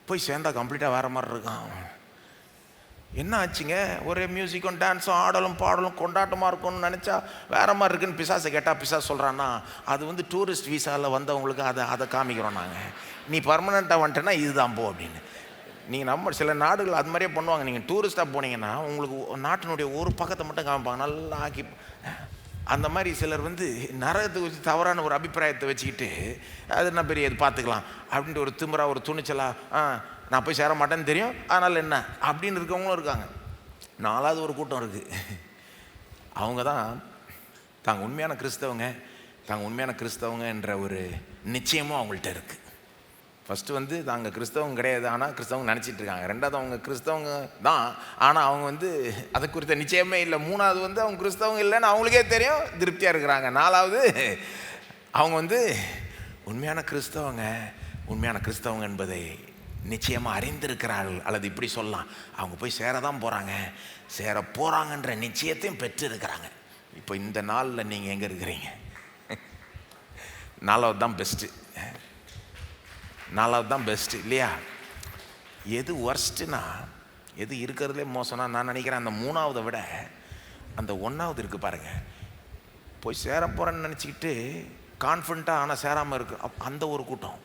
போய் சேர்ந்தா கம்ப்ளீட்டாக வேறு மாதிரி இருக்கான். என்ன ஆச்சுங்க, ஒரே மியூசிக்கும் டான்ஸும் ஆடலும் பாடலும் கொண்டாட்டமாக இருக்கும்னு நினச்சா வேறு மாதிரி இருக்குன்னு பிசாசை கேட்டால் பிசாசு சொல்கிறான்னா, அது டூரிஸ்ட் வீசாவில் வந்தவங்களுக்கு அதை காமிக்கிறோம் நாங்கள். நீ பர்மனெண்ட்டாக வந்துட்டேன்னா இதுதான் போ அப்படின்னு. நீங்கள் நம்ம சில நாடுகள் அது மாதிரியே பண்ணுவாங்க. நீங்கள் டூரிஸ்ட்டாக போனீங்கன்னா உங்களுக்கு நாட்டினுடைய ஒரு பக்கத்தை மட்டும் காமிப்பாங்க, நல்லா ஆக்கி. அந்த மாதிரி சிலர் நரகத்தை வச்சு தவறான ஒரு அபிப்பிராயத்தை வச்சுக்கிட்டு அது என்ன பெரிய இது பார்த்துக்கலாம் அப்படின்ட்டு ஒரு திமிரா ஒரு துணிச்சலாக நான் போய் சேர மாட்டேன்னு தெரியும், அதனால் என்ன அப்படின்னு இருக்கவங்களும் இருக்காங்க. 4வது ஒரு கூட்டம் இருக்குது. அவங்க தான் தாங்க உண்மையான கிறிஸ்தவங்க என்ற ஒரு நிச்சயமும் அவங்கள்ட்ட இருக்குது. ஃபஸ்ட்டு தாங்க கிறிஸ்தவங்க கிடையாது, ஆனால் கிறிஸ்தவங்க நினச்சிட்டு இருக்காங்க. 2வது அவங்க கிறிஸ்தவங்க தான், ஆனால் அவங்க அதை குறித்த நிச்சயமே இல்லை. 3வது அவங்க கிறிஸ்தவங்க இல்லைன்னு அவங்களுக்கே தெரியும், திருப்தியாக இருக்கிறாங்க. 4வது அவங்க உண்மையான கிறிஸ்தவங்க என்பதை நிச்சயமாக அறிந்திருக்கிறார்கள். அல்லது இப்படி சொல்லலாம், அவங்க போய் சேர தான் போகிறாங்க, சேர போகிறாங்கன்ற நிச்சயத்தையும் பெற்று இருக்கிறாங்க. இப்போ இந்த நாளில் நீங்கள் எங்கே இருக்கிறீங்க? 4வது தான் பெஸ்ட்டு இல்லையா? எது ஒர்ஸ்ட்டுனா, எது இருக்கிறதுலே மோசம்னா நான் நினைக்கிறேன் அந்த 3வது விட அந்த 1வது இருக்குது பாருங்கள். போய் சேர போகிறேன்னு நினச்சிக்கிட்டு கான்ஃபிடண்ட்டாக ஆனால் சேராமல் இருக்கு அந்த ஒரு கூட்டம்.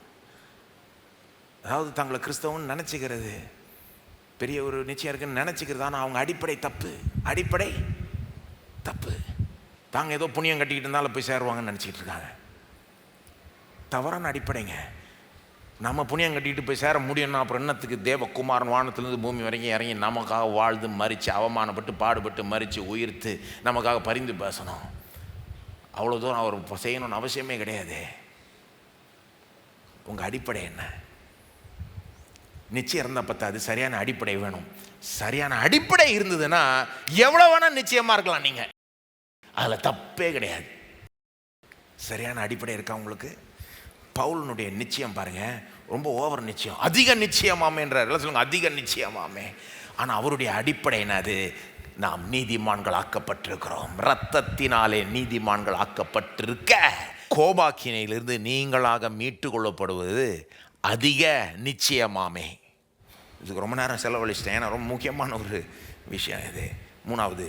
அதாவது தங்களை கிறிஸ்தவன்னு நினச்சிக்கிறது, பெரிய ஒரு நிச்சயம் இருக்குன்னு நினச்சிக்கிறது, ஆனால் அவங்க அடிப்படை தப்பு. தாங்க ஏதோ புண்ணியம் கட்டிக்கிட்டு இருந்தாலும் போய் சேருவாங்கன்னு நினச்சிக்கிட்டு இருக்காங்க. தவறான அடிப்படைங்க. நம்ம புண்ணியம் கட்டிக்கிட்டு போய் சேர முடியும்னா அப்புறம் என்னத்துக்கு தேவகுமாரன் வானத்திலேருந்து பூமி வரைக்கும் இறங்கி நமக்காக வாழ்ந்து மறித்து அவமானப்பட்டு பாடுபட்டு மறித்து உயிர்த்து நமக்காக பரிந்து பேசணும்? அவ்வளோ தூரம் அவர் செய்யணும்னு அவசியமே கிடையாது. உங்கள் அடிப்படை என்ன? நிச்சயம் இருந்தால் பத்தாது, சரியான அடிப்படை வேணும். சரியான அடிப்படை இருந்ததுன்னா எவ்வளோ வேணால் நிச்சயமாக இருக்கலாம். நீங்கள் அதில் தப்பே கிடையாது. சரியான அடிப்படை இருக்கா உங்களுக்கு? பவுலனுடைய நிச்சயம் பாருங்க, ரொம்ப ஓவர் நிச்சயம், அதிக நிச்சயமாமேன்றார். சொல்லுங்க, அதிக நிச்சயமாமே. ஆனால் அவருடைய அடிப்படை என்னது? நாம் நீதிமான்கள் ஆக்கப்பட்டிருக்கிறோம், இரத்தத்தினாலே நீதிமான்கள் ஆக்கப்பட்டிருக்க கோபாக்கினையிலிருந்து நீங்களாக மீட்டு கொள்ளப்படுவது அதிக நிச்சயமாமே. இதுக்கு ரொம்ப நேரம் செலவழிச்சிட்டேன், ஏன்னா ரொம்ப முக்கியமான ஒரு விஷயம் இது. 3வது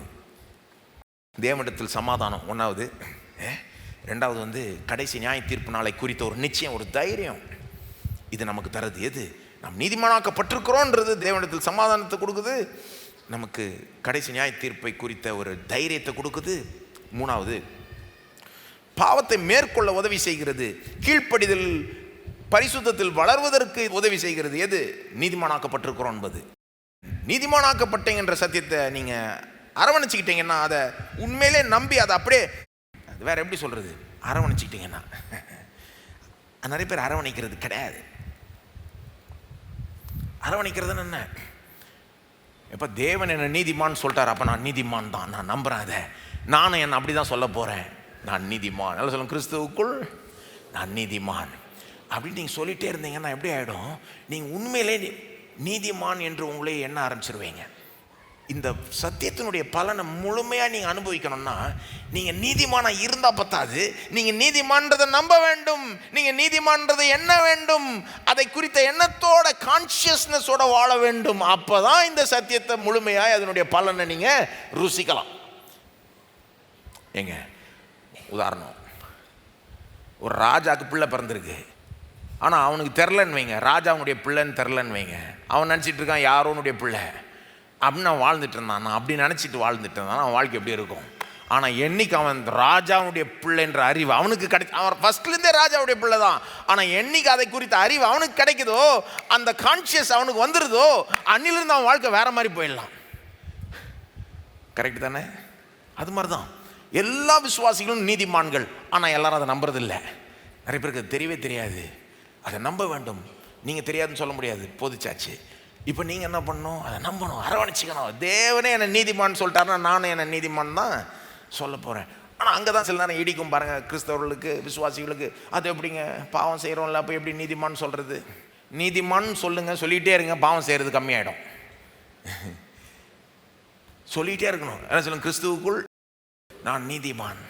தேவனிடத்தில் சமாதானம். 1வது 2வது கடைசி நியாய தீர்ப்பு நாளை குறித்த ஒரு நிச்சயம், ஒரு தைரியம். இது நமக்கு தரது எது? நாம் நீதிமானாக்கப்பட்டிருக்கிறோன்றது தேவனிடத்தில் சமாதானத்தை கொடுக்குது, நமக்கு கடைசி நியாய தீர்ப்பை குறித்த ஒரு தைரியத்தை கொடுக்குது. 3வது பாவத்தை மேற்கொள்ள உதவி செய்கிறது, கீழ்ப்படிதல் பரிசுத்தத்தில் வளர்வதற்கு உதவி செய்கிறது. எது? நீதிமானாக்கப்பட்டிருக்கிறோம் என்பது. நீதிமானாக்கப்பட்டீங்கன்ற சத்தியத்தை நீங்கள் அரவணைச்சிக்கிட்டீங்கன்னா, அதை உண்மையிலே நம்பி அதை அப்படியே, வேற எப்படி சொல்கிறது, அரவணைச்சிக்கிட்டீங்கன்னா நிறைய பேர் அரவணைக்கிறது கிடையாது. அரவணைக்கிறதுன்னு என்ன? இப்போ தேவன் என்ன நீதிமான் சொல்லிட்டார், அப்போ நான் நீதிமான் தான், நான் நம்புகிறேன், அதை நானும் என்ன அப்படி தான் சொல்ல போகிறேன், நான் நீதிமான். நல்லா சொல்லுங்க, கிறிஸ்துவுக்குள் நான் நீதிமான் அப்படின்னு நீங்கள் சொல்லிகிட்டே இருந்தீங்கன்னா எப்படி ஆகிடும்? நீங்கள் உண்மையிலே நீதிமான் என்று உங்களே எண்ண ஆரம்பிச்சிருவீங்க. இந்த சத்தியத்தினுடைய பலனை முழுமையாக நீங்கள் அனுபவிக்கணும்னா நீங்கள் நீதிமானாக இருந்தால் பத்தாது, நீங்கள் நீதிமான்றதை நம்ப வேண்டும், நீங்கள் நீதிமான்றதை எண்ண வேண்டும், அதை குறித்த எண்ணத்தோட கான்ஷியஸ்னஸோட வாழ வேண்டும். அப்போ தான் இந்த சத்தியத்தை முழுமையாக அதனுடைய பலனை நீங்கள் ருசிக்கலாம். ஏங்க உதாரணம், ஒரு ராஜாவுக்கு பிள்ளை பிறந்திருக்கு, ஆனால் அவனுக்கு தெரிலன்னு வைங்க, ராஜாவுடைய பிள்ளைன்னு தெரிலன்னு வைங்க, அவன் நினச்சிட்டு இருக்கான் யாரோனுடைய பிள்ளை அப்படின்னு நான் வாழ்ந்துட்டு இருந்தான், நான் அப்படி நினச்சிட்டு வாழ்ந்துட்டு இருந்தான், அவன் வாழ்க்கை எப்படி இருக்கும்? ஆனால் என்னைக்கு அவன் ராஜாவுடைய பிள்ளைன்ற அறிவு அவனுக்கு அவன் ஃபர்ஸ்ட்லேருந்தே ராஜாவுடைய பிள்ளை தான், ஆனால் என்னைக்கு அதை குறித்த அறிவு அவனுக்கு கிடைக்குதோ, அந்த கான்ஷியஸ் அவனுக்கு வந்துடுதோ, அன்னிலிருந்து அவன் வாழ்க்கை வேற மாதிரி போயிடலாம். கரெக்டு தானே? அது மாதிரி தான் எல்லா விசுவாசிகளும் நீதிமான்கள், ஆனால் எல்லாரும் அதை நம்புறது இல்லை. நிறைய பேருக்கு அது தெரியவே தெரியாது. அதை நம்ப வேண்டும். நீங்கள் தெரியாதுன்னு சொல்ல முடியாது, போதிச்சாச்சு. இப்போ நீங்கள் என்ன பண்ணணும்? அதை நம்பணும், அரவணைச்சிக்கணும். தேவனே என்னை நீதிமான் சொல்லிட்டாருன்னா நானும் என்னை நீதிமான் தான் சொல்ல போகிறேன். ஆனால் அங்கே தான் சில நேரம் இடிக்கும் பாருங்கள், கிறிஸ்தவர்களுக்கு, விசுவாசிகளுக்கு. அது எப்படிங்க பாவம் செய்கிறோம்ல, அப்போ எப்படி நீதிமான் சொல்கிறது? நீதிமான் சொல்லுங்கள், சொல்லிகிட்டே இருங்க, பாவம் செய்கிறது கம்மியாயிடும். சொல்லிகிட்டே இருக்கணும். என்ன சொல்லுங்க? கிறிஸ்துவுக்குள் நான் நீதிமான்,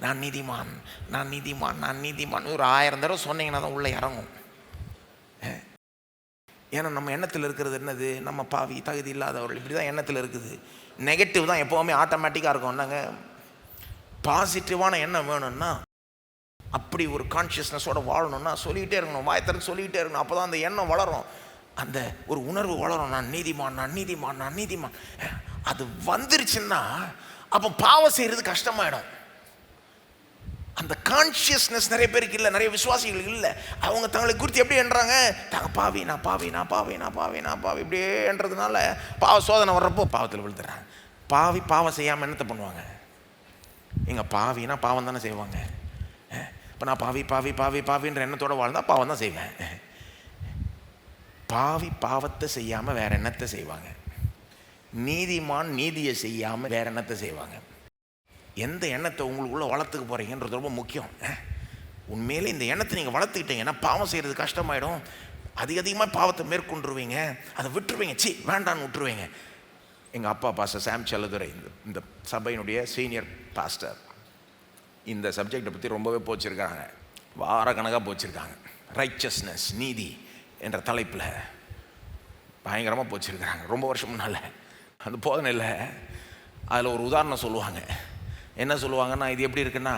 நான் நீதிமான், நான் நீதிமான், நான் நீதிமான். ஒரு 1000 தடவை சொன்னீங்கன்னா தான் உள்ளே இறங்கும். ஏன்னா நம்ம எண்ணத்தில் இருக்கிறது என்னது? நம்ம பாவி, தகுதி இல்லாதவர்கள், இப்படி தான் எண்ணத்தில் இருக்குது. நெகட்டிவ் தான் எப்போவுமே ஆட்டோமேட்டிக்காக இருக்கும். நாங்கள் பாசிட்டிவான எண்ணம் வேணும்னா, அப்படி ஒரு கான்ஷியஸ்னஸோடு வாழணும்னா சொல்லிக்கிட்டே இருக்கணும், வாயத்திறந்து சொல்லிக்கிட்டே இருக்கணும். அப்போ தான் அந்த எண்ணம் வளரும், அந்த ஒரு உணர்வு வளரும். நான் நீதிமான், நான் நீதிமான், நான் நீதிமான். அது வந்துருச்சுன்னா அப்போ பாவம் செய்கிறது கஷ்டமாயிடும். அந்த கான்ஷியஸ்னஸ் நிறைய பேருக்கு இல்லை, நிறைய விசுவாசிகளுக்கு இல்லை. அவங்க தங்களை குறித்து எப்படி என்றாங்க? தாங்க பாவி, நான் பாவி, நான் பாவி, நான் பாவி, நான் பாவி, இப்படியே என்றதுனால பாவ சோதனை வர்றப்போ பாவத்தில் விழுந்துடுறாங்க. பாவி பாவம் செய்யாமல் என்னத்தை பண்ணுவாங்க? எங்க பாவினா பாவம் தானே செய்வாங்க. இப்போ நான் பாவி பாவி பாவி பாவின்ற எண்ணத்தோடு வாழ்ந்தால் பாவம் தான் செய்வேன். பாவி பாவத்தை செய்யாமல் வேற எண்ணத்தை செய்வாங்க. நீதிமான் நீதியை செய்யாமல் வேற எண்ணத்தை செய்வாங்க. எந்த எண்ணத்தை உங்களுக்குள்ளே வளர்த்துக்க போகிறீங்கன்றது ரொம்ப முக்கியம். உண்மையிலே இந்த எண்ணத்தை நீங்கள் வளர்த்துக்கிட்டீங்கன்னா பாவம் செய்கிறது கஷ்டமாயிடும். அதிகமாக பாவத்தை மேற்கொண்டுருவீங்க, அதை விட்டுருவீங்க, வேண்டான்னு விட்டுருவீங்க. எங்கள் அப்பா பாஸ்டர் சாம் செல்லதுரை, இந்த சபையினுடைய சீனியர் பாஸ்டர், இந்த சப்ஜெக்டை பற்றி ரொம்பவே போச்சிருக்காங்க, வாரக்கணக்காக போச்சிருக்காங்க. ரைச்சஸ்னஸ், நீதி என்ற தலைப்பில் பயங்கரமாக போச்சிருக்கிறாங்க ரொம்ப வருஷம் முன்னால். அது போதனை இல்லை. அதில் ஒரு உதாரணம் சொல்லுவாங்க. என்ன சொல்லுவாங்கன்னா, இது எப்படி இருக்குன்னா,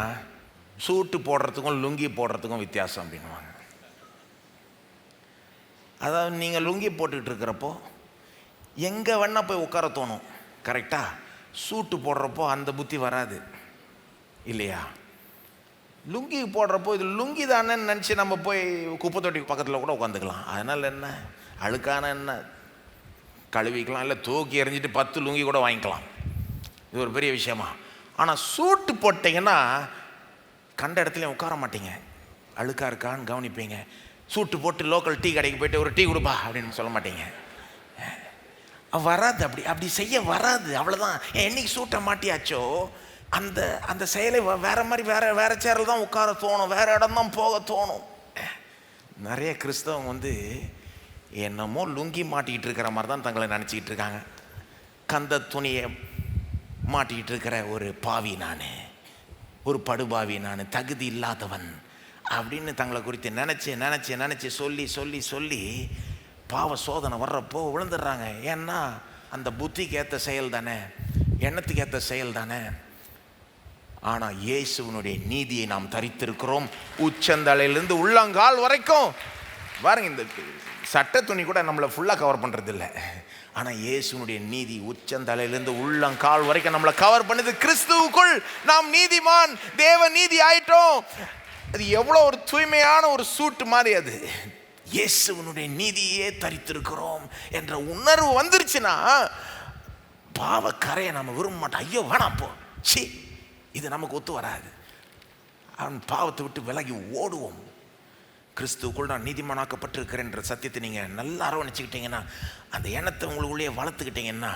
சூட்டு போடுறதுக்கும் லுங்கி போடுறதுக்கும் வித்தியாசம் அப்படின்வாங்க. அதாவது நீங்கள் லுங்கி போட்டுக்கிட்டு இருக்கிறப்போ எங்கே வேணால் போய் உட்கார தோணும், கரெக்டாக? சூட்டு போடுறப்போ அந்த புத்தி வராது இல்லையா? லுங்கி போடுறப்போ இது லுங்கி தானேன்னு நினச்சி நம்ம போய் குப்பை தொட்டி பக்கத்தில் கூட உட்காந்துக்கலாம். அதனால் என்ன, அழுக்கான என்ன கழுவிக்கலாம், இல்லை தூக்கி எறிஞ்சிட்டு 10 லுங்கி கூட வாங்கிக்கலாம். இது ஒரு பெரிய விஷயமா. ஆனால் சூட்டு போட்டிங்கன்னா கண்ட இடத்துலையும் உட்கார மாட்டீங்க, அழுக்காக இருக்கான்னு கவனிப்பீங்க. சூட்டு போட்டு லோக்கல் டீ கடைக்கு போய்ட்டு ஒரு டீ கொடுப்பா அப்படின்னு சொல்ல மாட்டீங்க. வராது, அப்படி செய்ய வராது, அவ்வளோதான். என்னைக்கு சூட்டை மாட்டியாச்சோ அந்த அந்த செயலை வேறு மாதிரி வேறு சேரில் தான் உட்கார தோணும், வேறு இடம் தான் போக தோணும். நிறைய கிறிஸ்தவங்க என்னமோ லுங்கி மாட்டிக்கிட்டு இருக்கிற மாதிரி தான் தங்களை நினச்சிக்கிட்டு இருக்காங்க. கந்த துணியை மாட்டிக்கிட்டு இருக்கிற ஒரு பாவி நான், ஒரு படுபாவி நான், தகுதி இல்லாதவன் அப்படின்னு தங்களை குறித்து நினச்சி சொல்லி சொல்லி சொல்லி பாவ சோதனை வர்றப்போ விழுந்துடுறாங்க. ஏன்னா அந்த புத்திக்கு ஏற்ற செயல் தானே, எண்ணத்துக்கு ஏற்ற செயல் தானே. ஆனால் இயேசுவினுடைய நீதியை நாம் தரித்திருக்கிறோம், உச்சந்தலையிலிருந்து உள்ளங்கால் வரைக்கும். பாருங்க, இந்த சட்ட துணி கூட நம்மளை ஃபுல்லாக கவர் பண்ணுறது இல்லை. ஆனால் இயேசுனுடைய நீதி உச்சந்தலையிலிருந்து உள்ளங்கால் வரைக்கும் நம்மளை கவர் பண்ணுது. கிறிஸ்துவுக்குள் நாம் நீதிமான், தேவ நீதி ஆயிட்டோம். அது எவ்வளோ ஒரு தூய்மையான ஒரு சூட்டு மாதிரி. அது இயேசுவனுடைய நீதியே தரித்திருக்கிறோம் என்ற உணர்வு வந்துருச்சுன்னா பாவ கரையை நம்ம விரும்ப மாட்டோம். ஐயோ வேணாம் போ, இது நமக்கு ஒத்து வராது. அவன் பாவத்தை விட்டு விலகி ஓடுவோம். கிறிஸ்துவுக்குள் நான் நீதிமானாக்கப்பட்டிருக்கிறேன்ற சத்தியத்தை நீங்கள் நல்லா அரவணைச்சிக்கிட்டீங்கன்னா, அந்த எண்ணத்தை உங்களுக்குள்ளேயே வளர்த்துக்கிட்டீங்கன்னா,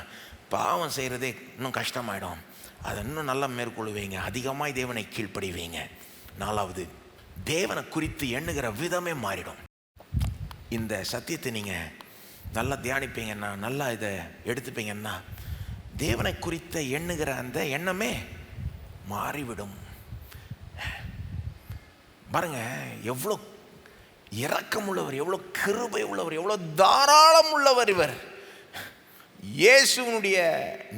பாவம் செய்கிறதே இன்னும் கஷ்டமாயிடும். அதை இன்னும் நல்லா மேற்கொள்வீங்க, அதிகமாக தேவனை கீழ்ப்படிவீங்க. 4வது, தேவனை குறித்து எண்ணுகிற விதமே மாறிடும். இந்த சத்தியத்தை நீங்கள் நல்லா தியானிப்பீங்கன்னா, நல்லா இதை எடுத்துப்பீங்கன்னா, தேவனை குறித்த எண்ணுகிற அந்த எண்ணமே மாறிவிடும். பாருங்க, எவ்வளோ இரக்கம் உள்ளவர், எவ்வளோ கிருபை உள்ளவர், எவ்வளோ தாராளம் உள்ளவர் இவர். இயேசுனுடைய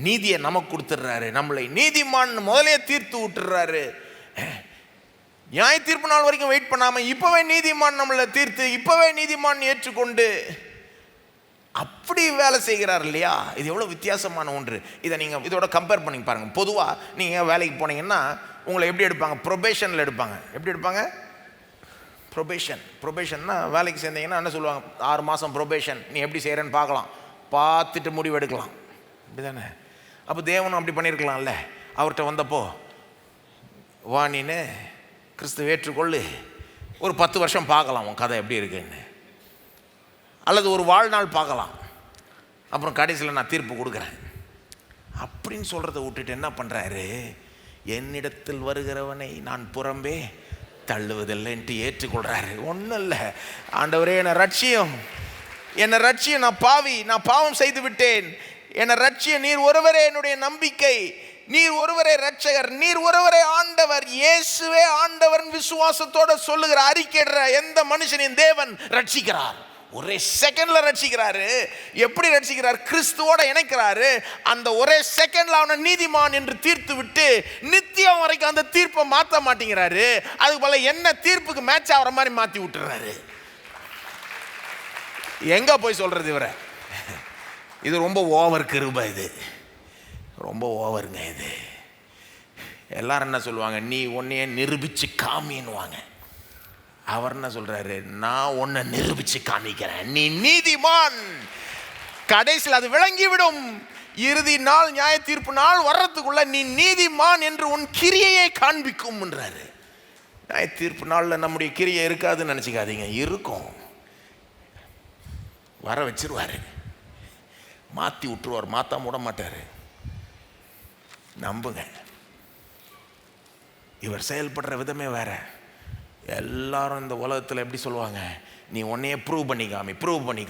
நீதியை நமக்கு கொடுத்துடுறாரு, நம்மளை நீதிமான் முதலே தீர்த்து விட்டுறாரு. நியாய தீர்ப்பு நாள் வரைக்கும் வெயிட் பண்ணாம இப்பவே நீதிமான் நம்மளை தீர்த்து, இப்பவே நீதிமான் ஏற்றுக்கொண்டு அப்படி வேலை செய்கிறார் இல்லையா? இது எவ்வளோ வித்தியாசமான ஒன்று. இதை நீங்கள் இதோட கம்பேர் பண்ணி பாருங்கள். பொதுவாக நீங்கள் வேலைக்கு போனீங்கன்னா உங்களை எப்படி எடுப்பாங்க? ப்ரொபேஷனில் எடுப்பாங்க. எப்படி எடுப்பாங்க? ப்ரொபேஷன்னா வேலைக்கு சேர்ந்தீங்கன்னா என்ன சொல்லுவாங்க? 6 மாதம் ப்ரொபேஷன், நீ எப்படி செய்கிறேன்னு பார்க்கலாம், பார்த்துட்டு முடிவு எடுக்கலாம். அப்படி தானே? அப்போ தேவனும் அப்படி பண்ணியிருக்கலாம்ல. அவர்கிட்ட வந்தப்போ, வா நீன்னு கிறிஸ்துவை ஏற்றுக்கொள்ளு, ஒரு 10 வருஷம் பார்க்கலாம் உன் கதை எப்படி இருக்குன்னு, அல்லது ஒரு வாழ்நாள் பார்க்கலாம், அப்புறம் கடைசியில் நான் தீர்ப்பு கொடுக்குறேன் அப்படின்னு சொல்கிறத விட்டுட்டு என்ன பண்ணுறாரு? என்னிடத்தில் வருகிறவனை நான் புறம்பே தள்ளுவதில்லைன்ட்டு ஏற்றுக்கொள்கிறாரு. ஒன்றும் இல்லை, ஆண்டவரே என்னை ரட்சியும், என்னை ரட்சியும், நான் பாவி, நான் பாவம் செய்து விட்டேன், என்னை ரட்சியும், நீர் ஒருவரே என்னுடைய நம்பிக்கை, நீர் ஒருவரே ரட்சகர், நீர் ஒருவரே ஆண்டவர், இயேசுவே ஆண்டவர் விசுவாசத்தோட சொல்லுகிற அறிக்கையிடுற எந்த மனுஷனையும் தேவன் ரட்சிக்கிறார். ஒரே செகண்ட்ல ரட்சிக்கிறாரு. எப்படி ரட்சிக்கிறார்? கிறிஸ்துவோட இணைக்கிறாரு. அந்த ஒரே செகண்ட்ல அவனை நீதிமான் என்று தீர்த்து விட்டு நித்தியம் வரைக்கும் அந்த தீர்ப்பை மாற்ற மாட்டேங்கிறாரு. அதுக்கு போல என்ன தீர்ப்புக்கு மேட்ச் ஆகிற மாதிரி மாற்றி விட்டுறாரு. எங்க போய் சொல்றது இவரை? இது ரொம்ப ஓவர் கிருபை, இது ரொம்ப ஓவருங்க. இது எல்லாரும் என்ன சொல்லுவாங்க? நீ உன்னையே நிரூபிச்சு காமின்னுவாங்க. அவர் என்ன சொல்றாரு? நான் உன்னை நிரூபிச்சு காமிக்கிறேன், நீ நீதிமான். கடைசியில் அது விளங்கிவிடும். இறுதி நாள், நியாய தீர்ப்பு நாள் வர்றதுக்குள்ள நீ நீதிமான் என்று உன் கிரியையை காண்பிக்கும் என்றாரு. நியாய தீர்ப்பு நாளில் நம்முடைய கிரியை இருக்காதுன்னு நினச்சிக்காதீங்க, இருக்கும். வர வச்சிருவாரு, மாற்றி விட்டுருவார், மாற்ற விட மாட்டார். நம்புங்க. இவர் செயல்படுற விதமே வேற. எல்லாரும் இந்த உலகத்தில் எப்படி சொல்லுவாங்க? நீ உன்னையே ப்ரூவ் பண்ணி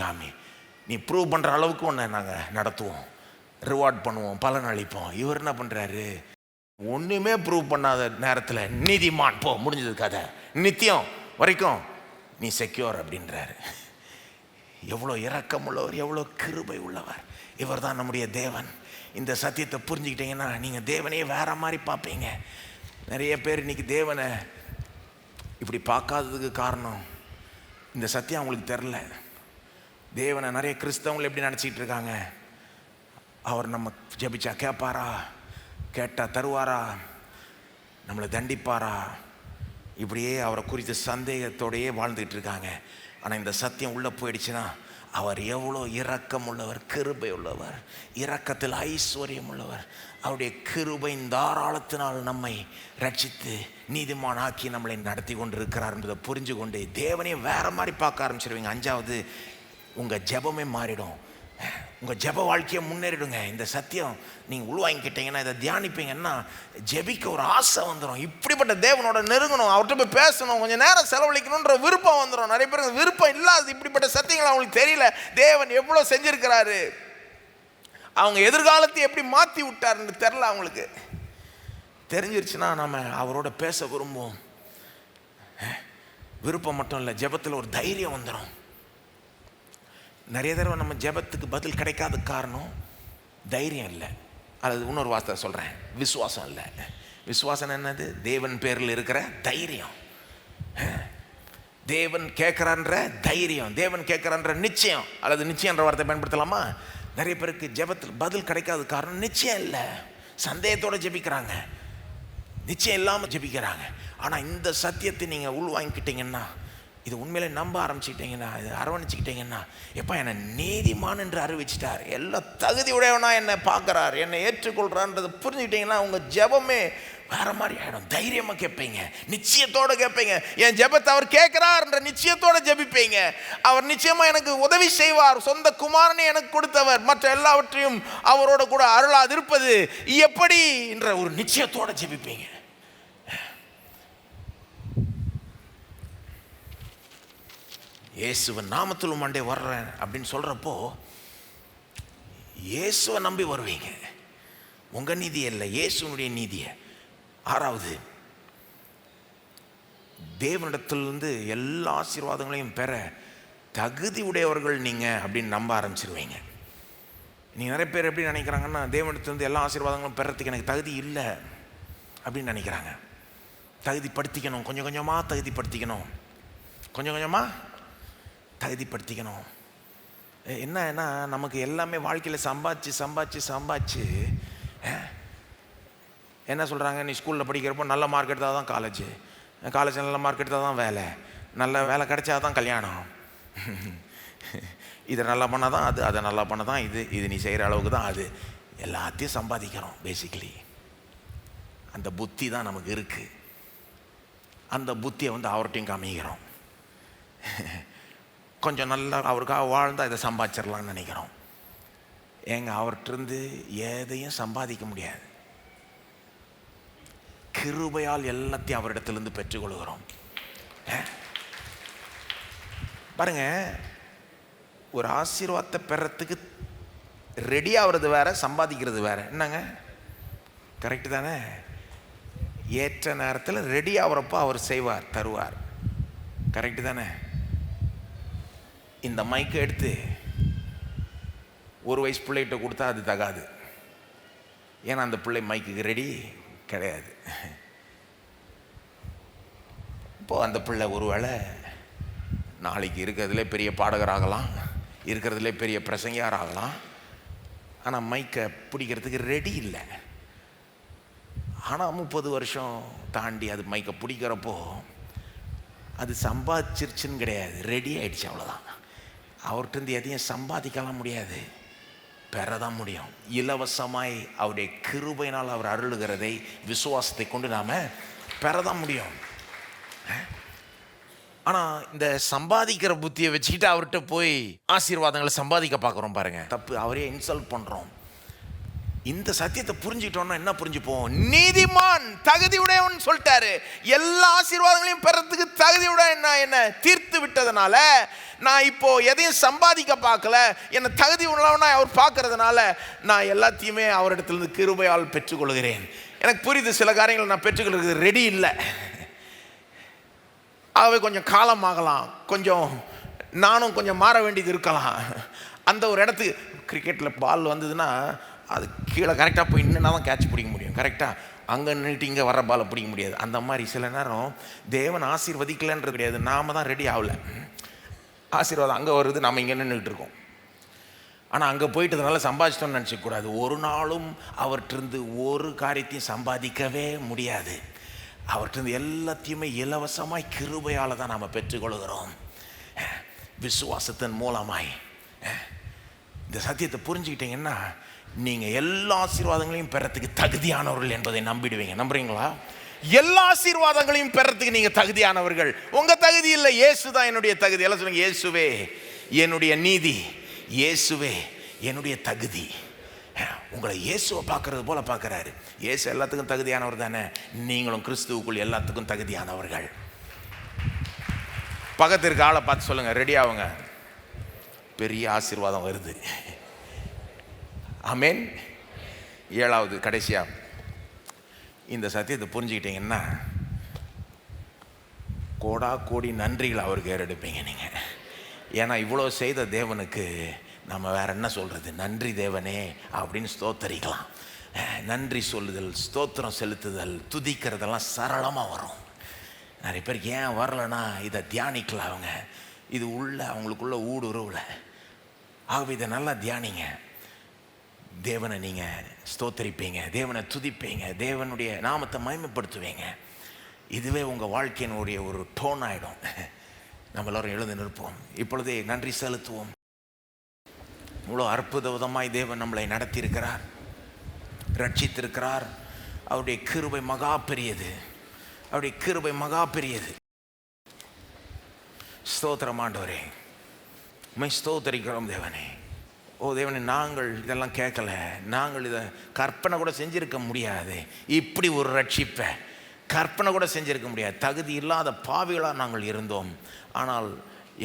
காமி, நீ ப்ரூவ் பண்ணுற அளவுக்கு ஒன்றை நாங்கள் நடத்துவோம், ரிவார்ட் பண்ணுவோம், பலன் அளிப்போம். இவர் என்ன பண்ணுறாரு? ஒன்றுமே ப்ரூவ் பண்ணாத நேரத்தில் நீதிமான், போ, முடிஞ்சது கதை, நித்தியம் வரைக்கும் நீ செக்யூர் அப்படின்றாரு. எவ்வளோ இரக்கம் உள்ளவர், எவ்வளோ கிருபை உள்ளவர். இவர் தான் நம்முடைய தேவன். இந்த சத்தியத்தை புரிஞ்சுக்கிட்டீங்கன்னா நீங்கள் தேவனையே வேற மாதிரி பார்ப்பீங்க. நிறைய பேர் இன்னைக்கு தேவனை இப்படி பார்க்காததுக்கு காரணம் இந்த சத்தியம் அவங்களுக்கு தெரில. தேவனை நிறைய கிறிஸ்தவங்களை எப்படி நினச்சிக்கிட்டு இருக்காங்க? அவர் நம்ம ஜெபிச்சா கேட்பாரா, கேட்டால் தருவாரா, நம்மளை தண்டிப்பாரா, இப்படியே அவரை குறித்த சந்தேகத்தோடையே வாழ்ந்துக்கிட்டு இருக்காங்க. ஆனால் இந்த சத்தியம் உள்ளே போயிடுச்சுன்னா அவர் எவ்வளோ இரக்கம் உள்ளவர், கிருபை உள்ளவர், இரக்கத்தில் ஐஸ்வர்யம் உள்ளவர். அவருடைய கிருபையின் தாராளத்தினால் நம்மை ரட்சித்து நீதிமான் ஆக்கி நம்மளை நடத்தி கொண்டு இருக்கிறார் என்பதை புரிஞ்சு கொண்டு தேவனையும் வேற மாதிரி பார்க்க ஆரம்பிச்சிருவீங்க. 5வது, உங்கள் ஜெபமே மாறிடும். உங்கள் ஜெப வாழ்க்கையை முன்னேறிடுங்க. இந்த சத்தியம் நீங்கள் உள்வாங்கிக்கிட்டீங்கன்னா, இதை தியானிப்பீங்கன்னா ஜெபிக்க ஒரு ஆசை வந்துடும். இப்படிப்பட்ட தேவனோட நெருங்கணும், அவர்கிட்ட போய் பேசணும், கொஞ்சம் நேரம் செலவழிக்கணுன்ற விருப்பம் வந்துடும். நிறைய பேருக்கு விருப்பம் இல்லாது இப்படிப்பட்ட சத்தியங்கள் அவங்களுக்கு தெரியல. தேவன் எவ்வளோ செஞ்சிருக்கிறாரு, அவங்க எதிர்காலத்தை எப்படி மாற்றி விட்டாருன்னு தெரில. அவங்களுக்கு தெரிஞ்சிருச்சுன்னா நம்ம அவரோட பேச விரும்புவோம். விருப்பம் மட்டும் இல்லை, ஜெபத்தில் ஒரு தைரியம் வந்துடும். நிறைய தடவை நம்ம ஜெபத்துக்கு பதில் கிடைக்காத காரணம் தைரியம் இல்லை. அது இன்னொரு வார்த்தை சொல்கிறேன், விசுவாசம் இல்லை. விசுவாசம் என்னது? தேவன் பேரில் இருக்கிற தைரியம். தேவன் கேட்குறான்ற தைரியம், தேவன் கேட்குறான்ற நிச்சயம், அல்லது நிச்சயன்ற வார்த்தை பயன்படுத்தலாமா? நிறைய பேருக்கு ஜெபத்தில் பதில் கிடைக்காத காரணம் நிச்சயம் இல்லை. சந்தேகத்தோடு ஜெபிக்கிறாங்க, நிச்சயம் இல்லாமல் ஜெபிக்கிறாங்க. ஆனால் இந்த சத்தியத்தை நீங்கள் உள்வாங்கிக்கிட்டீங்கன்னா இது உண்மையிலே நம்ப ஆரம்பிச்சுக்கிட்டீங்கன்னா, இது அரவணைச்சிக்கிட்டீங்கன்னா, எப்போ என்னை நீதிமான் என்று அறிவிச்சிட்டார், எல்லா தகுதி உடையவனா என்னை பார்க்குறார், என்னை ஏற்றுக்கொள்கிறான்றதை புரிஞ்சுக்கிட்டீங்கன்னா உங்கள் ஜெபமே வேற மாதிரி ஆகிடும். தைரியமாக கேட்பீங்க, நிச்சயத்தோடு கேட்பீங்க. என் ஜெபத்தை அவர் கேட்குறார்ன்ற நிச்சயத்தோடு ஜெபிப்பீங்க. அவர் நிச்சயமாக எனக்கு உதவி செய்வார். சொந்த குமாரனை எனக்கு கொடுத்தவர், மற்ற எல்லாவற்றையும் அவரோட கூட அருளாதிருப்பது எப்படி என்ற ஒரு நிச்சயத்தோடு ஜெபிப்பீங்க. இயேசுவன் நாமத்தில் உம்மாண்டே வர்றேன் அப்படின்னு சொல்கிறப்போ இயேசுவை நம்பி வருவீங்க. உங்கள் நீதியை இல்லை, இயேசுனுடைய நீதியை. 6வது, தேவனிடத்திலிருந்து எல்லா ஆசீர்வாதங்களையும் பெற தகுதி உடையவர்கள் நீங்கள் அப்படின்னு நம்ப ஆரம்பிச்சிருவீங்க. நீங்கள் நிறைய பேர் எப்படி நினைக்கிறாங்கன்னா, தேவனிடத்திலிருந்து எல்லா ஆசீர்வாதங்களும் பெறத்துக்கு எனக்கு தகுதி இல்லை அப்படின்னு நினைக்கிறாங்க. தகுதிப்படுத்திக்கணும், கொஞ்சம் கொஞ்சமாக தகுதிப்படுத்திக்கணும், கொஞ்சம் கொஞ்சமாக தகுதிப்படுத்திக்கணும். என்னன்னா, நமக்கு எல்லாமே வாழ்க்கையில் சம்பாதிச்சு என்ன சொல்கிறாங்க, நீ ஸ்கூலில் படிக்கிறப்போ நல்ல மார்க் எடுத்தால் தான் காலேஜ் நல்ல மார்க் எடுத்தால் தான் வேலை, நல்ல வேலை கிடைச்சா தான் கல்யாணம், இதை நல்லா பண்ணால் தான் அது, அதை நல்லா பண்ண தான் இது நீ செய்கிற அளவுக்கு தான் அது. எல்லாத்தையும் சம்பாதிக்கிறோம். பேசிக்கலி அந்த புத்தி தான் நமக்கு இருக்குது. அந்த புத்தியை அவர்கிட்டையும் காமிக்கிறோம். கொஞ்சம் நல்லா அவருக்காக வாழ்ந்தால் இதை சம்பாதிச்சிடலாம்னு நினைக்கிறோம். அவர்கிட்டருந்து எதையும் சம்பாதிக்க முடியாது. கிருபையால் எல்லாத்தையும் அவரிடத்திலிருந்து பெற்றுக்கொள்கிறோம். பாருங்க, ஒரு ஆசீர்வாதத்தை பெறத்துக்கு ரெடி ஆகிறது வேற, சம்பாதிக்கிறது வேற. என்னங்க, கரெக்டு தானே? ஏற்ற நேரத்தில் ரெடி ஆகிறப்போ அவர் செய்வார், தருவார். கரெக்டு தானே? இந்த மைக்கை எடுத்து 1 வயசு பிள்ளைகிட்ட கொடுத்தா அது தகாது. ஏன்னா அந்த பிள்ளை மைக்குக்கு ரெடி கிடையாது. இப்போது அந்த பிள்ளை ஒருவேளை நாளைக்கு இருக்கிறதுலே பெரிய பாடகராகலாம், இருக்கிறதுலே பெரிய பிரசங்கியார் ஆகலாம். ஆனால் மைக்கை பிடிக்கிறதுக்கு ரெடி இல்லை. ஆனால் 30 வருஷம் தாண்டி அது மைக்கை பிடிக்கிறப்போ அது சம்பாதிச்சிருச்சுன்னு கிடையாது, ரெடி ஆயிடுச்சு, அவ்வளோதான். அவர்கிட்ட எதையும் சம்பாதிக்கலாம் முடியாது, பெறதான் முடியும். இலவசமாய் அவருடைய கிருபையினால் அவர் அருளுகிறதை விசுவாசத்தை கொண்டு நாம் பெறதான் முடியும். ஆனால் இந்த சம்பாதிக்கிற புத்தியை வச்சுக்கிட்டு அவர்கிட்ட போய் ஆசீர்வாதங்களை சம்பாதிக்க பார்க்குறோம் பாருங்க, தப்பு. அவரே இன்சல்ட் பண்ணுறோம். இந்த சத்தியத்தை புரிஞ்சுக்கிட்டோம்னா என்ன புரிஞ்சுப்போம்? நீதிமான் தகுதி உடையவன் சொல்லிட்டாரு. எல்லா ஆசீர்வாதங்களையும் பெறத்துக்கு தகுதி உடைய என்ன தீர்த்து விட்டதுனால நான் இப்போ எதையும் சம்பாதிக்க பார்க்கல, என்னை தகுதி உள்ளவனா அவர் பார்க்கறதுனால நான் எல்லாத்தையுமே அவரிடத்திலிருந்து கிருபையால் பெற்றுக்கொள்கிறேன். எனக்கு புரியுது, சில காரியங்களை நான் பெற்றுக்கொள்கிறது ரெடி இல்லை, ஆகவே கொஞ்சம் காலம் ஆகலாம், கொஞ்சம் நானும் கொஞ்சம் மாற வேண்டியது இருக்கலாம். அந்த ஒரு இடத்துக்கு கிரிக்கெட்டில் பால் வந்ததுன்னா அது கீழே கரெக்டாக போய் நின்னா தான் கேட்ச் பிடிக்க முடியும். கரெக்டாக அங்கே நின்றுட்டு இங்கே வர பாலை பிடிக்க முடியாது. அந்த மாதிரி சில நேரம் தேவன் ஆசீர்வதிக்கலன்றது கிடையாது, நாம் தான் ரெடி ஆகலை. ஆசீர்வாதம் அங்கே வருது, நம்ம இங்கே நின்றுக்கிட்டு இருக்கோம். ஆனால் அங்கே போயிட்டதுனால சம்பாதிச்சிட்டோம்னு நினச்சிக்கூடாது. ஒரு நாளும் அவர்கிட்டருந்து ஒரு காரியத்தையும் சம்பாதிக்கவே முடியாது. அவர்கிட்ட எல்லாத்தையுமே இலவசமாய் கிருபையால் தான் நாம் பெற்றுக்கொள்கிறோம், விசுவாசத்தின் மூலமாய். இந்த சத்தியத்தை புரிஞ்சுக்கிட்டீங்கன்னா நீங்கள் எல்லா ஆசீர்வாதங்களையும் பெறத்துக்கு தகுதியானவர்கள் என்பதை நம்பிடுவீங்க. நம்புறீங்களா? எல்லா ஆசீர்வாதங்களையும் பெறத்துக்கு நீங்கள் தகுதியானவர்கள். உங்கள் தகுதி இல்லை, இயேசு தான் என்னுடைய தகுதி. எல்லாம் சொல்லுங்க, இயேசுவே என்னுடைய நீதி, இயேசுவே என்னுடைய தகுதி. உங்களை இயேசுவை பார்க்கறது போல பார்க்குறாரு. இயேசு எல்லாத்துக்கும் தகுதியானவர் தானே, நீங்களும் கிறிஸ்துவுக்குள் எல்லாத்துக்கும் தகுதியானவர்கள். பக்கத்திற்கு ஆளை பார்த்து சொல்லுங்க, ரெடி ஆகுங்க, பெரிய ஆசீர்வாதம் வருது. ஆமென். 7வது கடைசியா இந்த சத்தியத்தை புரிஞ்சுக்கிட்டீங்கன்னா கோடா கோடி நன்றிகள் அவருக்கு ஏறெடுப்பீங்க நீங்கள். ஏன்னா இவ்வளோ செய்த தேவனுக்கு நம்ம வேற என்ன சொல்கிறது? நன்றி தேவனே அப்படின்னு ஸ்தோத்தரிக்கலாம். நன்றி சொல்லுதல், ஸ்தோத்திரம் செலுத்துதல், துதிக்கிறதெல்லாம் சரளமாக வரும். நிறைய பேருக்கு ஏன் வரலன்னா இதை தியானிக்கலாம். அவங்க இது உள்ள அவங்களுக்குள்ள ஊடுருவல. ஆகவே இதை நல்லா தியானிங்க. தேவனை நீங்கள் ஸ்தோத்தரிப்பீங்க, தேவனை துதிப்பீங்க, தேவனுடைய நாமத்தை மகிமைப்படுத்துவீங்க. இதுவே உங்கள் வாழ்க்கையினுடைய ஒரு டோன் ஆகிடும். நம்ம எல்லோரும் எழுந்து நிற்போம். இப்பொழுதே நன்றி செலுத்துவோம். இவ்வளோ அற்புத விதமாய் தேவன் நம்மளை நடத்தியிருக்கிறார், ரட்சித்திருக்கிறார். அவருடைய கிருபை மகா பெரியது, அவருடைய கிருபை மகா பெரியது. ஸ்தோத்திரம் ஆண்டவரே, உம்மை ஸ்தோத்தரிக்கிறோம் தேவனே. ஓ தேவனே, நாங்கள் இதெல்லாம் கேட்கல, நாங்கள் இதை கற்பனை கூட செஞ்சிருக்க முடியாது. இப்படி ஒரு ரட்சிப்பை கற்பனை கூட செஞ்சிருக்க முடியாது. தகுதி இல்லாத பாவிகளாக நாங்கள் இருந்தோம். ஆனால்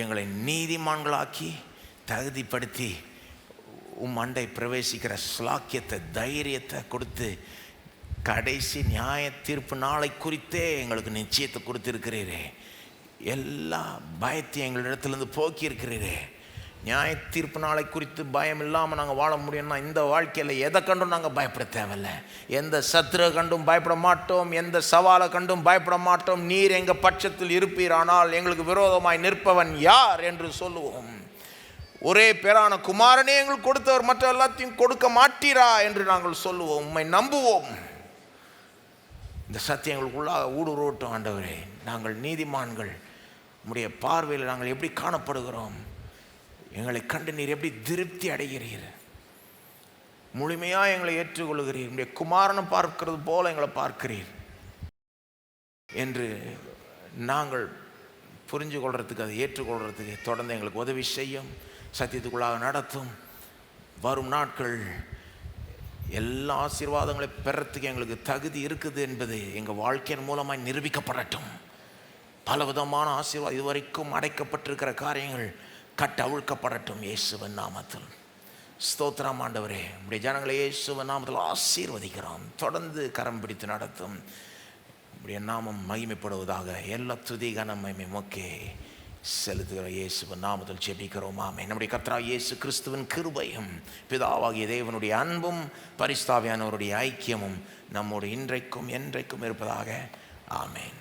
எங்களை நீதிமான்களாக்கி தகுதிப்படுத்தி அண்டை பிரவேசிக்கிற ஸ்லாக்கியத்தை, தைரியத்தை கொடுத்து கடைசி நியாய தீர்ப்பு நாளை குறித்தே எங்களுக்கு நிச்சயத்தை கொடுத்துருக்கிறீரே. எல்லா பயத்தையும் எங்களிடத்துலேருந்து போக்கி இருக்கிறீரே. நியாய தீர்ப்பு நாளை குறித்து பயம் இல்லாமல் நாங்கள் வாழ முடியும்னா இந்த வாழ்க்கையில் எதை கண்டும் நாங்கள் பயப்பட தேவையில்லை. எந்த சத்துரை கண்டும் பயப்பட மாட்டோம், எந்த சவாலை கண்டும் பயப்பட மாட்டோம். நீர் எங்கள் பட்சத்தில் இருப்பீரானால் எங்களுக்கு விரோதமாய் நிற்பவன் யார் என்று சொல்லுவோம். ஒரே பேரான குமாரனே எங்களுக்கு கொடுத்தவர் மற்ற எல்லாத்தையும் கொடுக்க மாட்டீரா என்று நாங்கள் சொல்லுவோம். உம்மை நம்புவோம். இந்த சத்தியங்களுக்குள்ளாக ஊடுருவட்டும் ஆண்டவரே. நாங்கள் நீதிமான்கள், உம்முடைய பார்வையில் நாங்கள் எப்படி காணப்படுகிறோம், எங்களை கண்டு நீர் எப்படி திருப்தி அடைகிறீர், முழுமையாக எங்களை ஏற்றுக்கொள்கிறீர், உம்முடைய குமாரனை பார்க்கிறது போல எங்களை பார்க்கிறீர் என்று நாங்கள் புரிஞ்சு கொள்றதுக்கு, அதை ஏற்றுக்கொள்றதுக்கு தொடர்ந்து எங்களுக்கு உதவி செய்யும், சத்தியத்துக்குள்ளாக நடத்தும். வரும் நாட்கள் எல்லா ஆசீர்வாதங்களை பெறத்துக்கு எங்களுக்கு தகுதி இருக்குது என்பது எங்கள் வாழ்க்கையின் மூலமாக நிரூபிக்கப்படட்டும். பலவிதமான ஆசீர்வாதம், இதுவரைக்கும் அடைக்கப்பட்டிருக்கிற காரியங்கள் கட்டவிழ்க்கப்படட்டும் இயேசுவின் நாமத்தில். ஸ்தோத்திரம் ஆண்டவரே. நம்முடைய ஜனங்களை இயேசுவின் நாமத்தில் ஆசீர்வதிக்கிறோம். தொடர்ந்து கரம் பிடித்து நடத்தும். நம்முடைய நாமம் மகிமைப்படுவதாக. எல்லா துதி கன மகிமை உமக்கே செலுத்துகிற இயேசுவின் நாமத்தில் ஜெபிக்கிறோம். ஆமென். நம்முடைய கர்த்தராகிய இயேசு கிறிஸ்துவின் கிருபையும் பிதாவாகிய தேவனுடைய அன்பும் பரிசுத்த ஆவியானவருடைய ஐக்கியமும் நம்மோடு இன்றைக்கும் என்றைக்கும் இருப்பதாக. ஆமென்.